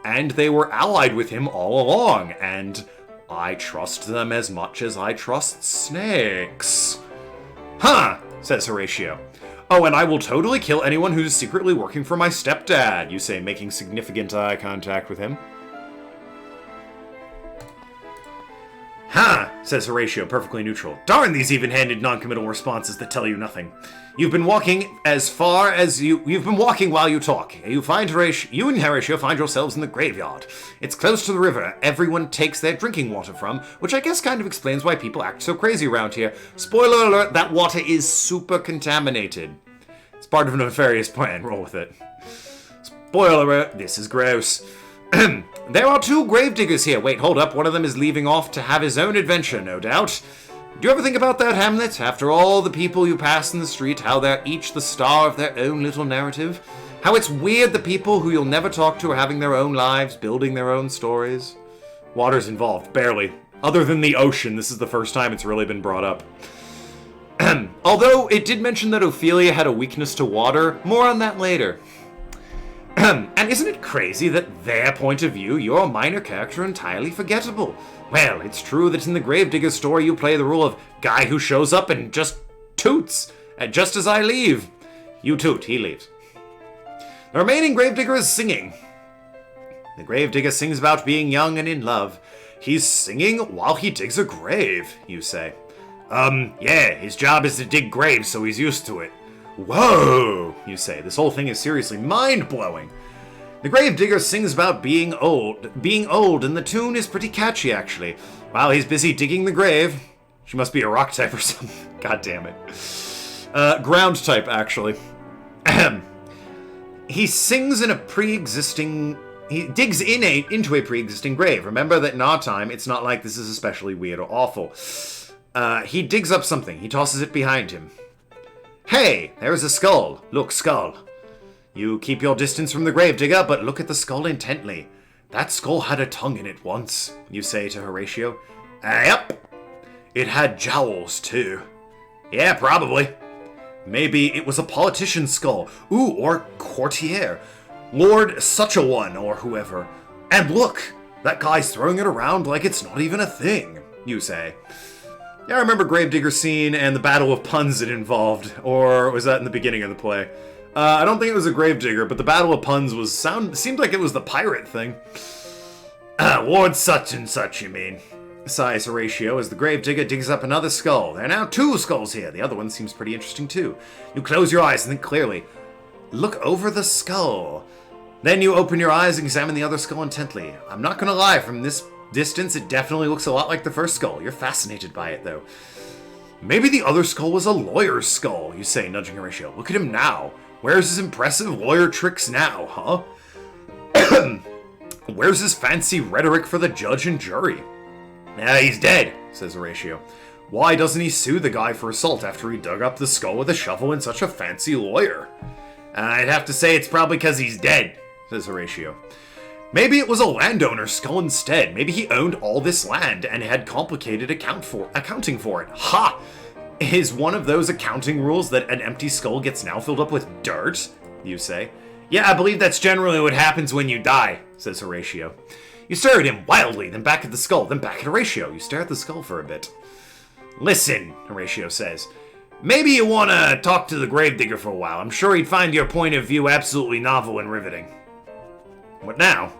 Speaker 3: And they were allied with him all along. And I trust them as much as I trust snakes. Huh, says Horatio. Oh, and I will totally kill anyone who's secretly working for my stepdad, you say, making significant eye contact with him. Huh, says Horatio, perfectly neutral. Darn these even-handed non-committal responses that tell you nothing. You've been walking you've been walking while you talk. You and Horatio find yourselves in the graveyard. It's close to the river everyone takes their drinking water from, which I guess kind of explains why people act so crazy around here. Spoiler alert, that water is super contaminated. It's part of a nefarious plan, roll with it. Spoiler alert, this is gross. There are 2 gravediggers here. Wait, hold up. One of them is leaving off to have his own adventure, no doubt. Do you ever think about that, Hamlet? After all the people you pass in the street, how they're each the star of their own little narrative? How it's weird the people who you'll never talk to are having their own lives, building their own stories? Water's involved, barely. Other than the ocean, this is the first time it's really been brought up. Although, it did mention that Ophelia had a weakness to water. More on that later. And isn't it crazy that their point of view, your minor character, entirely forgettable? Well, it's true that in the Gravedigger story you play the role of guy who shows up and just toots, just as I leave. You toot, he leaves. The remaining Gravedigger is singing. The Gravedigger sings about being young and in love. He's singing while he digs a grave, you say. Yeah, his job is to dig graves, so he's used to it. Whoa, you say. This whole thing is seriously mind-blowing. The Gravedigger sings about being old, and the tune is pretty catchy, actually. While he's busy digging the grave. She must be a rock type or something. God damn it. Ground type, actually. He sings in a pre-existing... He digs into a pre-existing grave. Remember that in our time, it's not like this is especially weird or awful. He digs up something. He tosses it behind him. Hey, there's a skull. Look, skull. You keep your distance from the gravedigger, but look at the skull intently. That skull had a tongue in it once, you say to Horatio. Yep. It had jowls, too. Yeah, probably. Maybe it was a politician's skull. Ooh, or courtier. Lord such-a-one, or whoever. And look, that guy's throwing it around like it's not even a thing, you say. Yeah, I remember Gravedigger's scene and the battle of puns it involved. Or was that in the beginning of the play? I don't think it was a Gravedigger, but the battle of puns seemed like it was the pirate thing. Lord such and such, you mean? Sighs Horatio as the Gravedigger digs up another skull. There are now 2 skulls here. The other one seems pretty interesting too. You close your eyes and think clearly. Look over the skull. Then you open your eyes and examine the other skull intently. I'm not gonna lie, from this distance, it definitely looks a lot like the first skull. You're fascinated by it, though. Maybe the other skull was a lawyer's skull, you say, nudging Horatio. Look at him now. Where's his impressive lawyer tricks now, huh? Where's his fancy rhetoric for the judge and jury? He's dead, says Horatio. Why doesn't he sue the guy for assault after he dug up the skull with a shovel and such a fancy lawyer? I'd have to say it's probably because he's dead, says Horatio. Maybe it was a landowner's skull instead. Maybe he owned all this land and had complicated accounting for it. Ha! Is one of those accounting rules that an empty skull gets now filled up with dirt? You say. Yeah, I believe that's generally what happens when you die, says Horatio. You stare at him wildly, then back at the skull, then back at Horatio. You stare at the skull for a bit. Listen, Horatio says. Maybe you want to talk to the Gravedigger for a while. I'm sure he'd find your point of view absolutely novel and riveting. What now?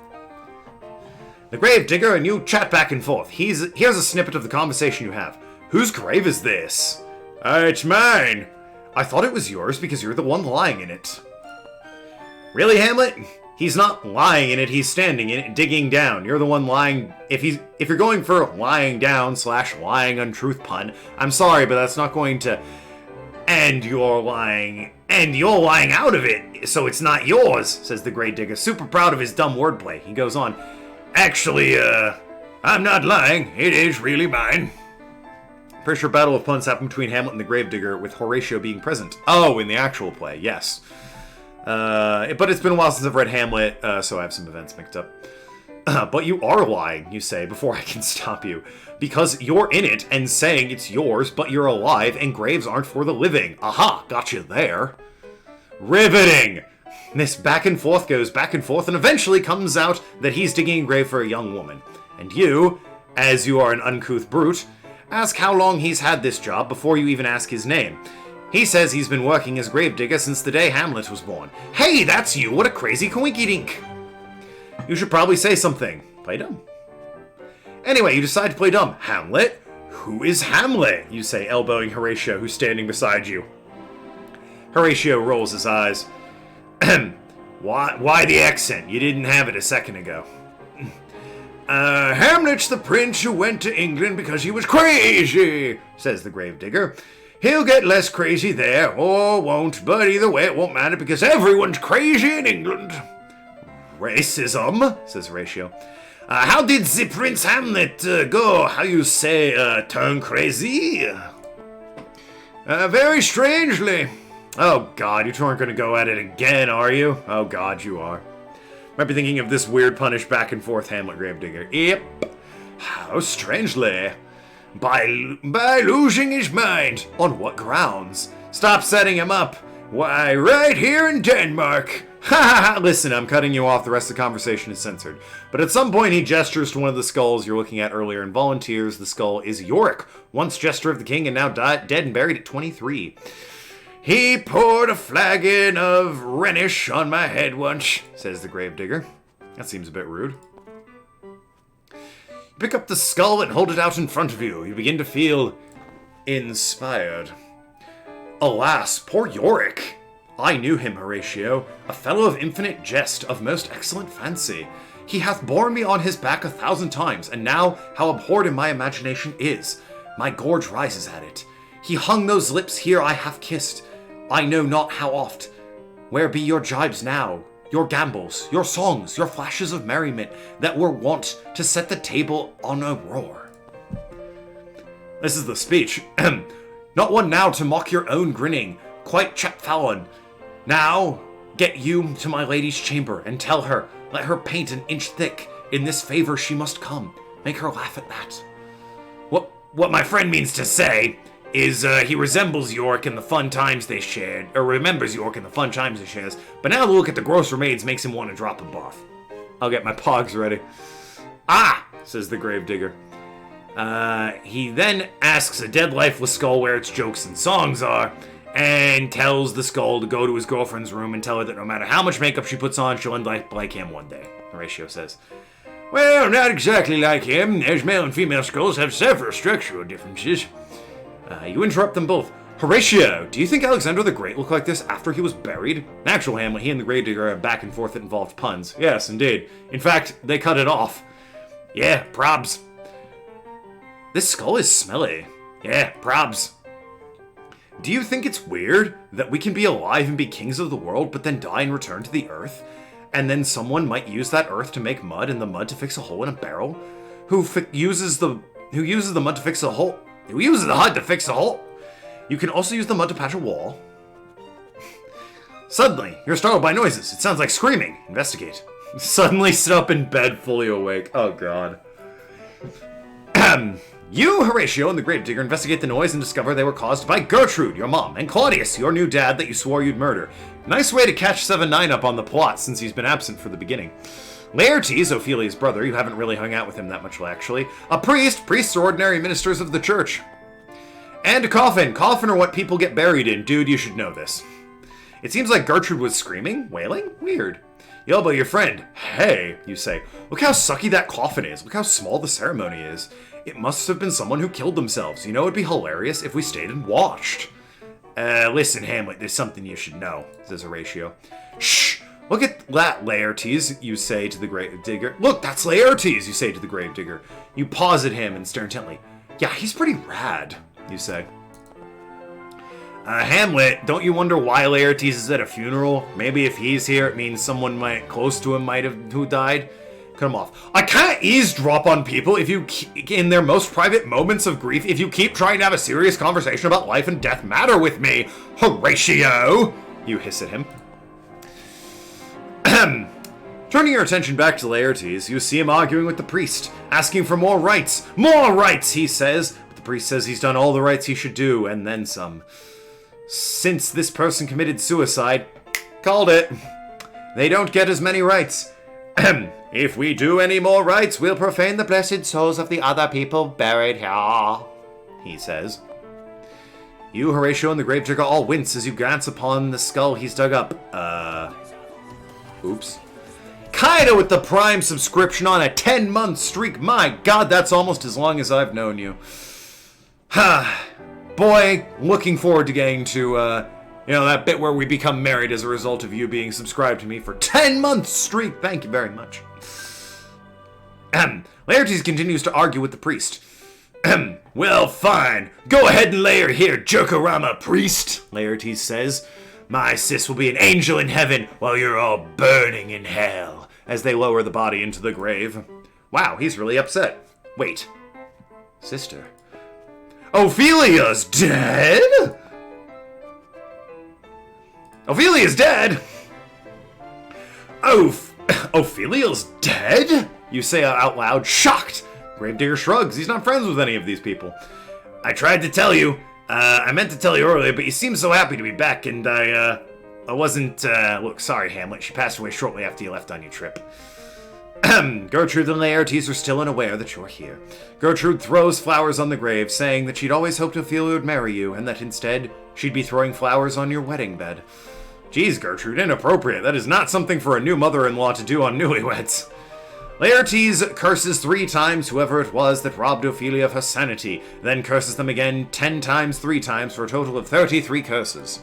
Speaker 3: The Gravedigger and you chat back and forth. Here's a snippet of the conversation you have. Whose grave is this? It's mine. I thought it was yours because you're the one lying in it. Really, Hamlet? He's not lying in it, he's standing in it, digging down. You're the one lying... If you're going for lying down / lying untruth pun, I'm sorry, but that's not going to... And you're lying out of it, so it's not yours, says the Gravedigger, super proud of his dumb wordplay. He goes on, actually, I'm not lying, it is really mine. Pretty sure Battle of Puns happened between Hamlet and the Gravedigger, with Horatio being present. Oh, in the actual play, yes. But it's been a while since I've read Hamlet, so I have some events mixed up. But you are lying, you say, before I can stop you. Because you're in it and saying it's yours, but you're alive and graves aren't for the living. Aha, got you there. Riveting! This back and forth goes back and forth and eventually comes out that he's digging a grave for a young woman. And you, as you are an uncouth brute, ask how long he's had this job before you even ask his name. He says he's been working as gravedigger since the day Hamlet was born. Hey, that's you! What a crazy coinky-dink! You should probably say something. Play dumb. Anyway, you decide to play dumb. Hamlet, Who is Hamlet? You say, elbowing Horatio, who's standing beside you. Horatio rolls his eyes. Why the accent? You didn't have it a second ago. Hamlet's the prince who went to England because he was crazy, says the gravedigger. He'll get less crazy there, or won't, but either way it won't matter because everyone's crazy in England. Racism, says Horatio. How did the Prince Hamlet go? How you say, turn crazy? Very strangely. Oh God, you two aren't going to go at it again, are you? Oh God, you are. Might be thinking of this weird punish back and forth Hamlet gravedigger. Yep. How strangely. By losing his mind. On what grounds? Stop setting him up. Why, right here in Denmark. Ha ha ha! Listen, I'm cutting you off. The rest of the conversation is censored. But at some point, he gestures to one of the skulls you're looking at earlier and volunteers. The skull is Yorick, once jester of the king and now dead and buried at 23. He poured a flagon of Rhenish on my head once, says the gravedigger. That seems a bit rude. Pick up the skull and hold it out in front of you. You begin to feel inspired. Alas, poor Yorick. I knew him, Horatio, a fellow of infinite jest, of most excellent fancy. He hath borne me on his back 1,000 times, and now how abhorred in my imagination is. My gorge rises at it. He hung those lips here I have kissed. I know not how oft. Where be your jibes now? Your gambols, your songs, your flashes of merriment that were wont to set the table on a roar. This is the speech. Not one now to mock your own grinning, quite chapfallen. Now, get you to my lady's chamber, and tell her, let her paint an inch thick, in this favor she must come. Make her laugh at that. What my friend means to say is he resembles York in the fun times they shared, or remembers York in the fun times they shares, but now the look at the grocer maids makes him want to drop a bath. I'll get my pogs ready. Ah, says the gravedigger. He then asks a dead lifeless skull where its jokes and songs are, and tells the skull to go to his girlfriend's room and tell her that no matter how much makeup she puts on, she'll end up like him one day. Horatio says, well, not exactly like him, as male and female skulls have several structural differences. You interrupt them both. Horatio, do you think Alexander the Great looked like this after he was buried? In actual Hamlet, he and the gravedigger have back and forth that involved puns. Yes, indeed. In fact, they cut it off. Yeah, probs. This skull is smelly. Yeah, probs. Do you think it's weird that we can be alive and be kings of the world, but then die and return to the earth? And then someone might use that earth to make mud, and the mud to fix a hole in a barrel? Who uses the mud to fix a hole? Who uses the mud to fix a hole? You can also use the mud to patch a wall. Suddenly, you're startled by noises. It sounds like screaming. Investigate. Suddenly sit up in bed, fully awake. Oh, God. You, Horatio, and the gravedigger investigate the noise and discover they were caused by Gertrude, your mom, and Claudius, your new dad that you swore you'd murder. Nice way to catch 7-9 up on the plot, since he's been absent for the beginning. Laertes, Ophelia's brother, you haven't really hung out with him that much, actually. A priest. Priests are ordinary ministers of the church. And a coffin. Coffin are what people get buried in. Dude, you should know this. It seems like Gertrude was screaming, wailing. Weird. You elbow your friend. Hey, you say. Look how sucky that coffin is. Look how small the ceremony is. It must have been someone who killed themselves. You know, it'd be hilarious if we stayed and watched. Listen, Hamlet, there's something you should know, says Horatio. Shh! Look at that, Laertes, you say to the gravedigger. Look, that's Laertes, you say to the gravedigger. You pause at him and stare intently. Yeah, he's pretty rad, you say. Hamlet, don't you wonder why Laertes is at a funeral? Maybe if he's here, it means someone close to him who died. Cut him off. I can't eavesdrop on people in their most private moments of grief if you keep trying to have a serious conversation about life and death matter with me, Horatio! You hiss at him. Turning your attention back to Laertes, you see him arguing with the priest, asking for more rights. More rights, he says. But the priest says he's done all the rights he should do, and then some. Since this person committed suicide, called it. They don't get as many rights. If we do any more rights, we'll profane the blessed souls of the other people buried here, he says. You, Horatio, and the gravedigger all wince as you glance upon the skull he's dug up. Oops. Kinda with the Prime subscription on a 10-month streak. My God, that's almost as long as I've known you. Boy, looking forward to getting to, that bit where we become married as a result of you being subscribed to me for 10 months straight. Thank you very much. Laertes continues to argue with the priest. Well, fine. Go ahead and lay her here, Jokorama priest, Laertes says. My sis will be an angel in heaven while you're all burning in hell, as they lower the body into the grave. Wow, he's really upset. Wait. Sister. Ophelia's dead? Ophelia's dead? Ophelia's dead? You say out loud, shocked. Gravedigger shrugs. He's not friends with any of these people. I tried to tell you. I meant to tell you earlier, but you seemed so happy to be back, and I wasn't, look, sorry, Hamlet. She passed away shortly after you left on your trip. Gertrude and Laertes are still unaware that you're here. Gertrude throws flowers on the grave, saying that she'd always hoped Ophelia would marry you, and that instead, she'd be throwing flowers on your wedding bed. Geez, Gertrude, inappropriate. That is not something for a new mother-in-law to do on newlyweds. Laertes curses 3 times whoever it was that robbed Ophelia of her sanity, then curses them again 10 times 3 times for a total of 33 curses.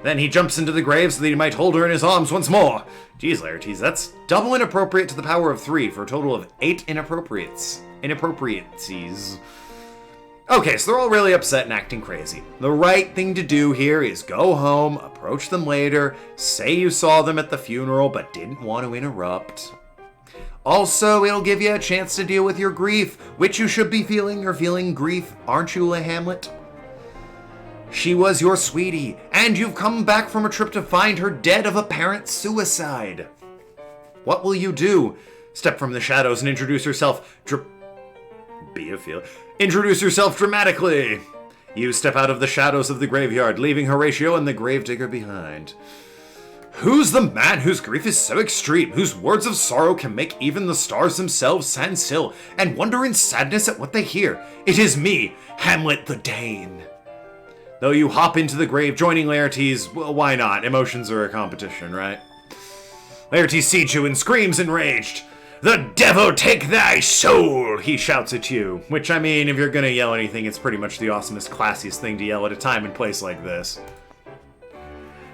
Speaker 3: Then he jumps into the grave so that he might hold her in his arms once more. Geez, Laertes, that's double inappropriate to the power of 3 for a total of 8 inappropriacies. Okay, so they're all really upset and acting crazy. The right thing to do here is go home, approach them later, say you saw them at the funeral but didn't want to interrupt. Also, it'll give you a chance to deal with your grief, which you should be feeling. You're feeling grief, aren't you, Hamlet? She was your sweetie, and you've come back from a trip to find her dead of apparent suicide. What will you do? Step from the shadows and introduce yourself. Introduce yourself dramatically. You step out of the shadows of the graveyard, leaving Horatio and the gravedigger behind. Who's the man whose grief is so extreme, whose words of sorrow can make even the stars themselves stand still and wonder in sadness at what they hear? It is me, Hamlet the Dane. Though you hop into the grave, joining Laertes, well, why not? Emotions are a competition, right? Laertes sees you and screams enraged. The devil take thy soul, he shouts at you. Which, I mean, if you're gonna yell anything, it's pretty much the awesomest, classiest thing to yell at a time and place like this.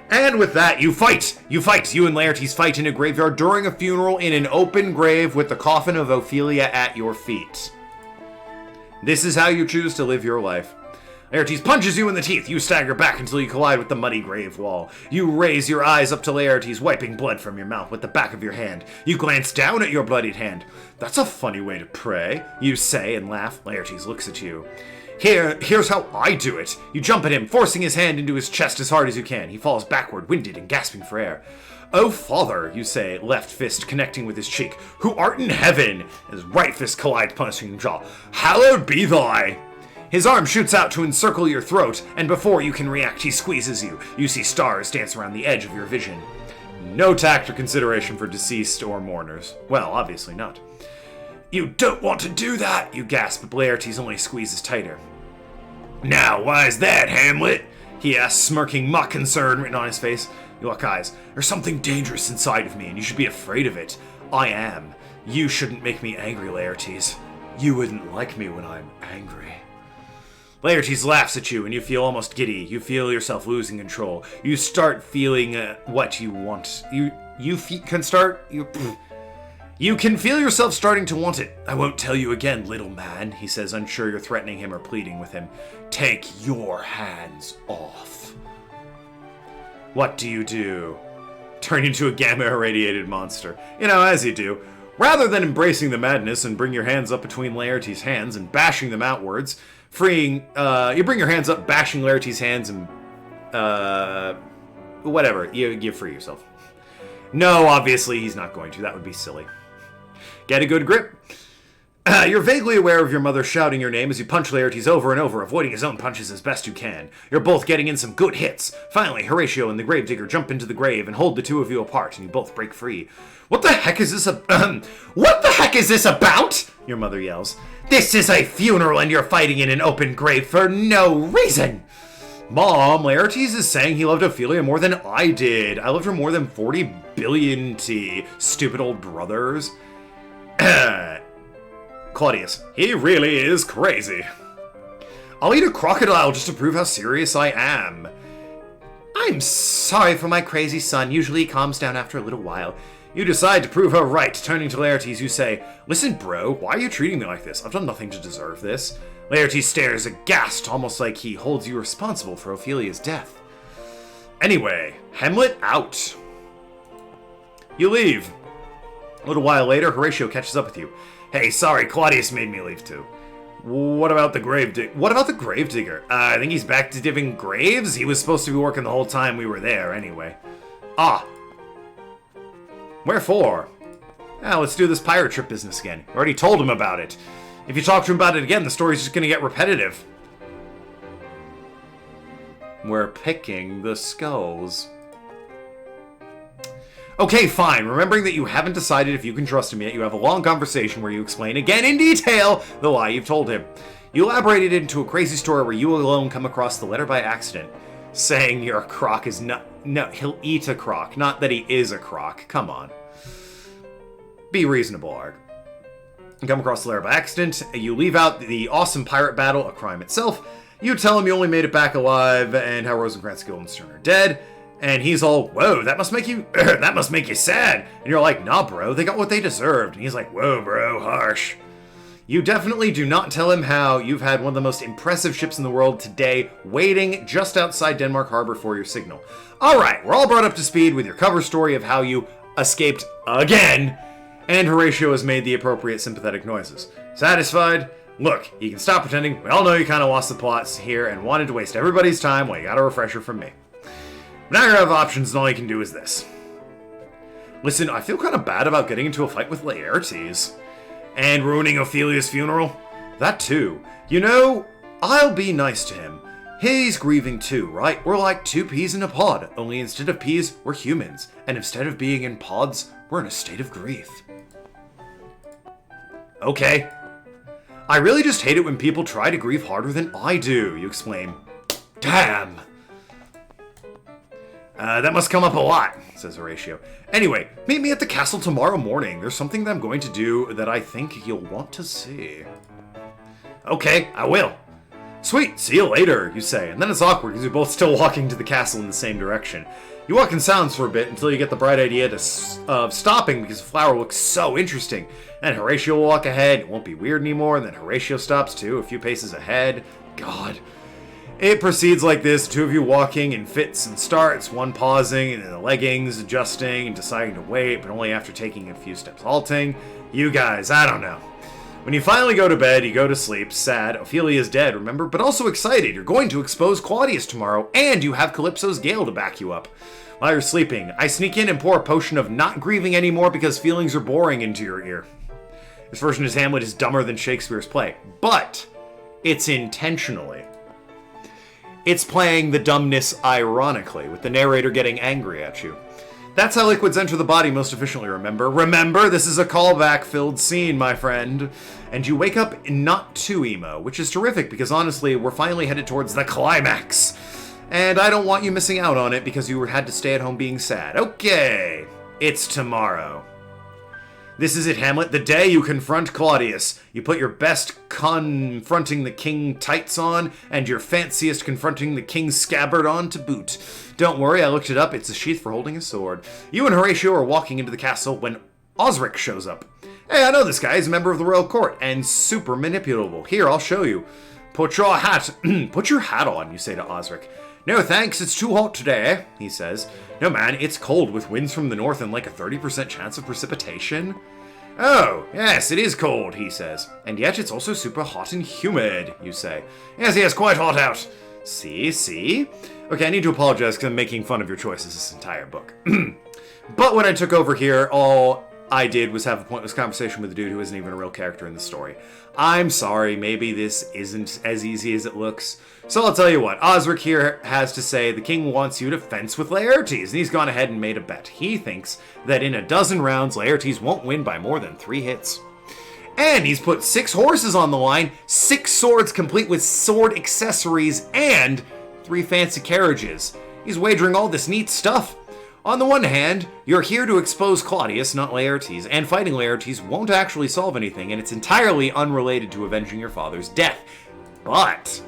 Speaker 3: And with that, you fight! You and Laertes fight in a graveyard during a funeral in an open grave with the coffin of Ophelia at your feet. This is how you choose to live your life. Laertes punches you in the teeth. You stagger back until you collide with the muddy grave wall. You raise your eyes up to Laertes, wiping blood from your mouth with the back of your hand. You glance down at your bloodied hand. That's a funny way to pray, you say and laugh. Laertes looks at you. Here's how I do it. You jump at him, forcing his hand into his chest as hard as you can. He falls backward, winded and gasping for air. Oh, Father, you say, left fist connecting with his cheek, who art in heaven. His right fist collides, punishing your jaw. Hallowed be thy. His arm shoots out to encircle your throat, and before you can react, he squeezes you. You see stars dance around the edge of your vision. No tact or consideration for deceased or mourners. Well, obviously not. You don't want to do that, you gasp, but Laertes only squeezes tighter. Now, why is that, Hamlet? He asks, smirking mock concern written on his face. You lock eyes. There's something dangerous inside of me, and you should be afraid of it. I am. You shouldn't make me angry, Laertes. You wouldn't like me when I'm angry. Laertes laughs at you, and you feel almost giddy. You feel yourself losing control. You start feeling what you want. You can feel yourself starting to want it. I won't tell you again, little man, he says, unsure you're threatening him or pleading with him. Take your hands off. What do you do? Turn into a gamma-irradiated monster. You know, as you do. Rather than embracing the madness and bring your hands up between Laertes' hands and bashing them outwards, you bring your hands up, bashing Laertes' hands and, whatever, you free yourself. No, obviously he's not going to. That would be silly. Get a good grip. You're vaguely aware of your mother shouting your name as you punch Laertes over and over, avoiding his own punches as best you can. You're both getting in some good hits. Finally, Horatio and the gravedigger jump into the grave and hold the two of you apart, and you both break free. What the heck is this What the heck is this about? Your mother yells. This is a funeral and you're fighting in an open grave for no reason. Mom, Laertes is saying he loved Ophelia more than I did. I loved her more than 40 billion T. Stupid old brothers. Claudius, he really is crazy. I'll eat a crocodile just to prove how serious I am.
Speaker 2: I'm sorry for my crazy son. Usually he calms down after a little while.
Speaker 3: You decide to prove her right. Turning to Laertes, you say, Listen, bro, why are you treating me like this? I've done nothing to deserve this. Laertes stares aghast, almost like he holds you responsible for Ophelia's death. Anyway, Hamlet out. You leave. A little while later, Horatio catches up with you. Hey, sorry, Claudius made me leave too. What about the gravedigger? I think he's back to digging graves? He was supposed to be working the whole time we were there, anyway. Ah. Wherefore? Let's do this pirate trip business again. You already told him about it. If you talk to him about it again, the story's just gonna get repetitive. We're picking the skulls. Okay, fine. Remembering that you haven't decided if you can trust him yet, you have a long conversation where you explain again in detail the lie you've told him. You elaborated it into a crazy story where you alone come across the letter by accident, saying your croc is not... No, he'll eat a croc, not that he is a croc. Come on. Be reasonable, Arg. You come across the letter by accident, you leave out the awesome pirate battle, a crime itself, you tell him you only made it back alive, and how Rosencrantz, Guildenstern are dead, and he's all, whoa, that must make you sad. And you're like, nah, bro, they got what they deserved. And he's like, whoa, bro, harsh. You definitely do not tell him how you've had one of the most impressive ships in the world today, waiting just outside Denmark Harbor for your signal. Alright, we're all brought up to speed with your cover story of how you escaped again, and Horatio has made the appropriate sympathetic noises. Satisfied? Look, you can stop pretending. We all know you kind of lost the plots here and wanted to waste everybody's time while you got a refresher from me. But now you have options and all you can do is this. Listen, I feel kind of bad about getting into a fight with Laertes. And ruining Ophelia's funeral. That too. You know, I'll be nice to him. He's grieving too, right? We're like two peas in a pod, only instead of peas, we're humans. And instead of being in pods, we're in a state of grief. Okay. I really just hate it when people try to grieve harder than I do, you exclaim. Damn! That must come up a lot, says Horatio. Anyway, meet me at the castle tomorrow morning. There's something that I'm going to do that I think you'll want to see. Okay, I will. Sweet, see you later, you say, and then it's awkward because you're both still walking to the castle in the same direction. You walk in silence for a bit until you get the bright idea of stopping because the flower looks so interesting. And Horatio will walk ahead, it won't be weird anymore, and then Horatio stops too, a few paces ahead. God. It proceeds like this, two of you walking in fits and starts, one pausing and in the leggings, adjusting and deciding to wait, but only after taking a few steps halting. You guys, I don't know. When you finally go to bed, you go to sleep, sad, Ophelia's dead, remember, but also excited. You're going to expose Claudius tomorrow, and you have Calypso's Gale to back you up. While you're sleeping, I sneak in and pour a potion of not grieving anymore because feelings are boring into your ear. This version of Hamlet is dumber than Shakespeare's play, but it's intentionally. It's playing the dumbness ironically, with the narrator getting angry at you. That's how liquids enter the body most efficiently, remember? Remember, this is a callback-filled scene, my friend. And you wake up not too emo, which is terrific because honestly, we're finally headed towards the climax. And I don't want you missing out on it because you had to stay at home being sad. Okay, it's tomorrow. This is it, Hamlet, the day you confront Claudius. You put your best confronting the king tights on, and your fanciest confronting the king's scabbard on to boot. Don't worry, I looked it up, it's a sheath for holding a sword. You and Horatio are walking into the castle when Osric shows up. Hey, I know this guy, he's a member of the royal court, and super manipulable. Here, I'll show you. Put your hat on, you say to Osric. No thanks, it's too hot today, he says. No man, it's cold with winds from the north and like a 30% chance of precipitation. Oh, yes, it is cold, he says. And yet it's also super hot and humid, you say. Yes, quite hot out. See? Okay, I need to apologize because I'm making fun of your choices this entire book. But when I took over here, all I did was have a pointless conversation with a dude who isn't even a real character in the story. I'm sorry, maybe this isn't as easy as it looks. So I'll tell you what, Osric here has to say the king wants you to fence with Laertes, and he's gone ahead and made a bet. He thinks that in a dozen rounds, Laertes won't win by more than 3 hits. And he's put 6 horses on the line, 6 swords complete with sword accessories, and 3 fancy carriages. He's wagering all this neat stuff. On the one hand, you're here to expose Claudius, not Laertes, and fighting Laertes won't actually solve anything, and it's entirely unrelated to avenging your father's death. But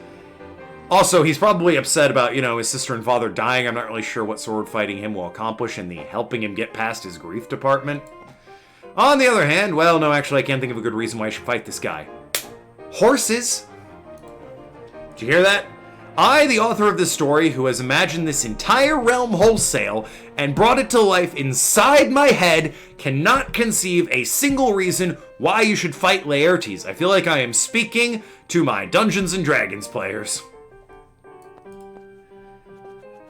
Speaker 3: Also, he's probably upset about, his sister and father dying. I'm not really sure what sword fighting him will accomplish in the helping him get past his grief department. On the other hand, well, no, actually, I can't think of a good reason why I should fight this guy. Horses? Did you hear that? I, the author of this story, who has imagined this entire realm wholesale and brought it to life inside my head, cannot conceive a single reason why you should fight Laertes. I feel like I am speaking to my Dungeons & Dragons players.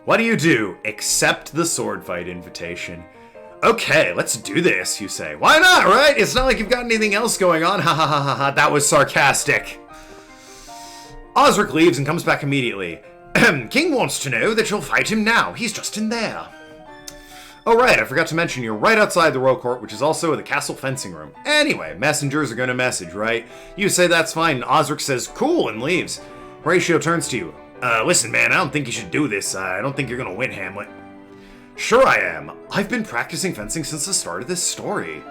Speaker 3: What do you do? Accept the sword fight invitation. Okay, let's do this, you say. Why not, right? It's not like you've got anything else going on. Ha ha ha ha ha, that was sarcastic. Osric leaves and comes back immediately. King wants to know that you'll fight him now. He's just in there. Oh right, I forgot to mention you're right outside the Royal Court, which is also the castle fencing room. Anyway, messengers are gonna message, right? You say that's fine, and Osric says, cool, and leaves. Horatio turns to you. Listen, man, I don't think you should do this. I don't think you're gonna win, Hamlet. Sure I am. I've been practicing fencing since the start of this story.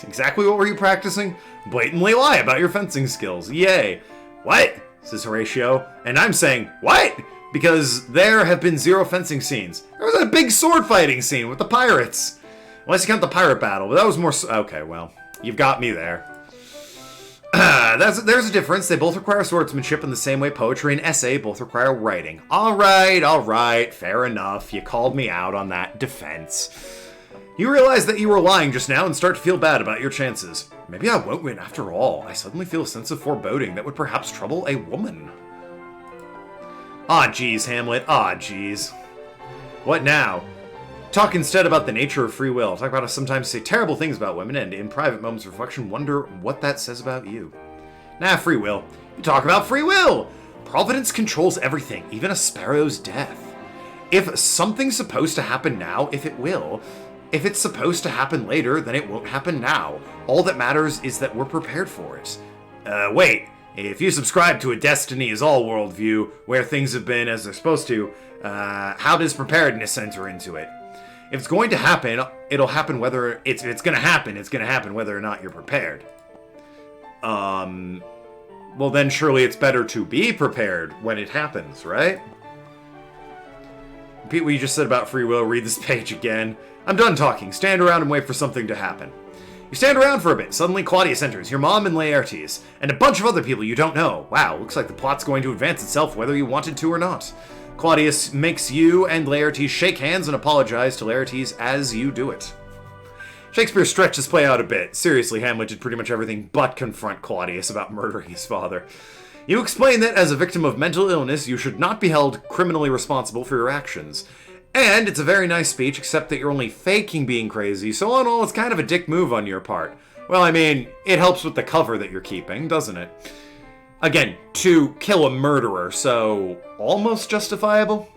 Speaker 3: Exactly what were you practicing? Blatantly lie about your fencing skills. Yay. What? Says Horatio. And I'm saying, what? Because there have been 0 fencing scenes. There was a big sword fighting scene with the pirates. Unless you count the pirate battle, but that was more... Okay, well, you've got me there. There's a difference. They both require swordsmanship in the same way poetry and essay both require writing. All right, fair enough. You called me out on that defense. You realize that you were lying just now and start to feel bad about your chances. Maybe I won't win after all. I suddenly feel a sense of foreboding that would perhaps trouble a woman. Ah, geez, Hamlet. Ah, geez. What now? Talk instead about the nature of free will. Talk about how sometimes say terrible things about women and in private moments of reflection wonder what that says about you. Nah, free will. You talk about free will! Providence controls everything, even a sparrow's death. If something's supposed to happen now, if it will. If it's supposed to happen later, then it won't happen now. All that matters is that we're prepared for it. Wait. If you subscribe to a Destiny is All worldview, where things have been as they're supposed to, how does preparedness enter into it? If it's going to happen, it'll happen whether... It's gonna happen whether or not you're prepared. Well then surely it's better to be prepared when it happens, right? Repeat what you just said about free will, read this page again. I'm done talking. Stand around and wait for something to happen. You stand around for a bit. Suddenly Claudius enters, your mom and Laertes, and a bunch of other people you don't know. Wow, looks like the plot's going to advance itself whether you wanted to or not. Claudius makes you and Laertes shake hands and apologize to Laertes as you do it. Shakespeare stretched his play out a bit. Seriously, Hamlet did pretty much everything but confront Claudius about murdering his father. You explain that as a victim of mental illness, you should not be held criminally responsible for your actions. And it's a very nice speech, except that you're only faking being crazy, so all in all, it's kind of a dick move on your part. Well, I mean, it helps with the cover that you're keeping, doesn't it? Again, to kill a murderer, so almost justifiable.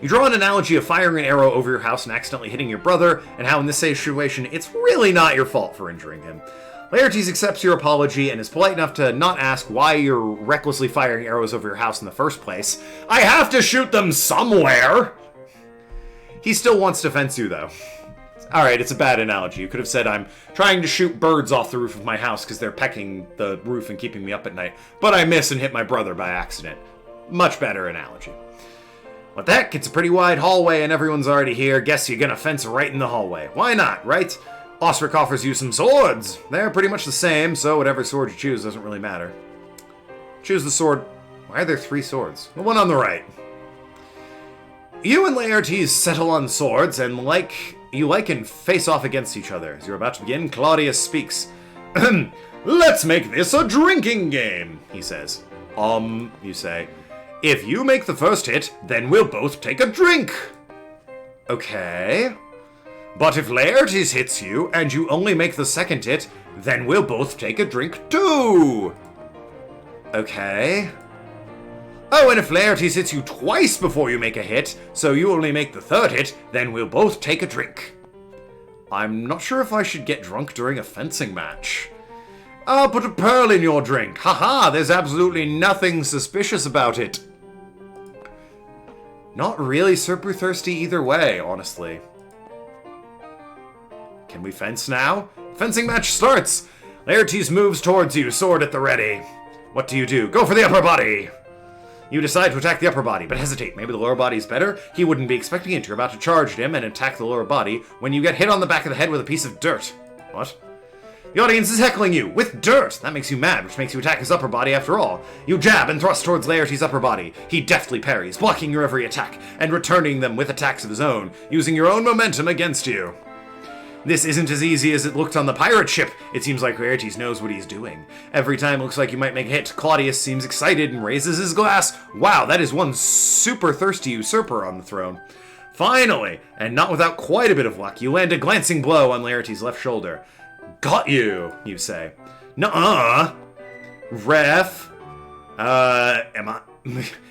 Speaker 3: You draw an analogy of firing an arrow over your house and accidentally hitting your brother, and how in this situation, it's really not your fault for injuring him. Laertes accepts your apology and is polite enough to not ask why you're recklessly firing arrows over your house in the first place. I have to shoot them somewhere! He still wants to fence you, though. Alright, it's a bad analogy. You could have said, I'm trying to shoot birds off the roof of my house because they're pecking the roof and keeping me up at night, but I miss and hit my brother by accident. Much better analogy. What the heck? It's a pretty wide hallway and everyone's already here. Guess you're gonna fence right in the hallway. Why not, right? Osric offers you some swords. They're pretty much the same, so whatever sword you choose doesn't really matter. Choose the sword. Why are there 3 swords? The one on the right. You and Laertes settle on swords and you and face off against each other. As you're about to begin, Claudius speaks. Let's make this a drinking game, he says. You say. If you make the first hit, then we'll both take a drink. Okay. But if Laertes hits you and you only make the second hit, then we'll both take a drink too. Okay. Oh, and if Laertes hits you twice before you make a hit, so you only make the third hit, then we'll both take a drink. I'm not sure if I should get drunk during a fencing match. I'll put a pearl in your drink. Haha, there's absolutely nothing suspicious about it. Not really super thirsty either way, honestly. Can we fence now? Fencing match starts! Laertes moves towards you, sword at the ready. What do? Go for the upper body! You decide to attack the upper body, but hesitate. Maybe the lower body is better? He wouldn't be expecting it. You're about to charge at him and attack the lower body when you get hit on the back of the head with a piece of dirt. What? The audience is heckling you with dirt. That makes you mad, which makes you attack his upper body after all. You jab and thrust towards Laertes' upper body. He deftly parries, blocking your every attack and returning them with attacks of his own, using your own momentum against you. This isn't as easy as it looked on the pirate ship. It seems like Laertes knows what he's doing. Every time it looks like you might make a hit, Claudius seems excited and raises his glass. Wow, that is one super thirsty usurper on the throne. Finally, and not without quite a bit of luck, you land a glancing blow on Laertes' left shoulder. Got you, you say. Nuh-uh. Ref. Am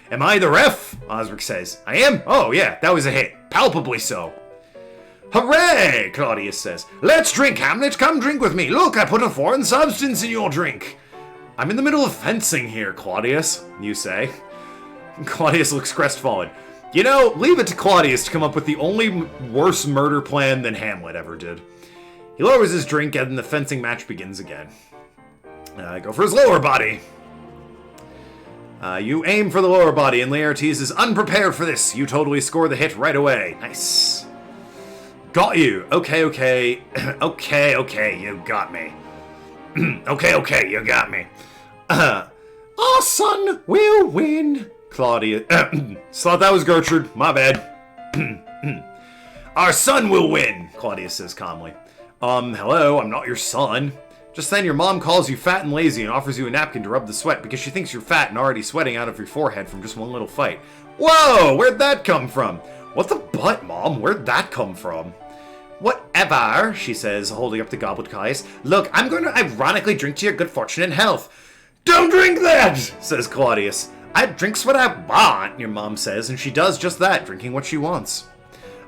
Speaker 3: I the ref? Osric says. I am? Oh, yeah, that was a hit. Palpably so. Hooray, Claudius says. Let's drink, Hamlet. Come drink with me. Look, I put a foreign substance in your drink. I'm in the middle of fencing here, Claudius, you say. Claudius looks crestfallen. You know, leave it to Claudius to come up with the only worse murder plan than Hamlet ever did. He lowers his drink and the fencing match begins again. Go for his lower body. You aim for the lower body and Laertes is unprepared for this. You totally score the hit right away. Nice. Got you. Okay. Okay, you got me. Okay, you got me.
Speaker 2: Our son will win.
Speaker 3: Claudius. Thought that was Gertrude. My bad. Our son will win, Claudius says calmly. Hello, I'm not your son. Just then your mom calls you fat and lazy and offers you a napkin to rub the sweat because she thinks you're fat and already sweating out of your forehead from just one little fight. Whoa, where'd that come from? What the butt, Mom? Where'd that come from? Whatever, she says, holding up the goblet to Caius. Look, I'm going to ironically drink to your good fortune and health. Don't drink that, says Claudius. I drinks what I want, your mom says, and she does just that, drinking what she wants.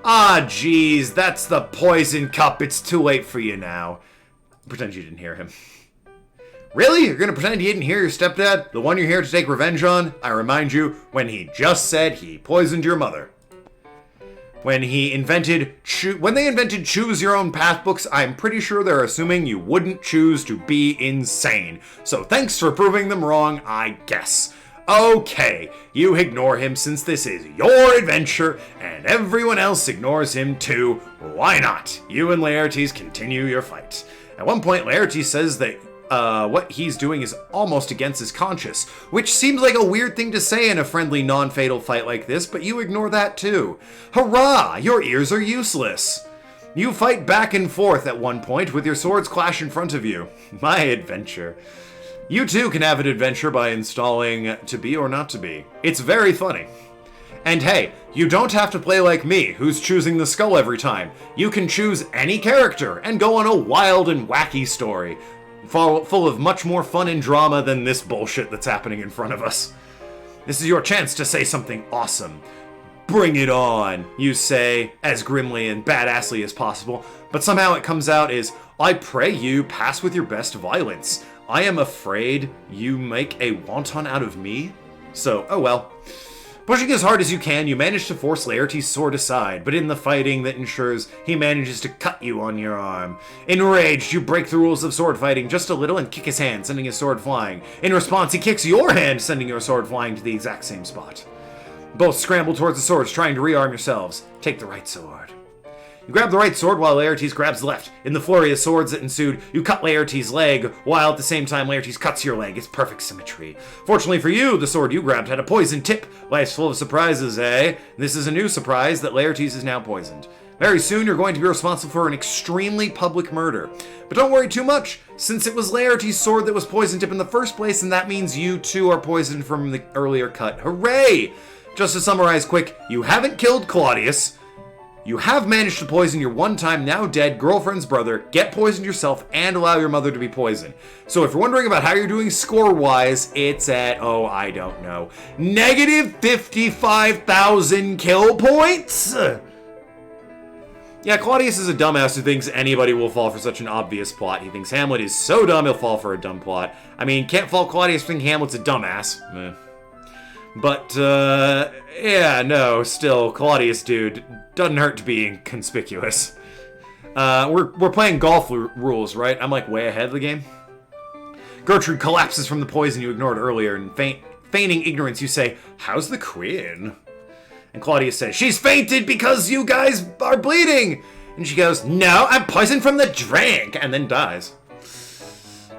Speaker 3: Ah, jeez, that's the poison cup. It's too late for you now. Pretend you didn't hear him. Really? You're going to pretend you didn't hear your stepdad? The one you're here to take revenge on? I remind you, when he just said he poisoned your mother. When they invented choose your own path books, I'm pretty sure they're assuming you wouldn't choose to be insane. So thanks for proving them wrong, I guess. Okay, you ignore him since this is your adventure, and everyone else ignores him too. Why not? You and Laertes continue your fight. At one point, Laertes says that what he's doing is almost against his conscience, which seems like a weird thing to say in a friendly, non-fatal fight like this, but you ignore that too. Hurrah! Your ears are useless. You fight back and forth at one point with your swords clash in front of you. My adventure. You too can have an adventure by installing To Be or Not To Be. It's very funny. And hey, you don't have to play like me, who's choosing the skull every time. You can choose any character and go on a wild and wacky story, full of much more fun and drama than this bullshit that's happening in front of us. This is your chance to say something awesome. Bring it on, you say, as grimly and badassly as possible, but somehow it comes out as, I pray you pass with your best violence. I am afraid you make a wonton out of me. So, oh well. Pushing as hard as you can, you manage to force Laertes' sword aside, but in the fighting that ensures, he manages to cut you on your arm. Enraged, you break the rules of sword fighting just a little and kick his hand, sending his sword flying. In response, he kicks your hand, sending your sword flying to the exact same spot. Both scramble towards the swords, trying to rearm yourselves. Take the right sword. You grab the right sword while Laertes grabs the left. In the flurry of swords that ensued, you cut Laertes' leg, while at the same time Laertes cuts your leg. It's perfect symmetry. Fortunately for you, the sword you grabbed had a poison tip. Life's full of surprises, eh? This is a new surprise that Laertes is now poisoned. Very soon, you're going to be responsible for an extremely public murder. But don't worry too much, since it was Laertes' sword that was poison tip in the first place, and that means you too are poisoned from the earlier cut. Hooray! Just to summarize quick, you haven't killed Claudius. You have managed to poison your one-time, now-dead girlfriend's brother, get poisoned yourself, and allow your mother to be poisoned. So if you're wondering about how you're doing score-wise, it's at, oh, I don't know, negative 55,000 kill points? Yeah, Claudius is a dumbass who thinks anybody will fall for such an obvious plot. He thinks Hamlet is so dumb he'll fall for a dumb plot. I mean, can't fault Claudius for thinking Hamlet's a dumbass. But, yeah, no, still, Claudius, dude, doesn't hurt to be inconspicuous. We're playing golf rules, right? I'm, like, way ahead of the game. Gertrude collapses from the poison you ignored earlier and feigning ignorance, you say, "How's the queen?" And Claudius says, "She's fainted because you guys are bleeding." And she goes, "No, I'm poisoned from the drink," and then dies.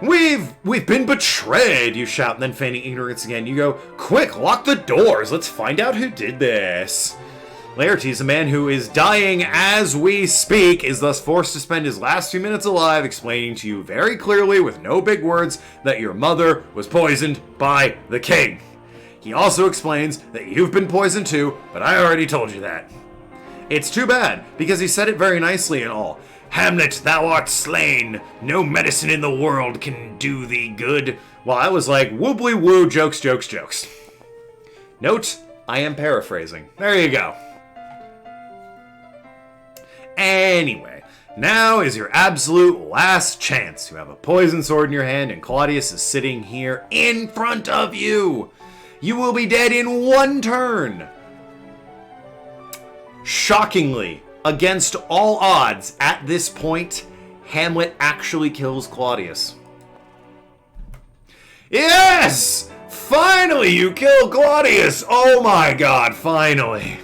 Speaker 3: We've been betrayed, you shout, and then feigning ignorance again. You go, "Quick, lock the doors. Let's find out who did this." Laertes, a man who is dying as we speak, is thus forced to spend his last few minutes alive explaining to you very clearly, with no big words, that your mother was poisoned by the king. He also explains that you've been poisoned too, but I already told you that. It's too bad, because he said it very nicely and all. "Hamlet, thou art slain. No medicine in the world can do thee good." Well, I was like, woobly woo, jokes, jokes, jokes. Note, I am paraphrasing. There you go. Anyway, now is your absolute last chance. You have a poison sword in your hand, and Claudius is sitting here in front of you. You will be dead in one turn. Shockingly, against all odds, at this point, Hamlet actually kills Claudius. Yes! Finally, you kill Claudius! Oh my god, finally.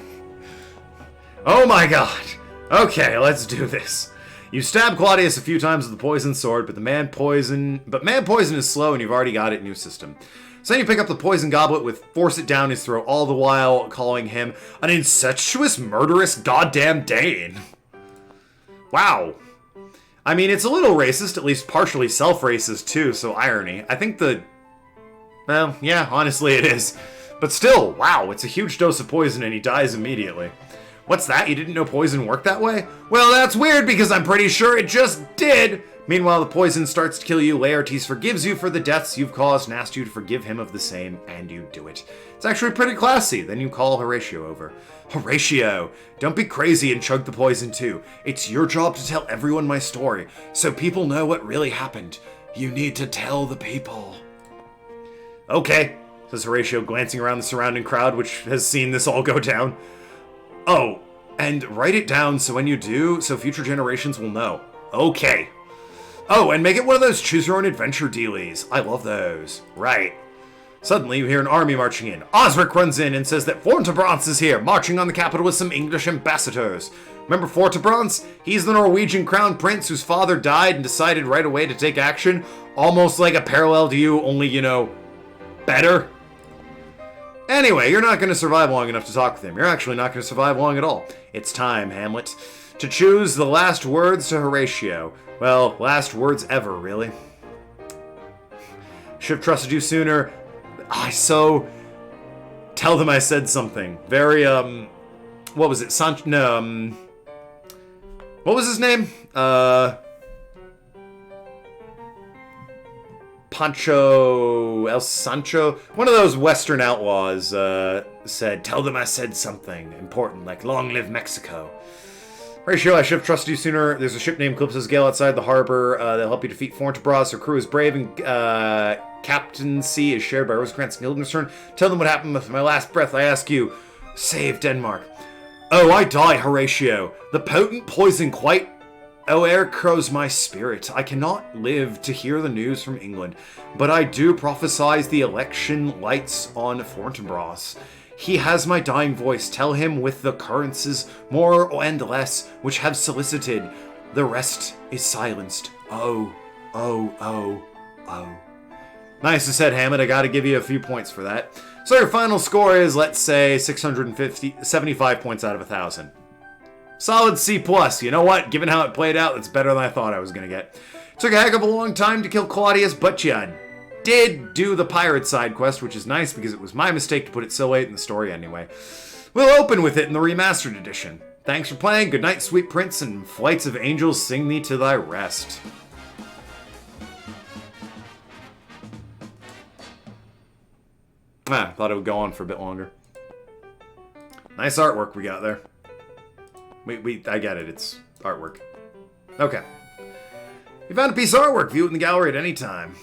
Speaker 3: Oh my god. Okay, let's do this. You stab Claudius a few times with the poison sword, but man poison is slow and you've already got it in your system. So then you pick up the poison goblet with force it down his throat, all the while calling him an incestuous, murderous, goddamn Dane. Wow. I mean, it's a little racist, at least partially self-racist too, so irony. I think well, yeah, honestly it is. But still, wow, it's a huge dose of poison and he dies immediately. What's that? You didn't know poison worked that way? Well, that's weird because I'm pretty sure it just did! Meanwhile, the poison starts to kill you. Laertes forgives you for the deaths you've caused and asks you to forgive him of the same, and you do it. It's actually pretty classy. Then you call Horatio over. "Horatio, don't be crazy and chug the poison too. It's your job to tell everyone my story, so people know what really happened. You need to tell the people." "Okay," says Horatio, glancing around the surrounding crowd, which has seen this all go down. "Oh, and write it down so when you do, so future generations will know." "Okay." "Oh, and make it one of those choose-your-own-adventure dealies. I love those." "Right." Suddenly, you hear an army marching in. Osric runs in and says that Fortinbras is here, marching on the capital with some English ambassadors. Remember Fortinbras? He's the Norwegian crown prince whose father died and decided right away to take action. Almost like a parallel to you, only, better. Anyway, you're not going to survive long enough to talk with him. You're actually not going to survive long at all. It's time, Hamlet, to choose the last words to Horatio. Well, last words ever, really. Should have trusted you sooner. Tell them I said something. Very, what was it? What was his name? Pancho El Sancho? One of those Western outlaws, said, "Tell them I said something important, like long live Mexico." Horatio, I should have trusted you sooner. There's a ship named Calypso's Gale outside the harbor. They'll help you defeat Fortinbras. Her crew is brave and captaincy is shared by Rosencrantz and Guildenstern. Tell them what happened with my last breath. I ask you, save Denmark. Oh, I die, Horatio. The potent poison quite o'ercrows my spirit. I cannot live to hear the news from England, but I do prophesize the election lights on Fortinbras. He has my dying voice. Tell him with the occurrences, more and less, which have solicited. The rest is silenced. Oh, oh, oh, oh. Nicely said, Hammett. I gotta give you a few points for that. So your final score is, let's say, 75 points out of 1,000. Solid C+. You know what? Given how it played out, that's better than I thought I was gonna get. Took a heck of a long time to kill Claudius, but you did do the pirate side quest, which is nice because it was my mistake to put it so late in the story anyway. We'll open with it in the remastered edition. Thanks for playing. Good night, sweet prince, and flights of angels sing thee to thy rest. I thought it would go on for a bit longer. Nice artwork we got there. I get it. It's artwork. Okay. You found a piece of artwork. View it in the gallery at any time.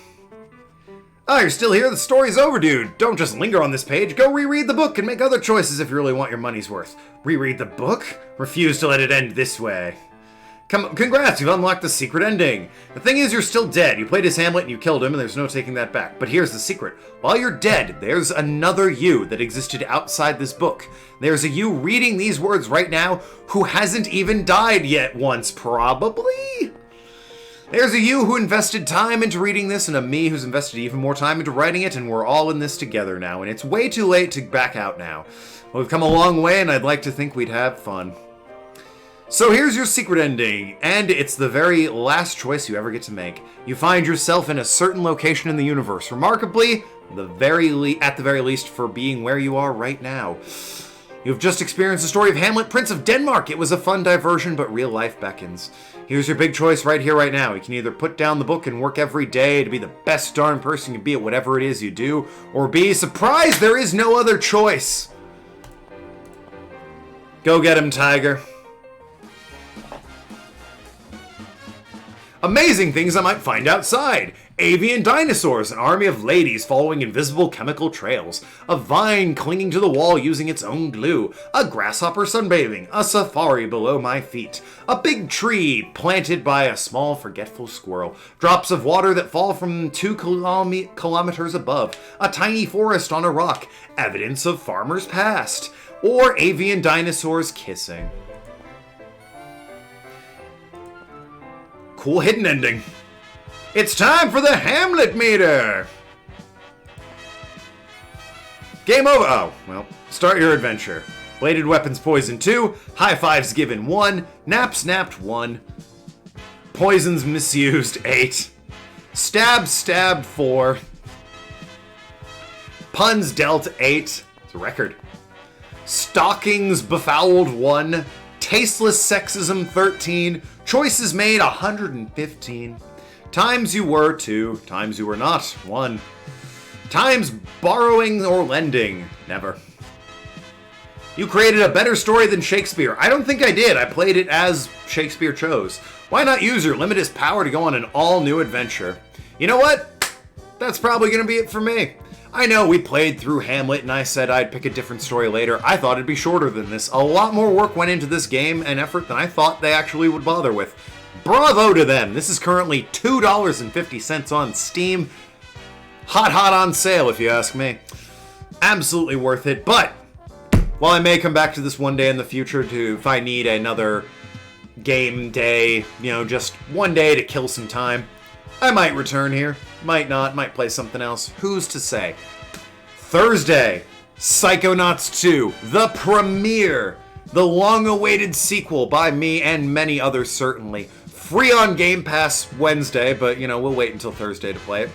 Speaker 3: Oh, you're still here? The story's over, dude. Don't just linger on this page. Go reread the book and make other choices if you really want your money's worth. Reread the book? Refuse to let it end this way. Congrats, you've unlocked the secret ending. The thing is, you're still dead. You played as Hamlet and you killed him, and there's no taking that back. But here's the secret. While you're dead, there's another you that existed outside this book. There's a you reading these words right now who hasn't even died yet once, probably? There's a you who invested time into reading this, and a me who's invested even more time into writing it, and we're all in this together now, and it's way too late to back out now. Well, we've come a long way, and I'd like to think we'd have fun. So here's your secret ending, and it's the very last choice you ever get to make. You find yourself in a certain location in the universe. Remarkably, at the very least, for being where you are right now. You've just experienced the story of Hamlet, Prince of Denmark. It was a fun diversion, but real life beckons. Here's your big choice right here, right now. You can either put down the book and work every day to be the best darn person you can be at whatever it is you do, or be surprised there is no other choice. Go get him, Tiger. Amazing things I might find outside. Avian dinosaurs, an army of ladies following invisible chemical trails. A vine clinging to the wall using its own glue. A grasshopper sunbathing. A safari below my feet. A big tree planted by a small forgetful squirrel. Drops of water that fall from 2 kilometers above. A tiny forest on a rock. Evidence of farmers past. Or avian dinosaurs kissing. Cool hidden ending. It's time for the Hamlet meter! Game over! Oh, well, start your adventure. Bladed weapons poison 2, high fives given 1, nap snapped 1, poisons misused 8, stab stabbed 4, puns dealt 8, it's a record, stockings befouled 1, tasteless sexism 13, choices made 115, times you were 2, times you were not 1, times borrowing or lending never. You created a better story than Shakespeare. I don't think I did. I played it as Shakespeare chose. Why not use your limitless power to go on an all-new adventure? You know what? That's probably going to be it for me. I know we played through Hamlet and I said I'd pick a different story later. I thought it'd be shorter than this. A lot more work went into this game and effort than I thought they actually would bother with. Bravo to them. This is currently $2.50 on Steam. Hot on sale if you ask me. Absolutely worth it, but while I may come back to this one day in the future if I need another game day, just one day to kill some time, I might return here. Might not, might play something else. Who's to say? Thursday, Psychonauts 2, the premiere, the long-awaited sequel by me and many others certainly. Free on Game Pass Wednesday, but we'll wait until Thursday to play it.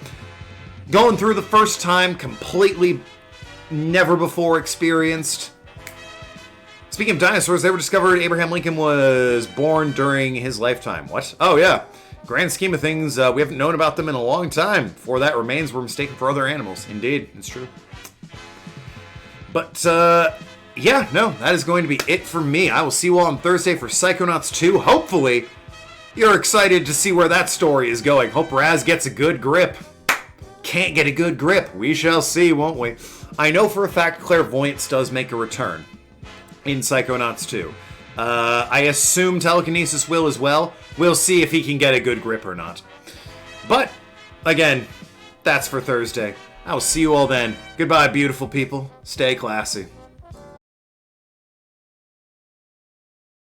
Speaker 3: Going through the first time, completely never before experienced. Speaking of dinosaurs, they were discovered Abraham Lincoln was born during his lifetime. What? Oh yeah. Grand scheme of things, we haven't known about them in a long time. Before that, remains were mistaken for other animals. Indeed, it's true. But, yeah, no, that is going to be it for me. I will see you all on Thursday for Psychonauts 2. Hopefully, you're excited to see where that story is going. Hope Raz gets a good grip. Can't get a good grip. We shall see, won't we? I know for a fact Clairvoyance does make a return in Psychonauts 2. I assume Telekinesis will as well. We'll see if he can get a good grip or not. But, again, that's for Thursday. I will see you all then. Goodbye, beautiful people. Stay classy.